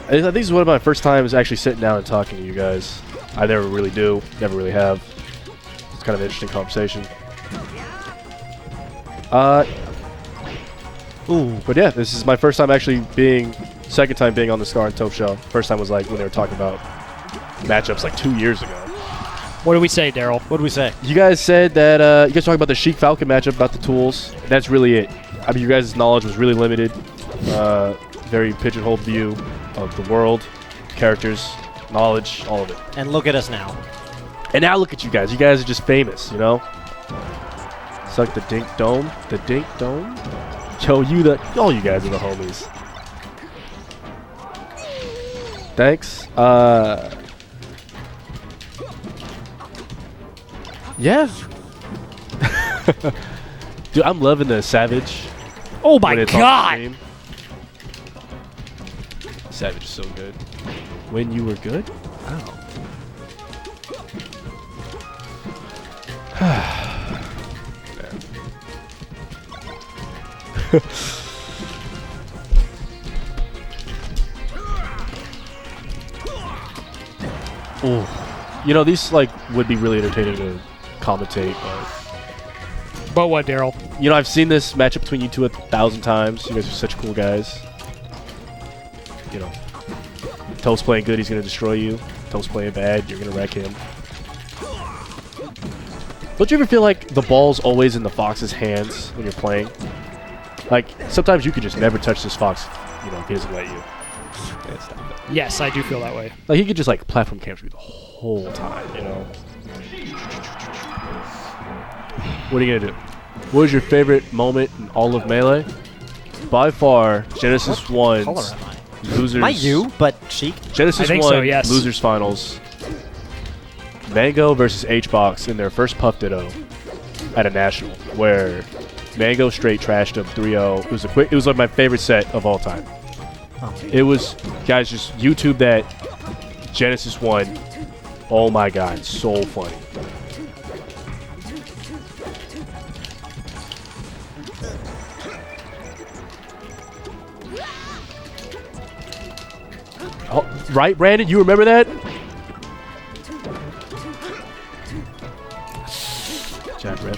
I think this is one of my first times actually sitting down and talking to you guys. I never really do. Never really have. It's kind of an interesting conversation. But yeah, this is my first time actually second time being on the Scar and Toph show. First time was like when they were talking about matchups like 2 years ago. What do we say, Daryl? What did we say? You guys said that you guys talked about the Chic Falcon matchup, about the tools. That's really it. I mean, your guys' knowledge was really limited. Very pigeonholed view of the world, characters, knowledge, all of it. And look at us now. And now look at you guys. You guys are just famous, you know? It's like the Dink Dome. The Dink Dome? Yo, all you guys are the homies. Thanks. Yeah. Dude, I'm loving the Savage. Oh my when it's on god! stream. Savage is so good. When you were good? Wow. Ooh. You know, these like would be really entertaining to commentate, But what, Daryl? you know, I've seen this matchup between you two 1,000 times. You guys are such cool guys. You know, Toph's playing good, he's gonna destroy you. Toph's playing bad, you're gonna wreck him. Don't you ever feel like the ball's always in the fox's hands when you're playing? Like, sometimes you could just never touch this fox, you know, if he doesn't let you. It's not that. Yes, I do feel that way. Like, he could just, like, platform camp you the whole time, you know? What are you gonna do? What was your favorite moment in all of Melee? By far, Genesis 1's Color am I? losers. Not you, but Chic. Genesis I think 1 so, yes. losers finals. Mango versus HBox in their first Puff Ditto at a national, where Mango straight trashed him 3-0. It was like my favorite set of all time. Oh. It was, guys, just YouTube that Genesis 1. Oh my god, so funny. Oh, right, Brandon? You remember that? Jack Rep.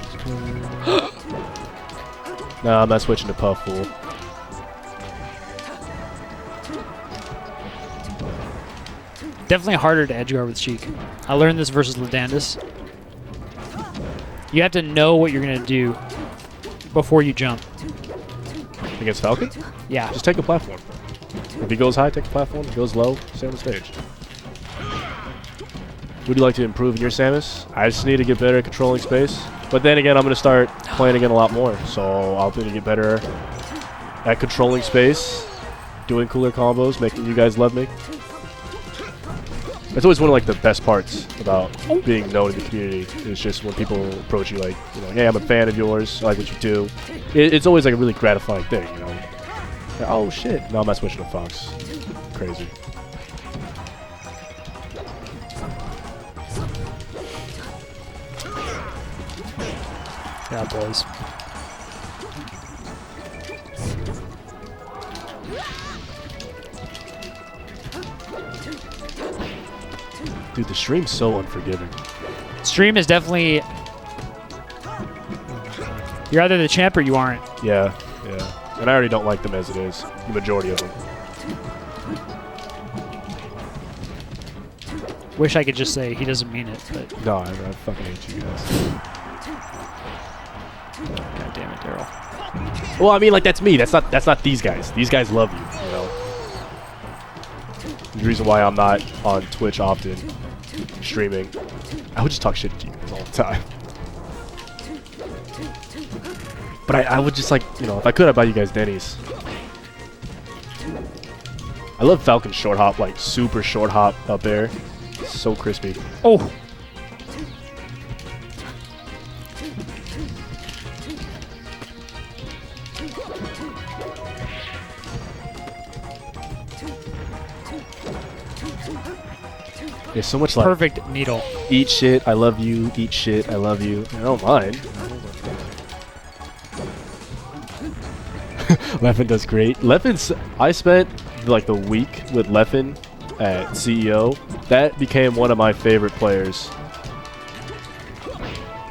No, I'm not switching to Puff, fool. Definitely harder to edge guard with Chic. I learned this versus Ladandis. You have to know what you're going to do before you jump. Against Falcon? Yeah. Just take a platform. If he goes high, take a platform. If he goes low, stay on the stage. Would you like to improve in your Samus? I just need to get better at controlling space. But then again, I'm going to start playing again a lot more. So I'll need to get better at controlling space, doing cooler combos, making you guys love me. That's always one of like the best parts about being known in the community. It's just when people approach you like, you know, hey, I'm a fan of yours. I like what you do. It's always like a really gratifying thing, you know. Oh shit! No, I'm not switching to Fox. Crazy. Yeah, boys. Dude, the stream's so unforgiving. Stream is definitely... You're either the champ or you aren't. Yeah, yeah. And I already don't like them as it is. The majority of them. Wish I could just say he doesn't mean it, but... No, I fucking hate you guys. God damn it, Daryl. Well, I mean, like, that's me. That's not these guys. These guys love you, you know? The reason why I'm not on Twitch often, streaming, I would just talk shit to you guys all the time. But I would just, like, you know, if I could, I'd buy you guys Denny's. I love Falcon's short hop, like, super short hop up there. So crispy. Oh! There's so much, like, Perfect needle. eat shit, I love you, eat shit, I love you. I don't mind. Leffen does great. Leffen's, I spent like the week with Leffen at CEO. That became one of my favorite players.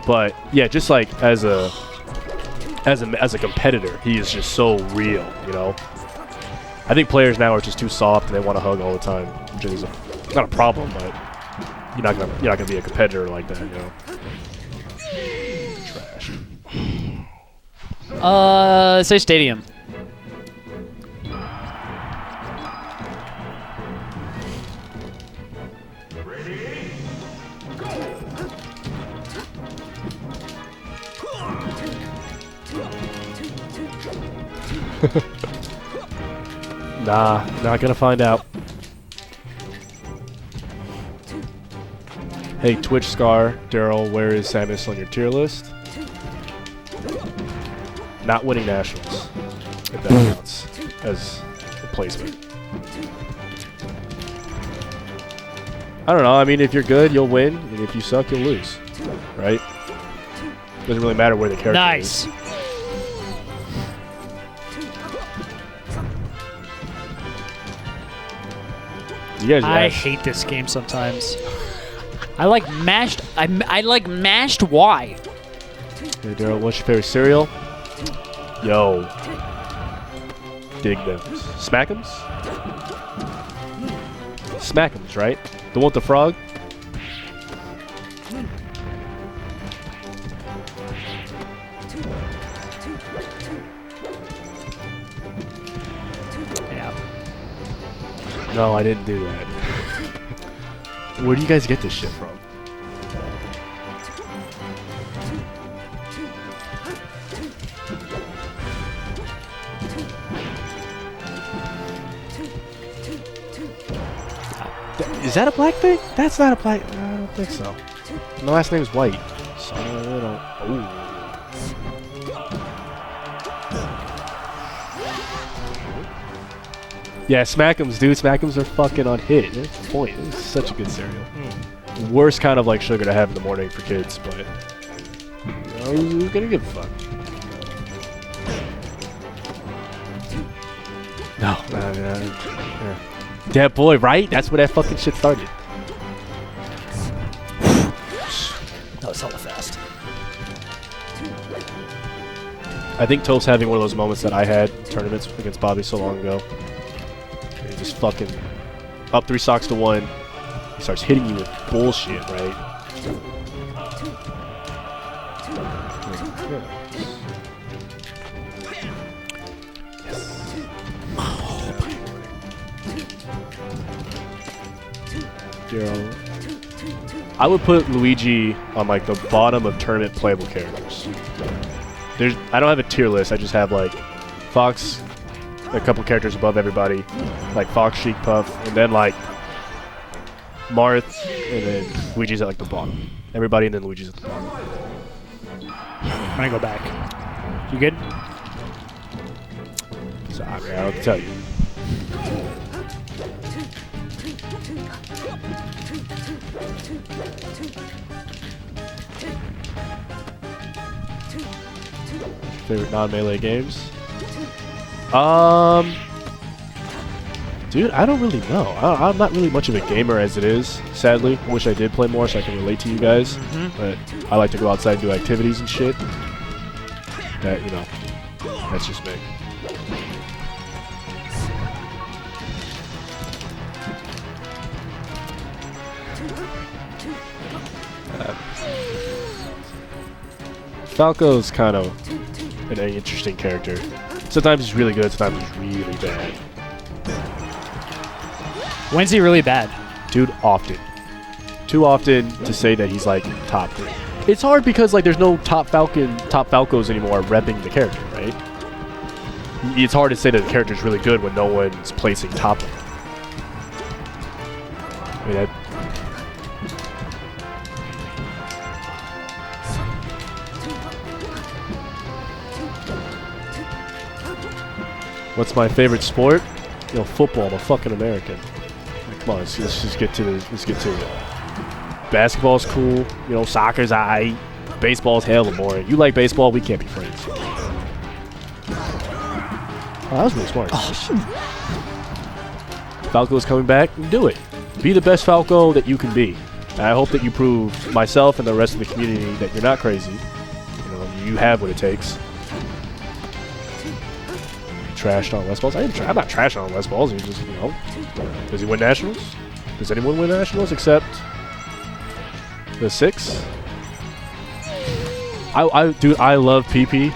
But yeah, just like as a competitor, he is just so real, you know. I think players now are just too soft and they want to hug all the time, which is not a problem, but you're not gonna be a competitor like that, you know. Trash. Say stadium. Nah, not gonna find out. Hey, Twitch Scar, Daryl, where is Samus on your tier list? Not winning nationals, if that counts as a placement. I don't know. I mean, if you're good, you'll win, and if you suck, you'll lose, right? Doesn't really matter where the character is. Nice. You guys, I hate this game sometimes. I like mashed. I like mashed Y. Hey, Daryl, what's your favorite cereal? Yo. Dig them. Smack'ems? Smack'ems, right? The one with the frog? Yeah. No, I didn't do that. Where do you guys get this shit from? Is that a black thing? That's not a black. I don't think so. My last name is White. So I don't. Ooh. Yeah, Smack'ems, dude. Smack'ems are fucking on hit. That's the point. It's such a good cereal. Worst kind of like sugar to have in the morning for kids, but you know, who's gonna give a fuck? No, yeah. That boy, right? That's where that fucking shit started. That was hella fast. I think Toph's having one of those moments that I had in tournaments against Bobby so long ago. He just fucking up 3 stocks to 1, he starts hitting you with bullshit, right? Daryl. I would put Luigi on like the bottom of tournament playable characters. I don't have a tier list. I just have like Fox, a couple characters above everybody, like Fox, Chic, Puff, and then like Marth, and then Luigi's at like the bottom. Everybody, and then Luigi's at the bottom. I'm gonna go back. You good? So I mean, I'll tell you. Favorite non-melee games? Dude, I don't really know. I'm not really much of a gamer as it is, sadly. I wish I did play more so I can relate to you guys. But I like to go outside and do activities and shit. That, you know, that's just me. Falco's kind of an interesting character. Sometimes he's really good, sometimes he's really bad. When's he really bad? Dude, often. Too often to say that he's like top 3. It's hard because like there's no top Falcos anymore repping the character, right? It's hard to say that the character's really good when no one's placing top of him. I mean, what's my favorite sport? You know, football. I'm a fucking American. Come on, let's just get to this. Let's get to it. Basketball's cool. You know, soccer's aight. Baseball's hella boring. You like baseball? We can't be friends. Oh, that was really smart. Falco's coming back. Do it. Be the best Falco that you can be. And I hope that you prove myself and the rest of the community that you're not crazy. You know, you have what it takes. Trashed on West Balls. I'm not trashing on West Balls. He just, you know, does he win nationals? Does anyone win nationals except the 6? Dude, I love PP.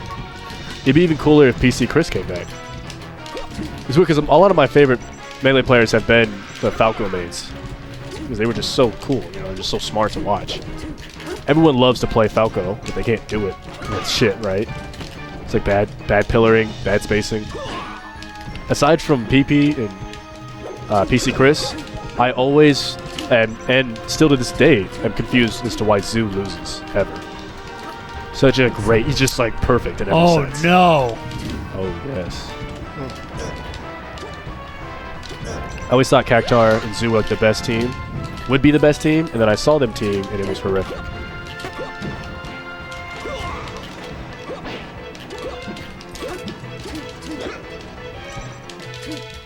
It'd be even cooler if PC Chris came back. It's weird because a lot of my favorite melee players have been the Falco mains because they were just so cool. You know, just so smart to watch. Everyone loves to play Falco, but they can't do it. That's shit, right? It's like bad pillaring, bad spacing. Aside from PP and PC Chris, I always, and still to this day, am confused as to why Zoo loses, ever. Such a great, he's just like perfect in every sense. Oh no! Oh yes. I always thought Cactar and Zoo were like the best team, would be the best team, and then I saw them team and it was horrific.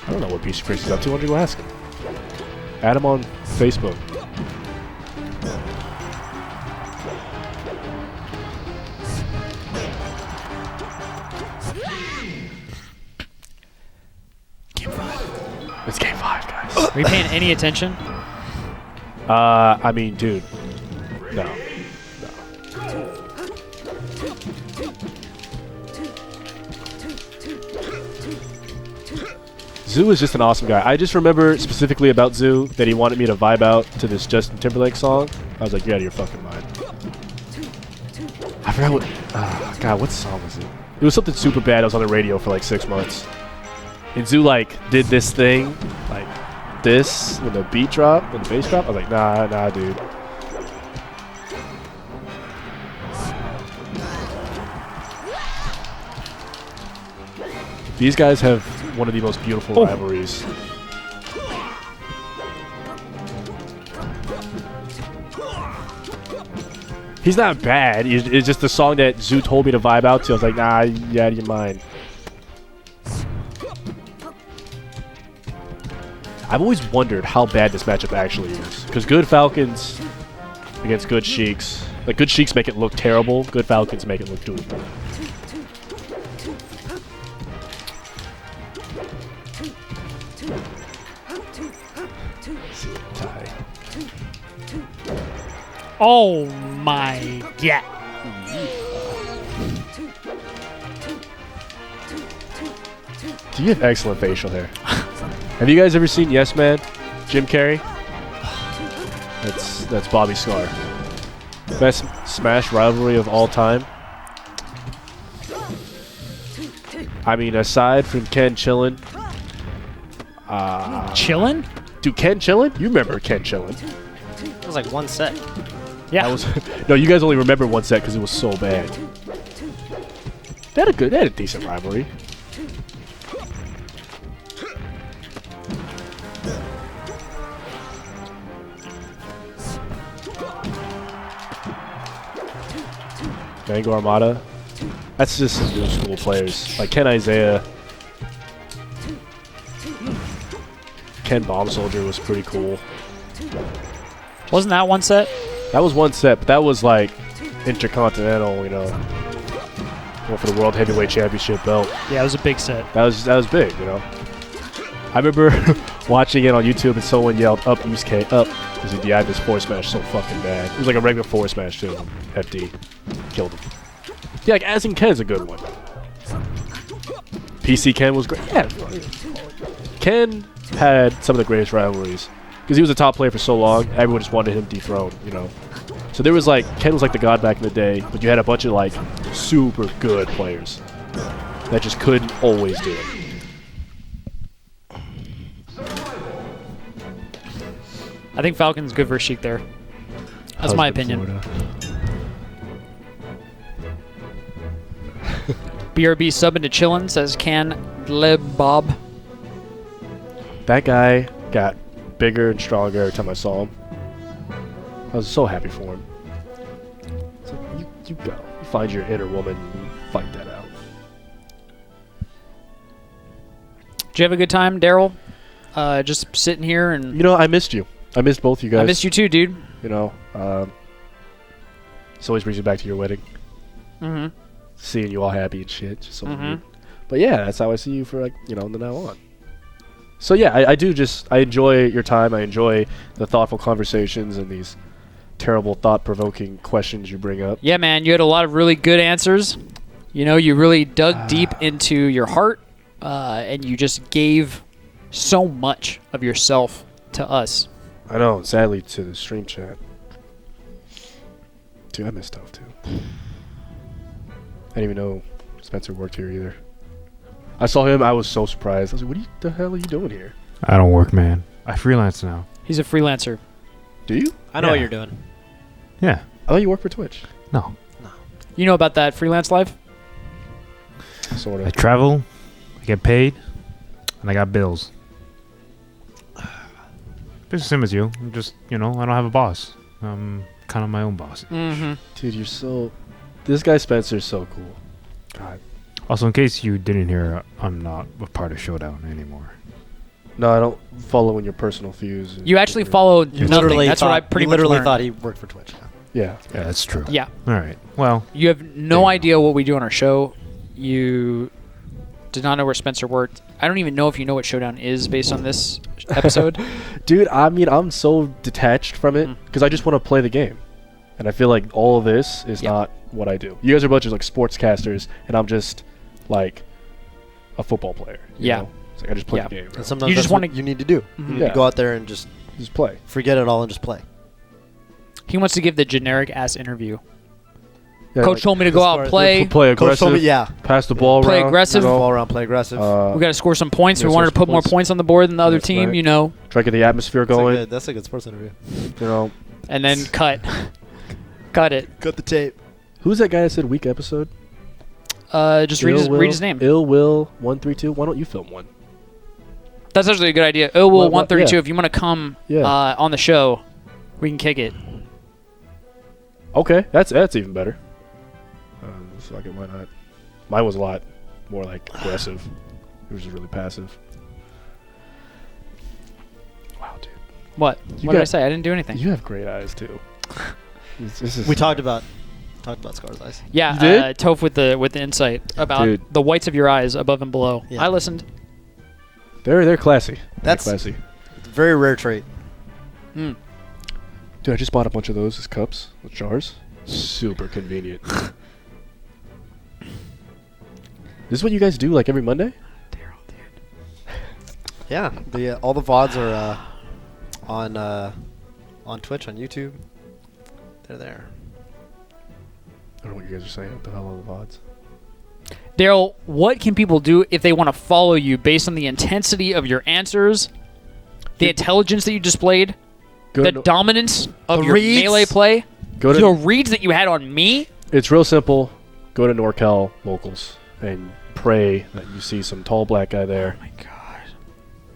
I don't know what PC Chris is up to. Why don't you go ask him? Add him on Facebook. Game 5. It's game 5, guys. Are you paying any attention? I mean, dude. No. Zoo is just an awesome guy. I just remember specifically about Zoo that he wanted me to vibe out to this Justin Timberlake song. I was like, you're out of your fucking mind. I forgot what... God, what song was it? It was something super bad. I was on the radio for like 6 months. And Zoo, like, did this thing, like, this, when the beat drop, when the bass drop. I was like, nah, dude. These guys have one of the most beautiful rivalries. He's not bad. It's just the song that Zoo told me to vibe out to. I was like, nah, you're out of your mind. I've always wondered how bad this matchup actually is. Because good Falcons against good Chics. Like, good Chics make it look terrible. Good Falcons make it look doable. Oh my god. You have excellent facial hair. Have you guys ever seen Yes Man? Jim Carrey? That's Bobby Scar. Best Smash rivalry of all time. I mean, aside from Ken Chillin. Chillin'? Dude, Ken Chillin? You remember Ken Chillin? It was like one set. Yeah. That was no. You guys only remember one set because it was so bad. They had a decent rivalry. Mango Armada. That's just some new school players. Like Ken Isaiah. Ken Bomb Soldier was pretty cool. Wasn't that one set? That was one set, but that was like intercontinental, you know. Going for the World Heavyweight Championship belt. Yeah, it was a big set. That was big, you know. I remember watching it on YouTube and someone yelled up East K up because he DI'd this forward smash so fucking bad. It was like a regular forward smash too. FD killed him. Yeah, like As in Ken's a good one. PC Ken was great. Yeah, Ken had some of the greatest rivalries because he was a top player for so long. Everyone just wanted him dethroned, you know. So there was like Ken was like the god back in the day, but you had a bunch of like super good players that just couldn't always do it. I think Falcon's good versus Chic there. That's my opinion. BRB subbing to Chillin' says Can Leb Bob. That guy got bigger and stronger every time I saw him. I was so happy for him. It's like, you go. You find your inner woman and you fight that out. Did you have a good time, Daryl? Just sitting here and... You know, I missed you. I missed both you guys. I missed you too, dude. You know, this always brings me back to your wedding. Mm-hmm. Seeing you all happy and shit. Just so Mhm. weird. But yeah, that's how I see you for like, you know, the now on. So yeah, I enjoy your time. I enjoy the thoughtful conversations and these terrible thought-provoking questions you bring up. Yeah, man, you had a lot of really good answers. You know, you really dug deep into your heart, and you just gave so much of yourself to us. I know, and sadly to the stream chat. Dude, I miss Toph too. I didn't even know Spencer worked here either. I saw him, I was so surprised. I was like, the hell are you doing here? I don't work, man. I freelance now. He's a freelancer. Do you? I know Yeah. what you're doing. Yeah. I thought you worked for Twitch. No. You know about that freelance life? Sort I of. travel, I get paid, and I got bills. Just the same as you. I'm just, you know, I don't have a boss. I'm kind of my own boss. Mm-hmm. Dude, you're so... This guy Spencer's so cool. God. Also, in case you didn't hear, I'm not a part of Showdown anymore. No, I don't follow in your personal views. You actually follow You nothing. literally That's what I thought- pretty you much literally learned. thought he worked for Twitch. Yeah. Yeah, that's true. Yeah. All right. Well, You have There no you idea what we do on our show. You did not know where Spencer worked. I don't even know if you know what Showdown is based on this episode. Dude, I mean, I'm so detached from it Mm. because I just want to play the game. And I feel like all of this is Yep. not what I do. You guys are a bunch of like sportscasters, and I'm just like a football player. you Yeah. know? It's like I just play Yeah. the game. bro. And sometimes You just that's what wanna- you need to do. Mhm. You need Yeah. to go out there and just Just play. forget it all and just play. He wants to give the generic ass interview. Yeah, Coach like, told me to go out and play. play Coach aggressive. told me, yeah. Pass the ball Play around. aggressive. You know, Ball around, play aggressive. We got to score some points. yeah, We wanted to score put some more points. points on the board than the other That's team, right. you know, try to get the atmosphere going. That's a good sports interview. You know, and then cut. Cut it. Cut the tape. who's that guy that said weak episode? Just read his name. Ill Will 132. Why don't you film one? That's actually a good idea. Oh, well, What- 132. yeah. If you want to come Yeah. on the show, we can kick it. Okay, that's even better. Fuck it, why not? Mine was a lot more like aggressive. It was just really passive. Wow, dude. What? You What did I got- say? I didn't do anything. You have great eyes too. This is We talked about Scar's eyes. Yeah, You did? Toph with the insight about Dude. the whites of your eyes above and below. Yeah. I listened. They're classy. That's- They're classy. Very rare trait. Mm. Dude, I just bought a bunch of those as cups with jars. Super convenient. This is what you guys do like every Monday? Daryl, dude. Yeah, all the VODs are on Twitch, on YouTube. They're there. I don't know what you guys are saying. What the hell are the VODs? Daryl, what can people do if they want to follow you based on the intensity of your answers, the intelligence that you displayed, the dominance of The your reads. melee play, Go the to. reads that you had on me? It's real simple. Go to NorCal locals and pray that you see some tall black guy there. Oh my god.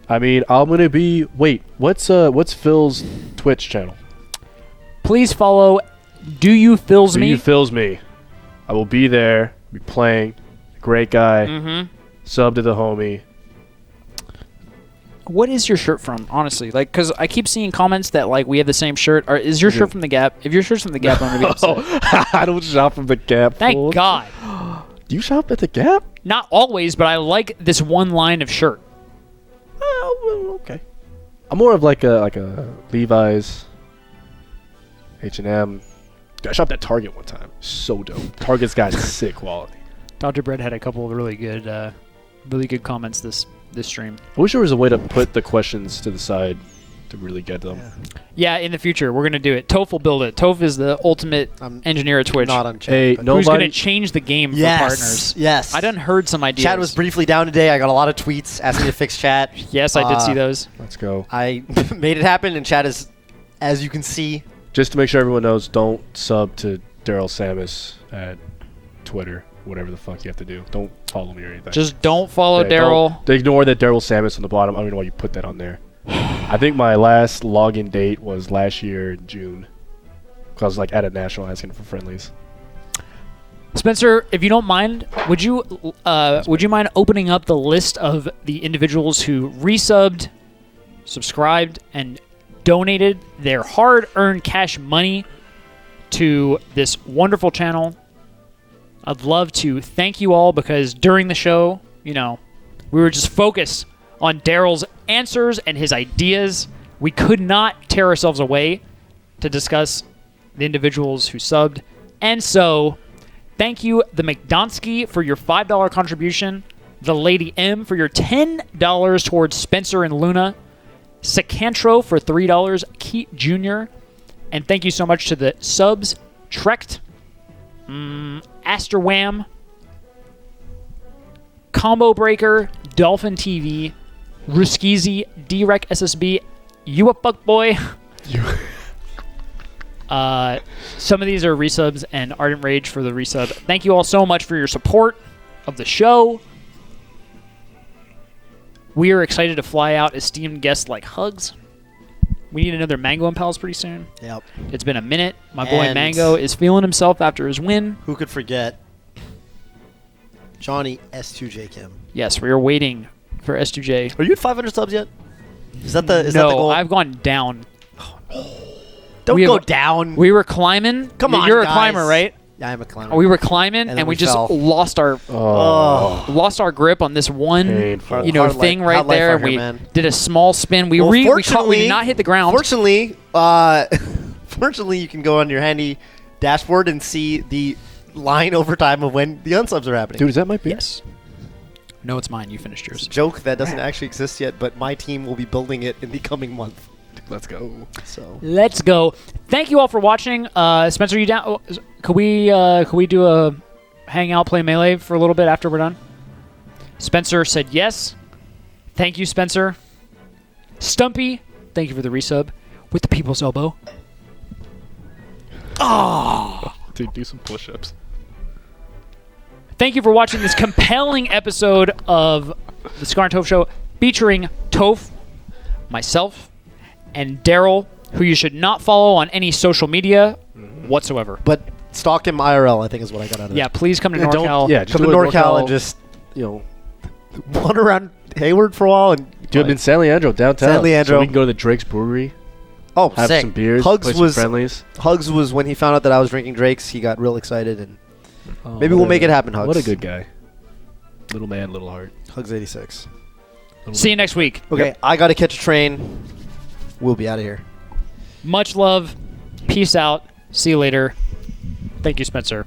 I mean, I'm gonna be. Wait, what's Phil's Twitch channel? Please follow Do You Fills Do Me? you fills me? I will be there. Be playing. Great guy. Mm-hmm. Sub to the homie. What is your shirt from, honestly? Like, because I keep seeing comments that, like, we have the same shirt. Or is your shirt from the Gap? If your shirt's from the Gap, I'm going to be upset. I don't shop from the Gap. Thank fool. God. Do you shop at the Gap? Not always, but I like this one line of shirt. Well, okay. I'm more of like a Levi's, H&M. I shopped at Target one time. So dope. Target's got sick quality. Dr. Bread had a couple of really good comments this stream. I wish there was a way to put the questions to the side to really get them. Yeah, in the future, we're going to do it. Toph will build it. Toph is the ultimate I'm engineer at Twitch. Not on chat. Hey, but- no- Who's going to Nobody- change the game Yes. for partners. Yes. I done heard some ideas. Chat was briefly down today. I got a lot of tweets asking me to fix chat. Yes, I did see those. Let's go. I made it happen, and chat is, as you can see, Just to make sure everyone knows, don't sub to Daryl Samus at Twitter. Whatever the fuck you have to do. Don't follow me or anything. Just don't follow Yeah, Daryl. don't ignore that Daryl Samus on the bottom. I don't know why you put that on there. I think my last login date was last year in June. 'Cause I was like at a national asking for friendlies. Spencer, if you don't mind, would you mind opening up the list of the individuals who resubbed, subscribed, and donated their hard-earned cash money to this wonderful channel? I'd love to thank you all because during the show, we were just focused on Daryl's answers and his ideas. We could not tear ourselves away to discuss the individuals who subbed. And so, thank you, the McDonsky, for your $5 contribution, the Lady M for your $10 towards Spencer and Luna, Sicantro for $3, Keat Jr., and thank you so much to the subs, Trekked, Aster Wham, Combo Breaker, Dolphin TV, Ruskizi, D-Rec SSB, You a Fuckboy. Some of these are resubs, and Ardent Rage for the resub. Thank you all so much for your support of the show. We are excited to fly out esteemed guests like Hugs. We need another Mango and Pals pretty soon. yep. It's been a minute. My boy And- Mango is feeling himself after his win. Who could forget Johnny S2J Kim? Yes, we are waiting for S2J. Are you at 500 subs yet? Is that the No, goal? I've gone down. Don't we go have- down. We were climbing. Come on, You're guys. a climber, right? Yeah, I'm a climber. We were climbing, then and we we just fell. lost our grip on this one, Painful. Hard thing life- right hard life there. out And here, we man. did a small spin. We Well, we fortunately- did not hit the ground. Fortunately, fortunately, you can go on your handy dashboard and see the line over time of when the unsubs are happening. Dude, is that my beer? Yes. No, it's mine. You finished yours. Joke that doesn't actually exist yet, but my team will be building it in the coming month. Let's go. So Let's go. Thank you all for watching. Spencer, you down? Oh, could we do a hangout, play Melee for a little bit after we're done? Spencer said yes. Thank you, Spencer. Stumpy, thank you for the resub with the people's elbow. Dude, do some push-ups. Thank you for watching this compelling episode of the Scar and Toph Show featuring Toph, myself, and Daryl, who you should not follow on any social media whatsoever. but stalk him IRL, I think is what I got out of it. Yeah, please come to Yeah, don't- NorCal. Yeah, just Come to go NorCal and just wander around Hayward for a while and Dude, in San Leandro, downtown. San Leandro. So we can go to the Drake's Brewery, oh, have sick. some beers, Hugs play was some friendlies. Hugs was when he found out that I was drinking Drake's. He got real excited, and Oh, maybe what we'll a- make it happen, Hugs. What a good guy. Little man, little heart. Hugs 86. See you next week. Okay, I gotta catch a train. We'll be out of here. Much love. Peace out. See you later. Thank you, Spencer.